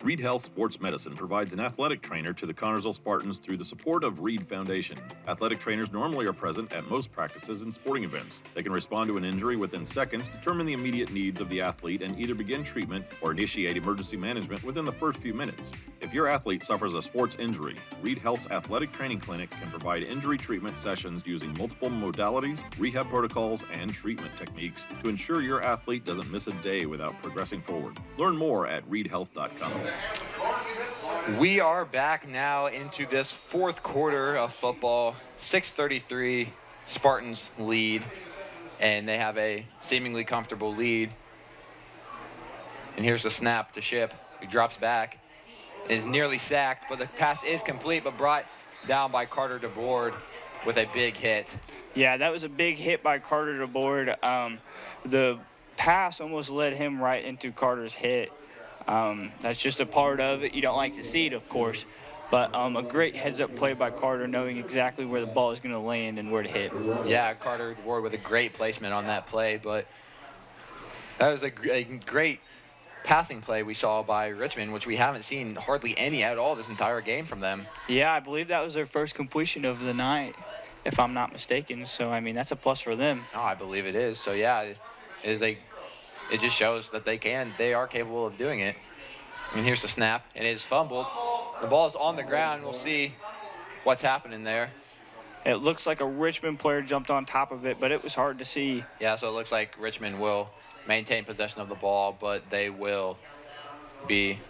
Reed Health Sports Medicine provides an athletic trainer to the Connorsville Spartans through the support of Reed Foundation. Athletic trainers normally are present at most practices and sporting events. They can respond to an injury within seconds, determine the immediate needs of the athlete, and either begin treatment or initiate emergency management within the first few minutes. If your athlete suffers a sports injury, Reed Health's Athletic Training Clinic can provide injury treatment sessions using multiple modalities, rehab protocols, and treatment techniques to ensure your athlete doesn't miss a day without progressing forward. Learn more at reedhealth.com. We are back now into this fourth quarter of football. 6:33, Spartans lead, and they have a seemingly comfortable lead. And here's the snap to Ship. He drops back, is nearly sacked, but the pass is complete, but brought down by Carter DeBoard with a big hit. Yeah, that was a big hit by Carter DeBoard. The pass almost led him right into Carter's hit. That's just a part of it. You don't like to see it, of course, but a great heads-up play by Carter, knowing exactly where the ball is going to land and where to hit. Yeah, Carter Ward with a great placement on that play, but that was a great passing play we saw by Richmond, which we haven't seen hardly any at all this entire game from them. Yeah, I believe that was their first completion of the night, if I'm not mistaken. So, I mean, that's a plus for them. Oh, I believe it is. So, yeah, it just shows that they are capable of doing it. And here's the snap, and it is fumbled. The ball is on the ground. We'll see what's happening there. It looks like a Richmond player jumped on top of it, but it was hard to see. Yeah, so it looks like Richmond will maintain possession of the ball, but they will be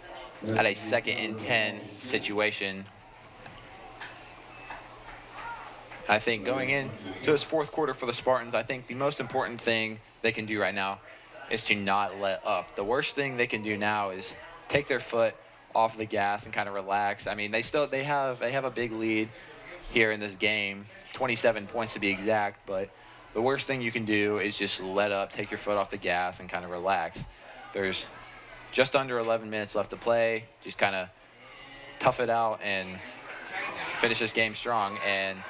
at a 2nd and 10 situation. I think going into this fourth quarter for the Spartans, I think the most important thing they can do right now is to not let up. The worst thing they can do now is take their foot off the gas and kind of relax. I mean, they have a big lead here in this game, 27 points to be exact, but the worst thing you can do is just let up, take your foot off the gas, and kind of relax. There's just under 11 minutes left to play. Just kind of tough it out and finish this game strong. And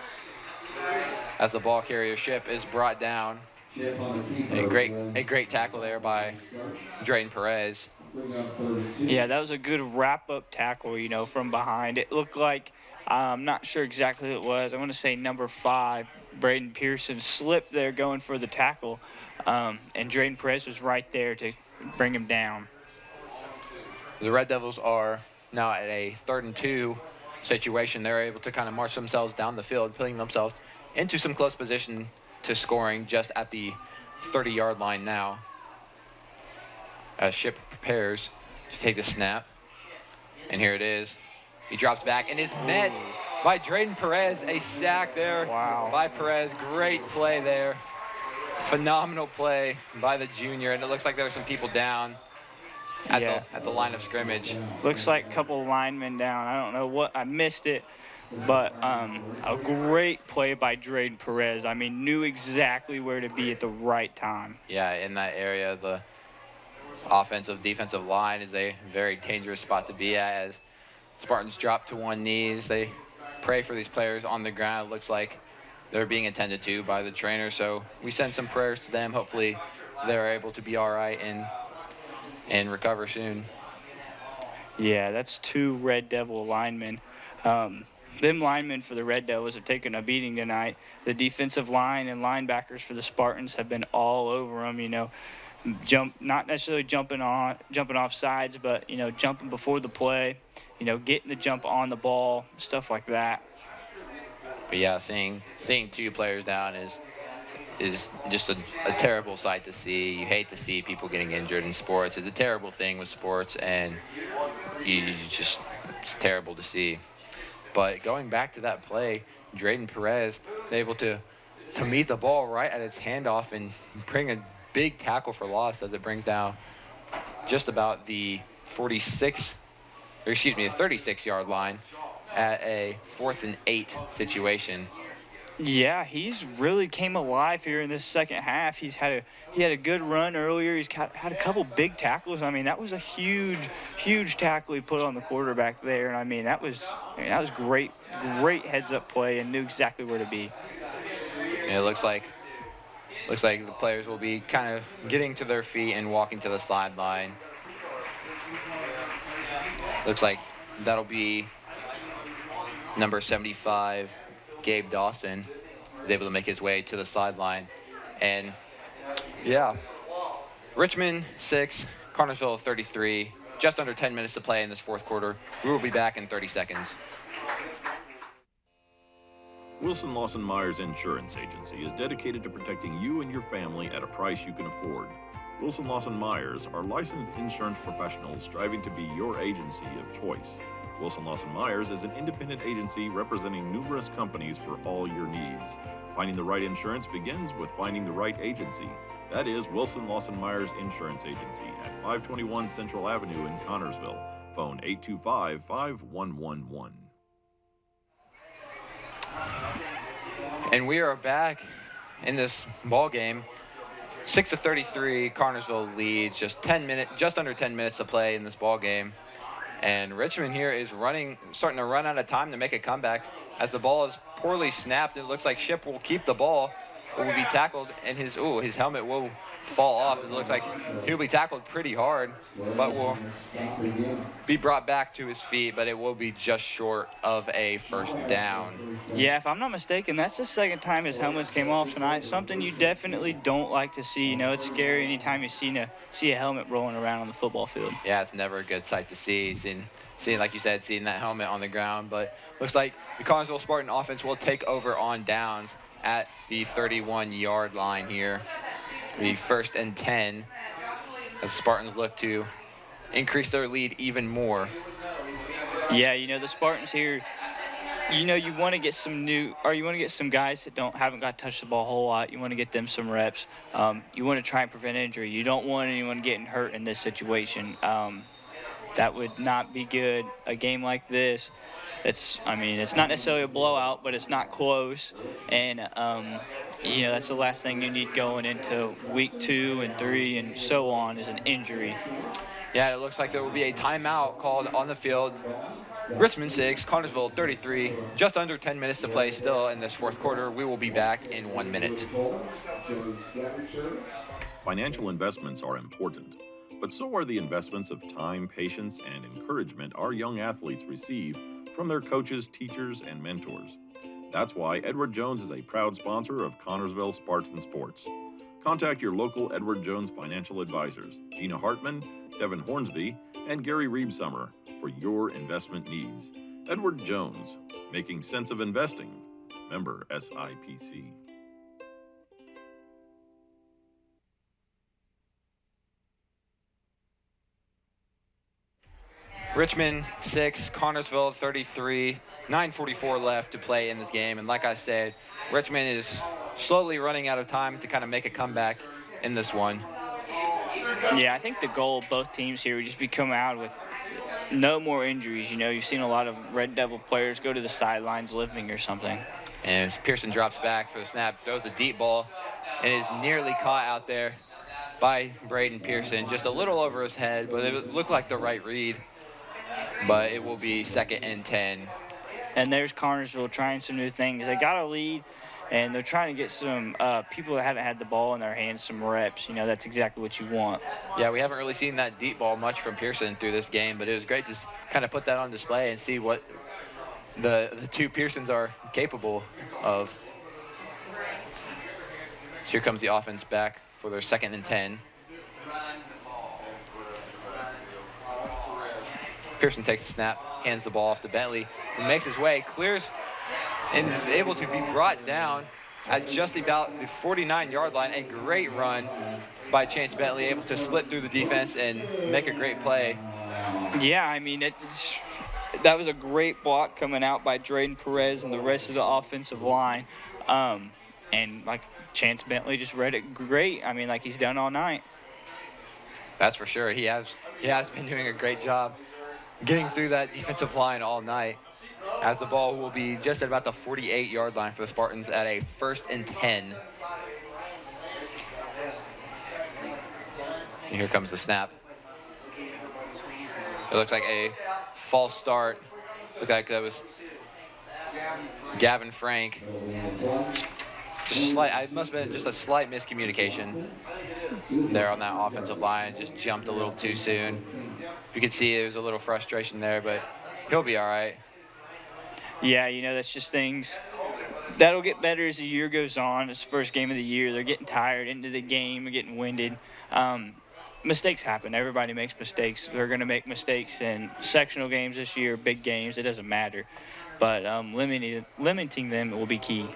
as the ball carrier Ship is brought down, a great tackle there by Drayden Perez. Yeah, that was a good wrap-up tackle, you know, from behind. It looked like, I'm not sure exactly who it was. I want to say number 5, Braden Pearson, slipped there going for the tackle, and Drayden Perez was right there to bring him down. The Red Devils are now at a 3rd and 2 situation. They're able to kind of march themselves down the field, putting themselves into some close position to scoring just at the 30-yard line now. As Ship prepares to take the snap. And here it is. He drops back and is met by Drayden Perez. A sack there by Perez. Great play there. Phenomenal play by the junior. And it looks like there were some people down at the line of scrimmage. Looks like a couple linemen down. I don't know what. I missed it. But a great play by Drayden Perez. I mean, knew exactly where to be at the right time. Yeah, in that area, the offensive defensive line is a very dangerous spot to be at as Spartans drop to one knees. They pray for these players on the ground. It looks like they're being attended to by the trainer, so we send some prayers to them. Hopefully they're able to be all right and recover soon. Yeah, that's 2 Red Devil linemen. Them linemen for the Red Devils have taken a beating tonight. The defensive line and linebackers for the Spartans have been all over them, you know. Not necessarily jumping off sides, but, you know, jumping before the play, you know, getting the jump on the ball, stuff like that. But yeah, seeing 2 players down is just a terrible sight to see. You hate to see people getting injured in sports. It's a terrible thing with sports, and it's terrible to see. But going back to that play, Drayden Perez was able to meet the ball right at its handoff and bring a big tackle for loss as it brings down just about the 46 the 36-yard line at a 4th and 8 situation. Yeah, he's really came alive here in this second half. He had a good run earlier. He's had a couple big tackles. I mean, that was a huge tackle he put on the quarterback there. And I mean, that was great heads-up play and knew exactly where to be. And it looks like the players will be kind of getting to their feet and walking to the sideline. Looks like that'll be number 75. Gabe Dawson is able to make his way to the sideline. And yeah, Richmond 6, Connersville 33, just under 10 minutes to play in this fourth quarter. We will be back in 30 seconds. Wilson Lawson Myers Insurance Agency is dedicated to protecting you and your family at a price you can afford. Wilson Lawson Myers are licensed insurance professionals striving to be your agency of choice. Wilson Lawson Myers is an independent agency representing numerous companies for all your needs. Finding the right insurance begins with finding the right agency. That is Wilson Lawson Myers Insurance Agency at 521 Central Avenue in Connersville. Phone 825-5111. And we are back in this ball game. 6-33, Connersville leads. Just under 10 minutes to play in this ball game. And Richmond here is starting to run out of time to make a comeback. As the ball is poorly snapped, it looks like Ship will keep the ball, but will be tackled, and his helmet will fall off. It looks like he'll be tackled pretty hard, but will be brought back to his feet, but it will be just short of a first down. Yeah, if I'm not mistaken, that's the second time his helmets came off tonight. Something you definitely don't like to see. You know, it's scary anytime you see a helmet rolling around on the football field. Yeah, it's never a good sight to see. Seeing, like you said, seeing that helmet on the ground. But looks like the Connersville Spartan offense will take over on downs at the 31-yard line here. The 1st and 10 as Spartans look to increase their lead even more. Yeah, you know, the Spartans here, you know, you want to get some guys that haven't got to touch the ball a whole lot. You want to get them some reps. You want to try and prevent injury. You don't want anyone getting hurt in this situation. That would not be good. A game like this, it's not necessarily a blowout, but it's not close. And, you know, that's the last thing you need going into week 2 and 3 and so on is an injury. Yeah, it looks like there will be a timeout called on the field. Richmond 6, Connersville 33. Just under 10 minutes to play still in this fourth quarter. We will be back in 1 minute. Financial investments are important, but so are the investments of time, patience, and encouragement our young athletes receive from their coaches, teachers, and mentors. That's why Edward Jones is a proud sponsor of Connersville Spartan Sports. Contact your local Edward Jones financial advisors, Gina Hartman, Devin Hornsby, and Gary Reebsummer for your investment needs. Edward Jones, making sense of investing. Member SIPC. Richmond 6, Connersville 33, 9:44 left to play in this game. And like I said, Richmond is slowly running out of time to kind of make a comeback in this one. Yeah, I think the goal of both teams here would just be come out with no more injuries. You know, you've seen a lot of Red Devil players go to the sidelines limping or something. And as Pearson drops back for the snap, throws a deep ball, and is nearly caught out there by Braden Pearson. Just a little over his head, but it looked like the right read. But it will be 2nd and 10. And there's Connersville trying some new things. They got a lead, and they're trying to get some people that haven't had the ball in their hands some reps. You know, that's exactly what you want. Yeah, we haven't really seen that deep ball much from Pearson through this game, but it was great to kind of put that on display and see what the two Pearsons are capable of. So here comes the offense back for their 2nd and 10. Pearson takes the snap, hands the ball off to Bentley, who makes his way, clears, and is able to be brought down at just about the 49-yard line. A great run by Chance Bentley, able to split through the defense and make a great play. Yeah, I mean, that was a great block coming out by Drayden Perez and the rest of the offensive line. And, like, Chance Bentley just read it great. I mean, like he's done all night. That's for sure. He has been doing a great job getting through that defensive line all night, as the ball will be just at about the 48-yard line for the Spartans at a 1st and 10. And here comes the snap. It looks like a false start. Looked like that was Gavin Frank. Just slight, it must have been just a slight miscommunication there on that offensive line. Just jumped a little too soon. You can see there was a little frustration there, but he'll be all right. Yeah, you know, that's just things that'll get better as the year goes on. It's the first game of the year. They're getting tired into the game, getting winded. Mistakes happen. Everybody makes mistakes. They're going to make mistakes in sectional games this year, big games. It doesn't matter. But limiting them will be key.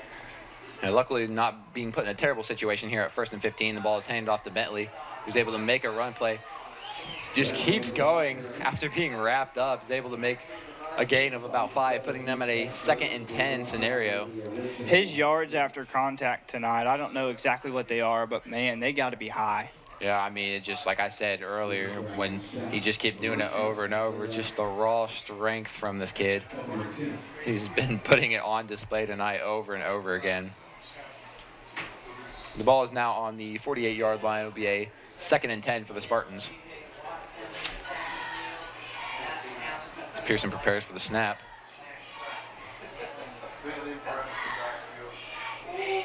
And luckily, not being put in a terrible situation here at 1st and 15. The ball is handed off to Bentley, who's able to make a run play. Just keeps going after being wrapped up. He's able to make a gain of about 5, putting them at a 2nd and 10 scenario. His yards after contact tonight, I don't know exactly what they are, but, man, they got to be high. Yeah, I mean, it just, like I said earlier, when he just kept doing it over and over, just the raw strength from this kid. He's been putting it on display tonight over and over again. The ball is now on the 48-yard line. It'll be a 2nd and 10 for the Spartans. As Pearson prepares for the snap.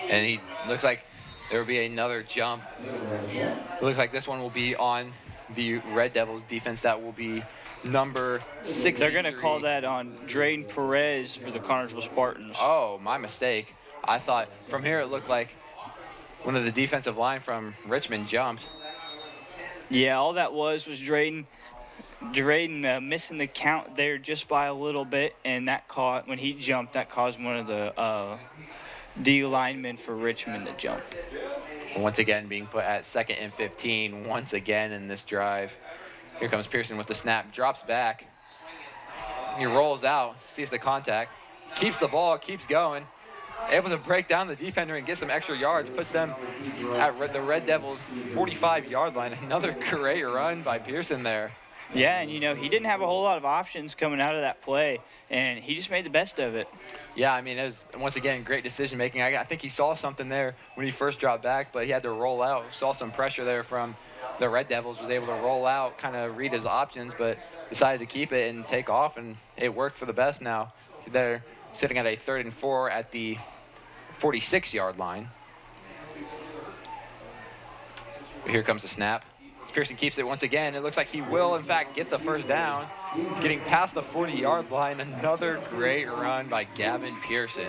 And he looks like there will be another jump. It looks like this one will be on the Red Devils defense. That will be number 63. They're going to call that on Drayden Perez for the Connersville Spartans. Oh, my mistake. I thought from here it looked like one of the defensive line from Richmond jumped. Yeah, all that was Drayden missing the count there just by a little bit, and that caught, when he jumped, that caused one of the D linemen for Richmond to jump. Once again being put at 2nd and 15 once again in this drive. Here comes Pearson with the snap, drops back. He rolls out, sees the contact, keeps the ball, keeps going. Able to break down the defender and get some extra yards, puts them at the Red Devils 45-yard line. Another great run by Pearson there. Yeah, and you know, he didn't have a whole lot of options coming out of that play, and he just made the best of it. Yeah, I mean, it was, once again, great decision-making. I think he saw something there when he first dropped back, but he had to roll out. Saw some pressure there from the Red Devils, was able to roll out, kind of read his options, but decided to keep it and take off, and it worked for the best now. They're sitting at a 3rd and 4 at the 46-yard line. Here comes the snap. As Pearson keeps it once again, it looks like he will, in fact, get the first down. Getting past the 40-yard line, another great run by Gavin Pearson.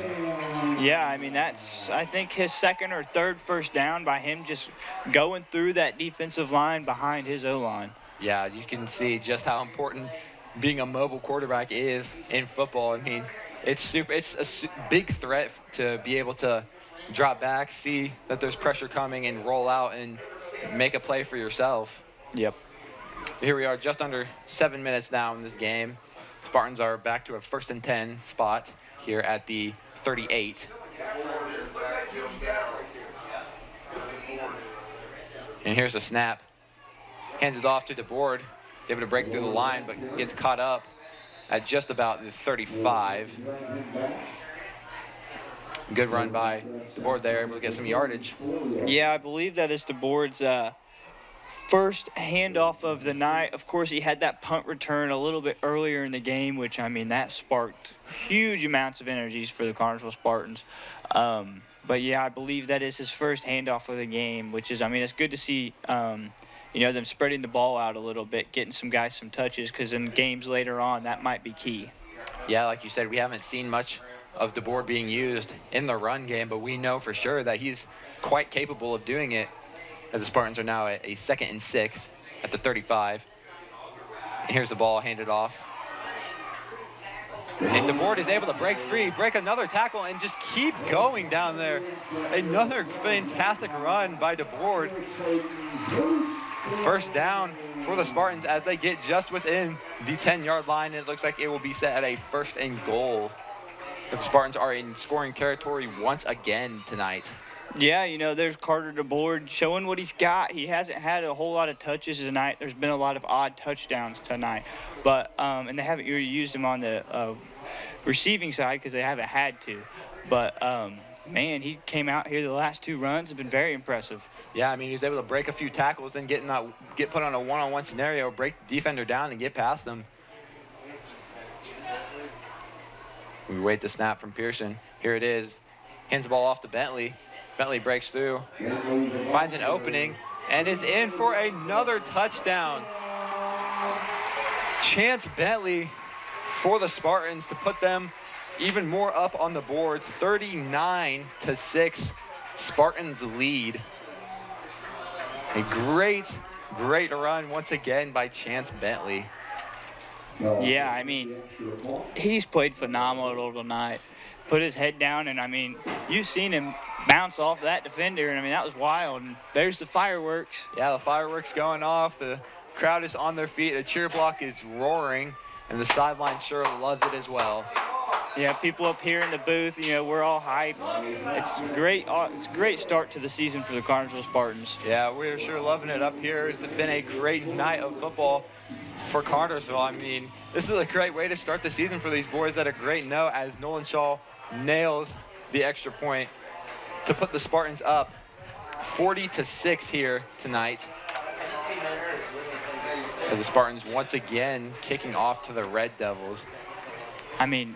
Yeah, I mean, that's, I think, his 2nd or 3rd first down by him just going through that defensive line behind his O-line. Yeah, you can see just how important being a mobile quarterback is in football. I mean, it's a big threat to be able to drop back, see that there's pressure coming, and roll out and make a play for yourself. Yep. Here we are, just under 7 minutes now in this game. Spartans are back to a 1st and 10 spot here at the 38. And here's a snap. Hands it off to DeBoard. He's able to break through the line, but gets caught up at just about the 35. Good run by DeBoard there, able to get some yardage. Yeah, I believe that is DeBoard's first handoff of the night. Of course, he had that punt return a little bit earlier in the game, which, I mean, that sparked huge amounts of energies for the Connersville Spartans. But, yeah, I believe that is his first handoff of the game, which is, I mean, it's good to see, you know, them spreading the ball out a little bit, getting some guys some touches, because in games later on, that might be key. Yeah, like you said, we haven't seen much of DeBoard being used in the run game, but we know for sure that he's quite capable of doing it, as the Spartans are now at a 2nd and 6 at the 35. And here's the ball handed off. And DeBoard is able to break free, break another tackle, and just keep going down there. Another fantastic run by DeBoard. First down for the Spartans as they get just within the 10-yard line. It looks like it will be set at a 1st and goal. The Spartans are in scoring territory once again tonight. Yeah, you know, there's Carter DeBoard showing what he's got. He hasn't had a whole lot of touches tonight. There's been a lot of odd touchdowns tonight. But and they haven't really used him on the receiving side because they haven't had to. But, man, he came out here the last 2 runs. Have been very impressive. Yeah, I mean, he was able to break a few tackles, then get put on a one-on-one scenario, break the defender down, and get past them. We wait the snap from Pearson. Here it is. Hands the ball off to Bentley. Bentley breaks through, finds an opening, and is in for another touchdown. Chance Bentley for the Spartans to put them even more up on the board. 39-6, Spartans lead. A great run once again by Chance Bentley. Yeah, I mean, he's played phenomenal tonight. Put his head down, and I mean, you've seen him bounce off that defender, and I mean, that was wild. And there's the fireworks. Yeah, the fireworks going off. The crowd is on their feet. The cheer block is roaring, and the sideline sure loves it as well. Yeah, people up here in the booth, you know, we're all hyped. It's great. It's a great start to the season for the Cartersville Spartans. Yeah, we're sure loving it up here. It's been a great night of football for Cartersville. I mean, this is a great way to start the season for these boys at a great note as Nolan Shaw nails the extra point to put the Spartans up 40-6 here tonight. As the Spartans once again kicking off to the Red Devils. I mean,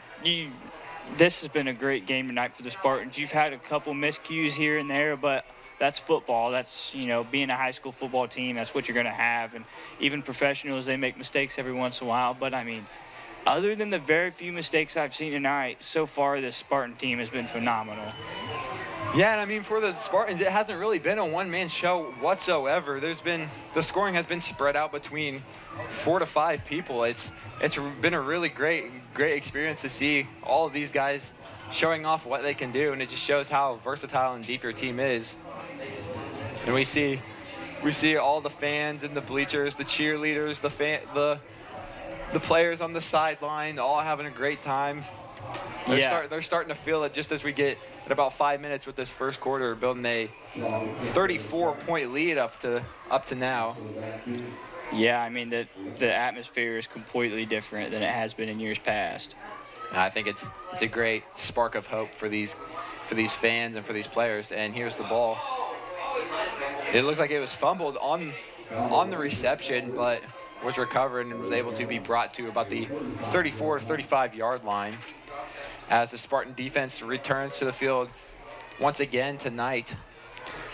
this has been a great game tonight for the Spartans. You've had a couple miscues here and there, but that's football. That's, you know, being a high school football team, that's what you're going to have. And even professionals, they make mistakes every once in a while. But, I mean, other than the very few mistakes I've seen tonight, so far this Spartan team has been phenomenal. Yeah, and I mean, for the Spartans, it hasn't really been a one-man show whatsoever. The scoring has been spread out between 4 to 5 people. It's been a really great experience to see all of these guys showing off what they can do, and it just shows how versatile and deep your team is. And we see all the fans in the bleachers, the cheerleaders, the players on the sideline, all having a great time. They're starting to feel it just as we get at about 5 minutes with this first quarter, building a 34-point lead up to now. Yeah, I mean, the atmosphere is completely different than it has been in years past. And I think it's a great spark of hope for these fans and for these players. And here's the ball. It looks like it was fumbled on the reception, but was recovered and was able to be brought to about the 34 to 35 yard line as the Spartan defense returns to the field once again tonight.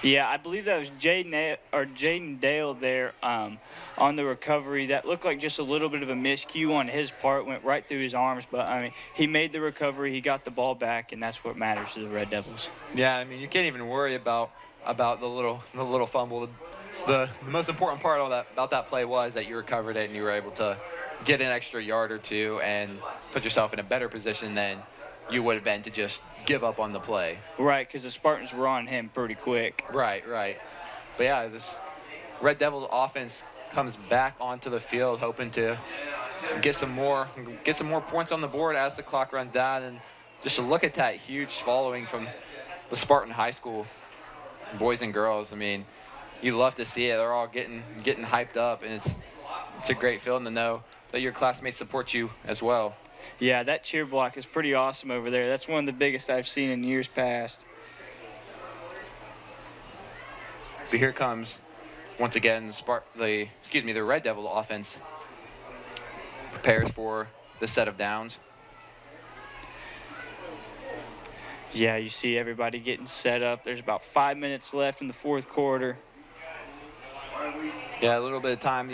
Yeah, I believe that was Jaden Dale there on the recovery. That looked like just a little bit of a miscue on his part, went right through his arms. But, I mean, he made the recovery, he got the ball back, and that's what matters to the Red Devils. Yeah, I mean, you can't even worry about the little fumble. The most important part about that play was that you recovered it and you were able to get an extra yard or two and put yourself in a better position than you would have been to just give up on the play. Right, because the Spartans were on him pretty quick. Right. But yeah, this Red Devils offense comes back onto the field hoping to get some more points on the board as the clock runs down. And just to look at that huge following from the Spartan High School boys and girls. I mean, you love to see it. They're all getting hyped up, and it's a great feeling to know that your classmates support you as well. Yeah, that cheer block is pretty awesome over there. That's one of the biggest I've seen in years past. But here comes, once again, the Red Devil offense prepares for the set of downs. Yeah, you see everybody getting set up. There's about 5 minutes left in the fourth quarter. Yeah, a little bit of time.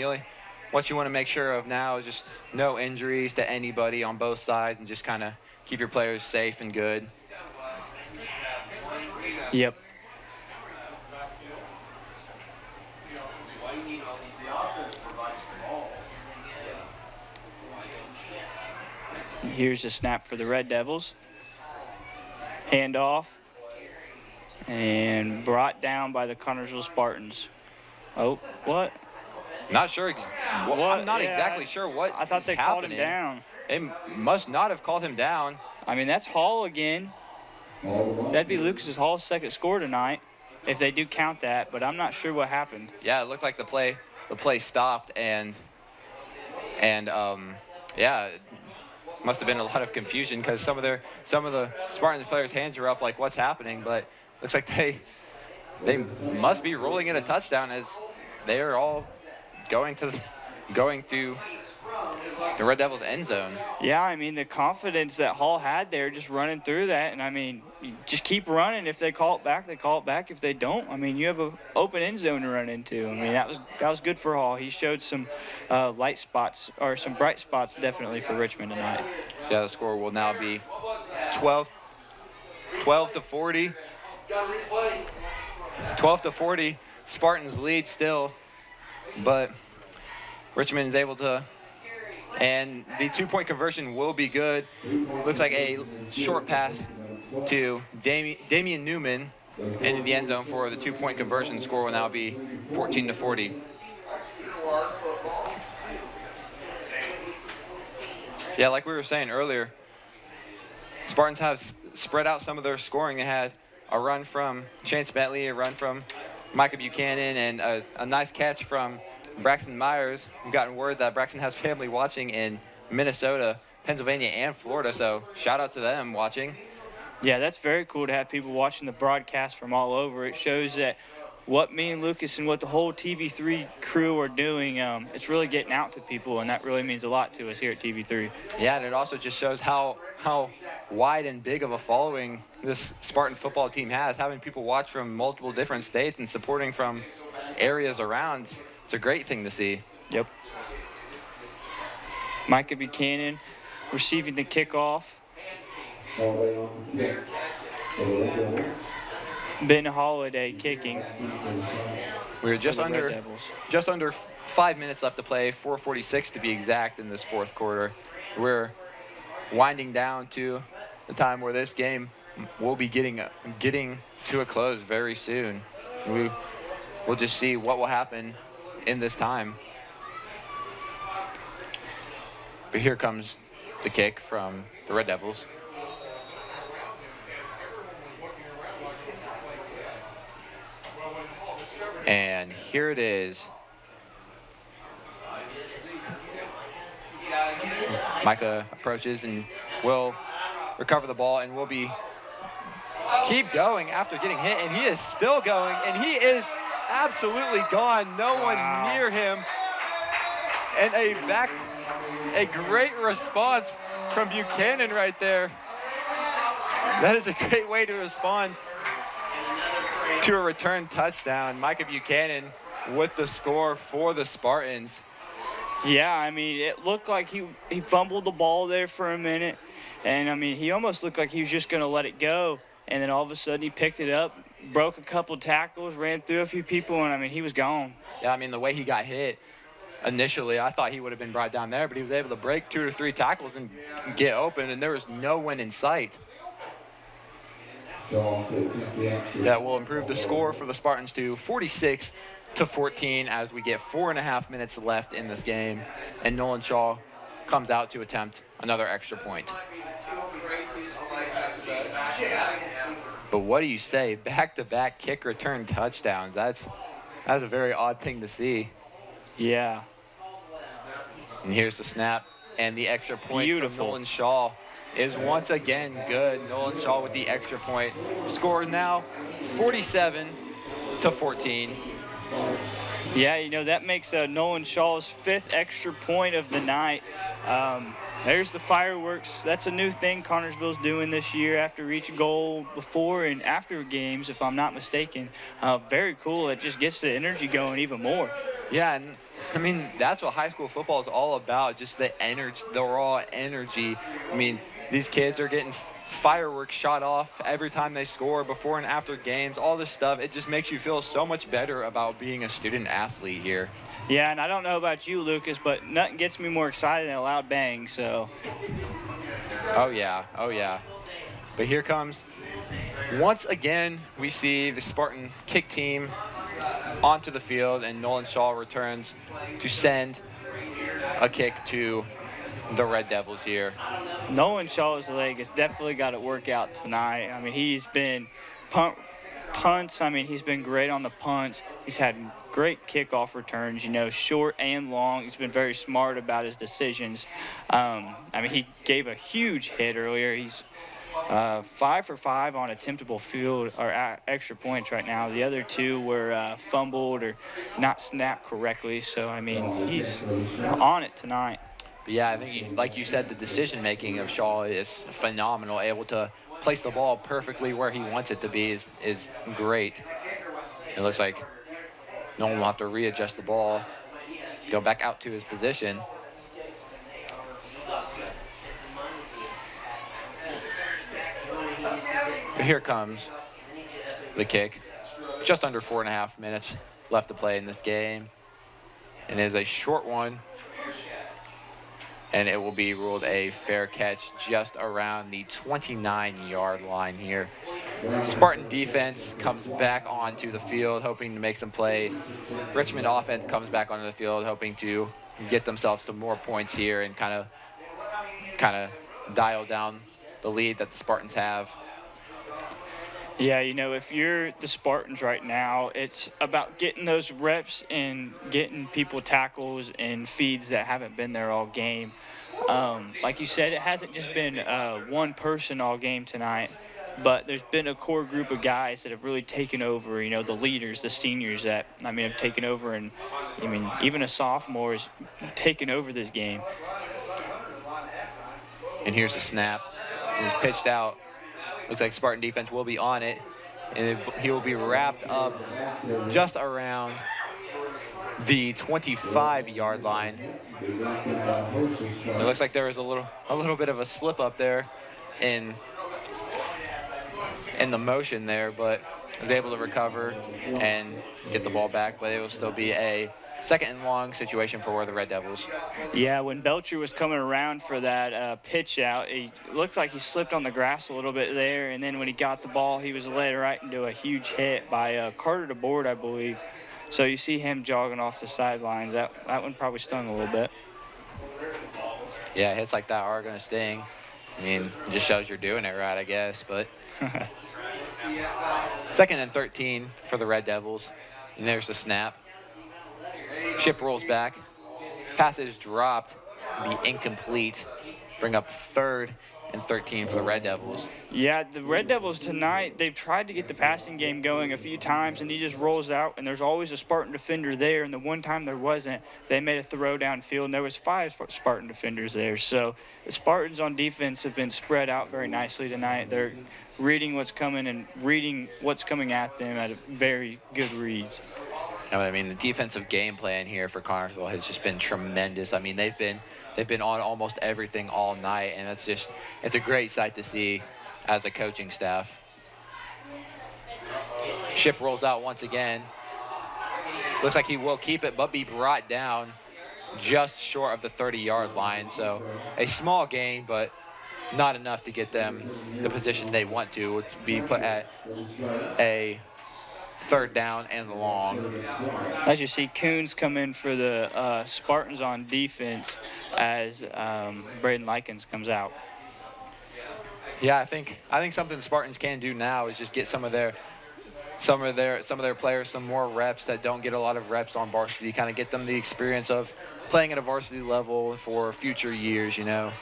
What you want to make sure of now is just no injuries to anybody on both sides and just kind of keep your players safe and good. Yep. Here's a snap for the Red Devils. Handoff. And brought down by the Connersville Spartans. Oh, what? Not sure. I'm not exactly sure what I thought they called him down. They must not have called him down. I mean, that's Hall again. That'd be Lucas Hall's second score tonight, if they do count that, but I'm not sure what happened. Yeah, it looked like the play stopped, and yeah, it must have been a lot of confusion because some of the Spartans players' hands are up like, what's happening? But looks like they must be rolling in a touchdown as they are all going to the Red Devils' end zone. Yeah, I mean, the confidence that Hall had there just running through that, and I mean, you just keep running. If they call it back, they call it back. If they don't, I mean, you have an open end zone to run into. I mean, that was good for Hall. He showed some light spots, or some bright spots definitely for Richmond tonight. Yeah, the score will now be 12 to 40. 12 to 40, Spartans lead still, but Richmond is able to, and the 2-point conversion will be good. Looks like a short pass to Damian Newman into the end zone for the 2-point conversion. Score will now be 14 to 40. Yeah, like we were saying earlier, Spartans have spread out some of their scoring. They had a run from Chance Bentley, a run from Micah Buchanan, and a nice catch from Braxton Myers. We've gotten word that Braxton has family watching in Minnesota, Pennsylvania, and Florida, so shout out to them watching. Yeah, that's very cool to have people watching the broadcast from all over. It shows that what me and Lucas and what the whole TV3 crew are doing, it's really getting out to people, and that really means a lot to us here at TV3. Yeah, and it also just shows how wide and big of a following this Spartan football team has, having people watch from multiple different states and supporting from areas around. It's a great thing to see. Yep. Micah Buchanan receiving the kickoff. Ben Holiday kicking. We're just under 5 minutes left to play, 4:46 to be exact in this fourth quarter. We're winding down to the time where this game will be getting to a close very soon. We'll just see what will happen in this time. But here comes the kick from the Red Devils. And here it is. Micah approaches and will recover the ball and will keep going after getting hit, and he is still going, and he is absolutely gone. No one near him. And a great response from Buchanan right there. That is a great way to respond to a return touchdown. Micah Buchanan with the score for the Spartans. Yeah, I mean, it looked like he fumbled the ball there for a minute, and I mean, he almost looked like he was just going to let it go, and then all of a sudden he picked it up, broke a couple tackles, ran through a few people, and I mean, he was gone. Yeah, I mean, the way he got hit initially, I thought he would have been brought down there, but he was able to break 2 or 3 tackles and get open, and there was no one in sight. That will improve the score for the Spartans to 46 to 14 as we get 4.5 minutes left in this game, and Nolan Shaw comes out to attempt another extra point. But what do you say? Back-to-back kick return touchdowns. That's a very odd thing to see. Yeah. And here's the snap and the extra point. Beautiful. From Nolan Shaw is once again good. Nolan Shaw with the extra point. Score now 47 to 14. Yeah, you know, that makes Nolan Shaw's 5th extra point of the night. There's the fireworks. That's a new thing Connorsville's doing this year after each goal, before and after games, if I'm not mistaken. Very cool. It just gets the energy going even more. Yeah, and I mean, that's what high school football is all about, just the energy, the raw energy. I mean, these kids are getting fireworks shot off every time they score, before and after games, all this stuff. It just makes you feel so much better about being a student athlete here. Yeah, and I don't know about you, Lucas, but nothing gets me more excited than a loud bang, so. Oh, yeah. But here comes, once again, we see the Spartan kick team onto the field, and Nolan Shaw returns to send a kick to the Red Devils here. Nolan Shaw's leg has definitely got to work out tonight. I mean, he's been punts. I mean, he's been great on the punts. He's had great kickoff returns, you know, short and long. He's been very smart about his decisions. I mean, he gave a huge hit earlier. He's 5 for 5 on attemptable field or extra points right now. The other 2 were fumbled or not snapped correctly. So, I mean, he's on it tonight. But yeah, I think, like you said, the decision-making of Shaw is phenomenal. Able to place the ball perfectly where he wants it to be is great. It looks like Nolan will have to readjust the ball, go back out to his position. Here comes the kick. Just under 4.5 minutes left to play in this game. And it is a short one. And it will be ruled a fair catch just around the 29-yard line here. Spartan defense comes back onto the field, hoping to make some plays. Richmond offense comes back onto the field, hoping to get themselves some more points here and kind of dial down the lead that the Spartans have. Yeah, you know, if you're the Spartans right now, it's about getting those reps and getting people tackles and feeds that haven't been there all game. Like you said, it hasn't just been one person all game tonight, but there's been a core group of guys that have really taken over, you know, the leaders, the seniors that, I mean, have taken over, and, I mean, even a sophomore is taking over this game. And here's the snap. It's pitched out. Looks like Spartan defense will be on it, and he will be wrapped up just around the 25-yard line. It looks like there was a little bit of a slip up there in the motion there, but was able to recover and get the ball back, but it will still be a second and long situation for the Red Devils. Yeah, when Belcher was coming around for that pitch out, it looked like he slipped on the grass a little bit there, and then when he got the ball, he was led right into a huge hit by Carter DeBoard, I believe. So you see him jogging off the sidelines. That one probably stung a little bit. Yeah, hits like that are going to sting. I mean, it just shows you're doing it right, I guess, but second and 13 for the Red Devils, and there's the snap. Ship rolls back. Pass is dropped. Be incomplete. Bring up 3rd and 13 for the Red Devils. Yeah, the Red Devils tonight, they've tried to get the passing game going a few times, and he just rolls out, and there's always a Spartan defender there, and the one time there wasn't, they made a throw downfield, and there was 5 Spartan defenders there. So the Spartans on defense have been spread out very nicely tonight. They're reading what's coming and reading what's coming at them at a very good reads. I mean, the defensive game plan here for Connersville has just been tremendous. I mean, they've been on almost everything all night, and it's a great sight to see as a coaching staff. Ship rolls out once again. Looks like he will keep it, but be brought down just short of the 30-yard line. So a small gain, but not enough to get them the position they want to, which would be put at a 3rd down and long. As you see, Coons come in for the Spartans on defense as Braden Likens comes out. Yeah, I think something the Spartans can do now is just get some of their players some more reps that don't get a lot of reps on varsity, kind of get them the experience of playing at a varsity level for future years, you know.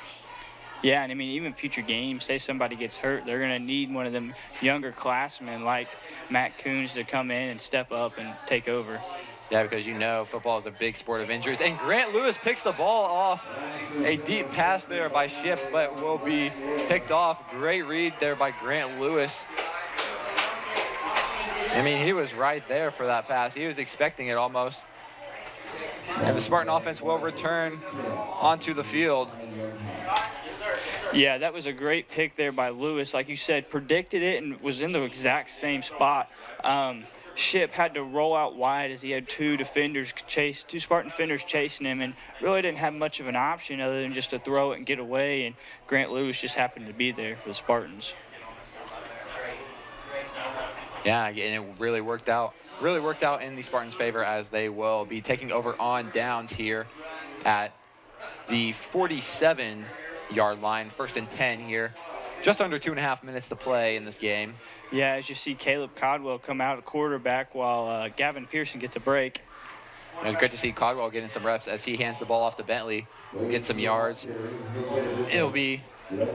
Yeah, and I mean, even future games, say somebody gets hurt, they're going to need one of them younger classmen like Matt Coons to come in and step up and take over. Yeah, because you know football is a big sport of injuries. And Grant Lewis picks the ball off. A deep pass there by Ship, but will be picked off. Great read there by Grant Lewis. I mean, he was right there for that pass. He was expecting it almost. And the Spartan offense will return onto the field. Yeah, that was a great pick there by Lewis. Like you said, predicted it and was in the exact same spot. Ship had to roll out wide as he had two Spartan defenders chasing him, and really didn't have much of an option other than just to throw it and get away, and Grant Lewis just happened to be there for the Spartans. Yeah, and it really worked out in the Spartans' favor, as they will be taking over on downs here at the 47-yard line, 1st and 10 here. Just under 2.5 minutes to play in this game. Yeah, as you see Caleb Codwell come out at quarterback while Gavin Pearson gets a break. And it's great to see Codwell getting some reps as he hands the ball off to Bentley, get some yards. It'll be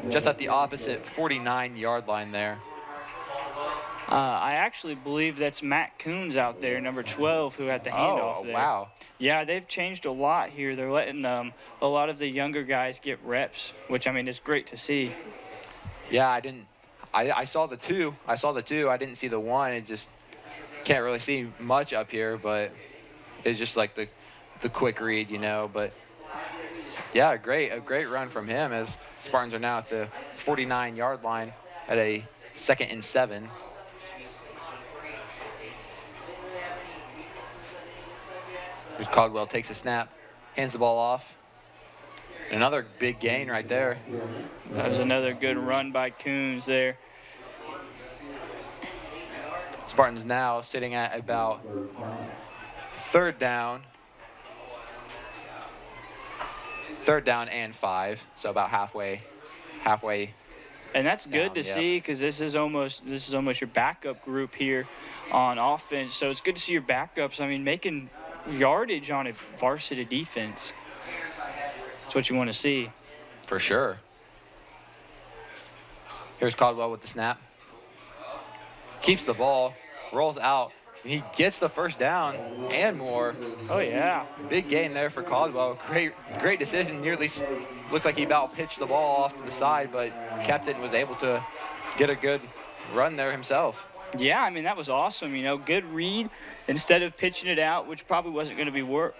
just at the opposite 49-yard line there. I actually believe that's Matt Coons out there, number 12, who had the handoff there. Wow. Yeah, they've changed a lot here. They're letting a lot of the younger guys get reps, which, I mean, is great to see. Yeah, I saw the two. I didn't see the one. It just can't really see much up here, but it's just like the quick read, you know. But yeah, a great run from him as Spartans are now at the 49-yard line at a 2nd and 7. Here's Caldwell, takes a snap, hands the ball off. Another big gain right there. That was another good run by Coons there. Spartans now sitting at about 3rd down. 3rd down and 5, so about halfway. And that's good to see because this is almost your backup group here on offense. So it's good to see your backups. I mean, making yardage on a varsity defense. That's what you want to see. For sure. Here's Caldwell with the snap. Keeps the ball, rolls out, and he gets the 1st down and more. Oh, yeah. Big game there for Caldwell. Great decision. Nearly looked like he about pitched the ball off to the side, but kept it and was able to get a good run there himself. Yeah, I mean, that was awesome. You know, good read. Instead of pitching it out, which probably wasn't going to be work,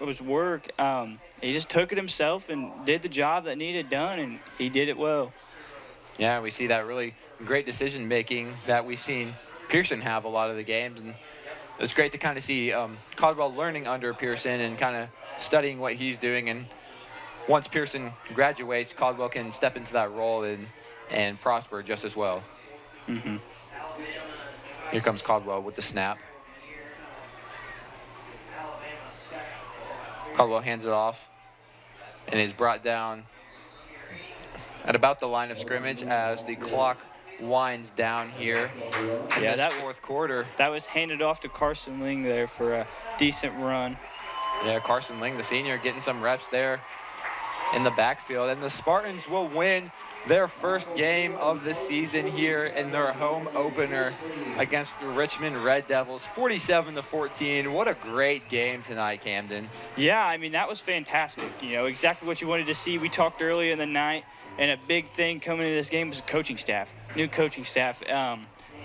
he just took it himself and did the job that needed done, and he did it well. Yeah, we see that really great decision-making that we've seen Pearson have a lot of the games. And it's great to kind of see Caldwell learning under Pearson and kind of studying what he's doing. And once Pearson graduates, Caldwell can step into that role and prosper just as well. Mm-hmm. Here comes Caldwell with the snap. Caldwell hands it off and is brought down at about the line of scrimmage as the clock winds down here in this 4th quarter. That was handed off to Carson Ling there for a decent run. Yeah, Carson Ling, the senior, getting some reps there in the backfield. And the Spartans will win their 1st game of the season here in their home opener against the Richmond Red Devils, 47-14. What a great game tonight, Camden. Yeah, I mean, that was fantastic. You know, exactly what you wanted to see. We talked earlier in the night, and a big thing coming into this game was the coaching staff, new coaching staff.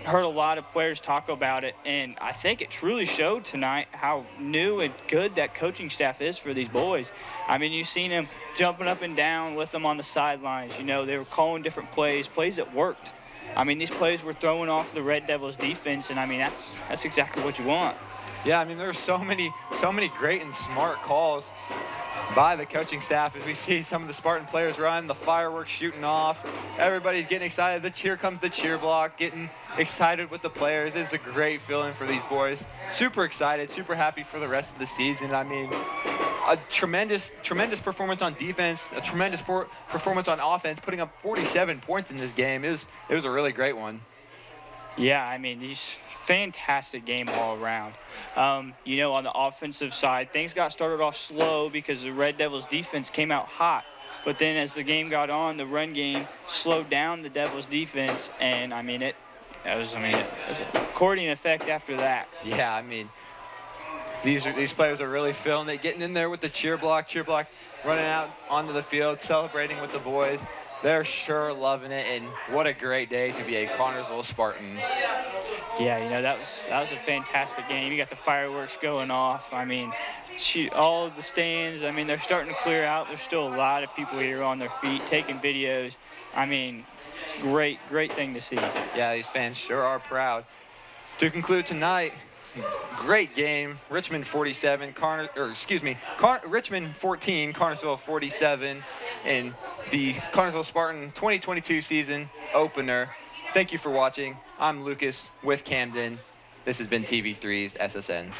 Heard a lot of players talk about it, and I think it truly showed tonight how new and good that coaching staff is for these boys. I mean, you've seen them jumping up and down with them on the sidelines. You know, they were calling different plays that worked. I mean, these plays were throwing off the Red Devils defense, and I mean, that's exactly what you want. Yeah, I mean, there are so many great and smart calls by the coaching staff as we see some of the Spartan players run, the fireworks shooting off. Everybody's getting excited. Here comes the cheer block, getting excited with the players. It's a great feeling for these boys. Super excited, super happy for the rest of the season. I mean, a tremendous performance on defense, a tremendous performance on offense, putting up 47 points in this game. It was a really great one. Yeah, I mean, these fantastic game all around. You know, on the offensive side, things got started off slow because the Red Devils defense came out hot. But then as the game got on, the run game slowed down the Devils defense. And, I mean, it was an accordion effect after that. Yeah, I mean, these players are really feeling it, getting in there with the cheer block, running out onto the field, celebrating with the boys. They're sure loving it, and what a great day to be a Connersville Spartan. Yeah, you know, that was a fantastic game. You got the fireworks going off. I mean, all of the stands, I mean, they're starting to clear out. There's still a lot of people here on their feet taking videos. I mean, it's a great thing to see. Yeah, these fans sure are proud. To conclude tonight, great game. Richmond 47, Richmond 14, Connersville 47 in the Connersville Spartan 2022 season opener. Thank you for watching. I'm Lucas with Camden. This has been TV3's SSN.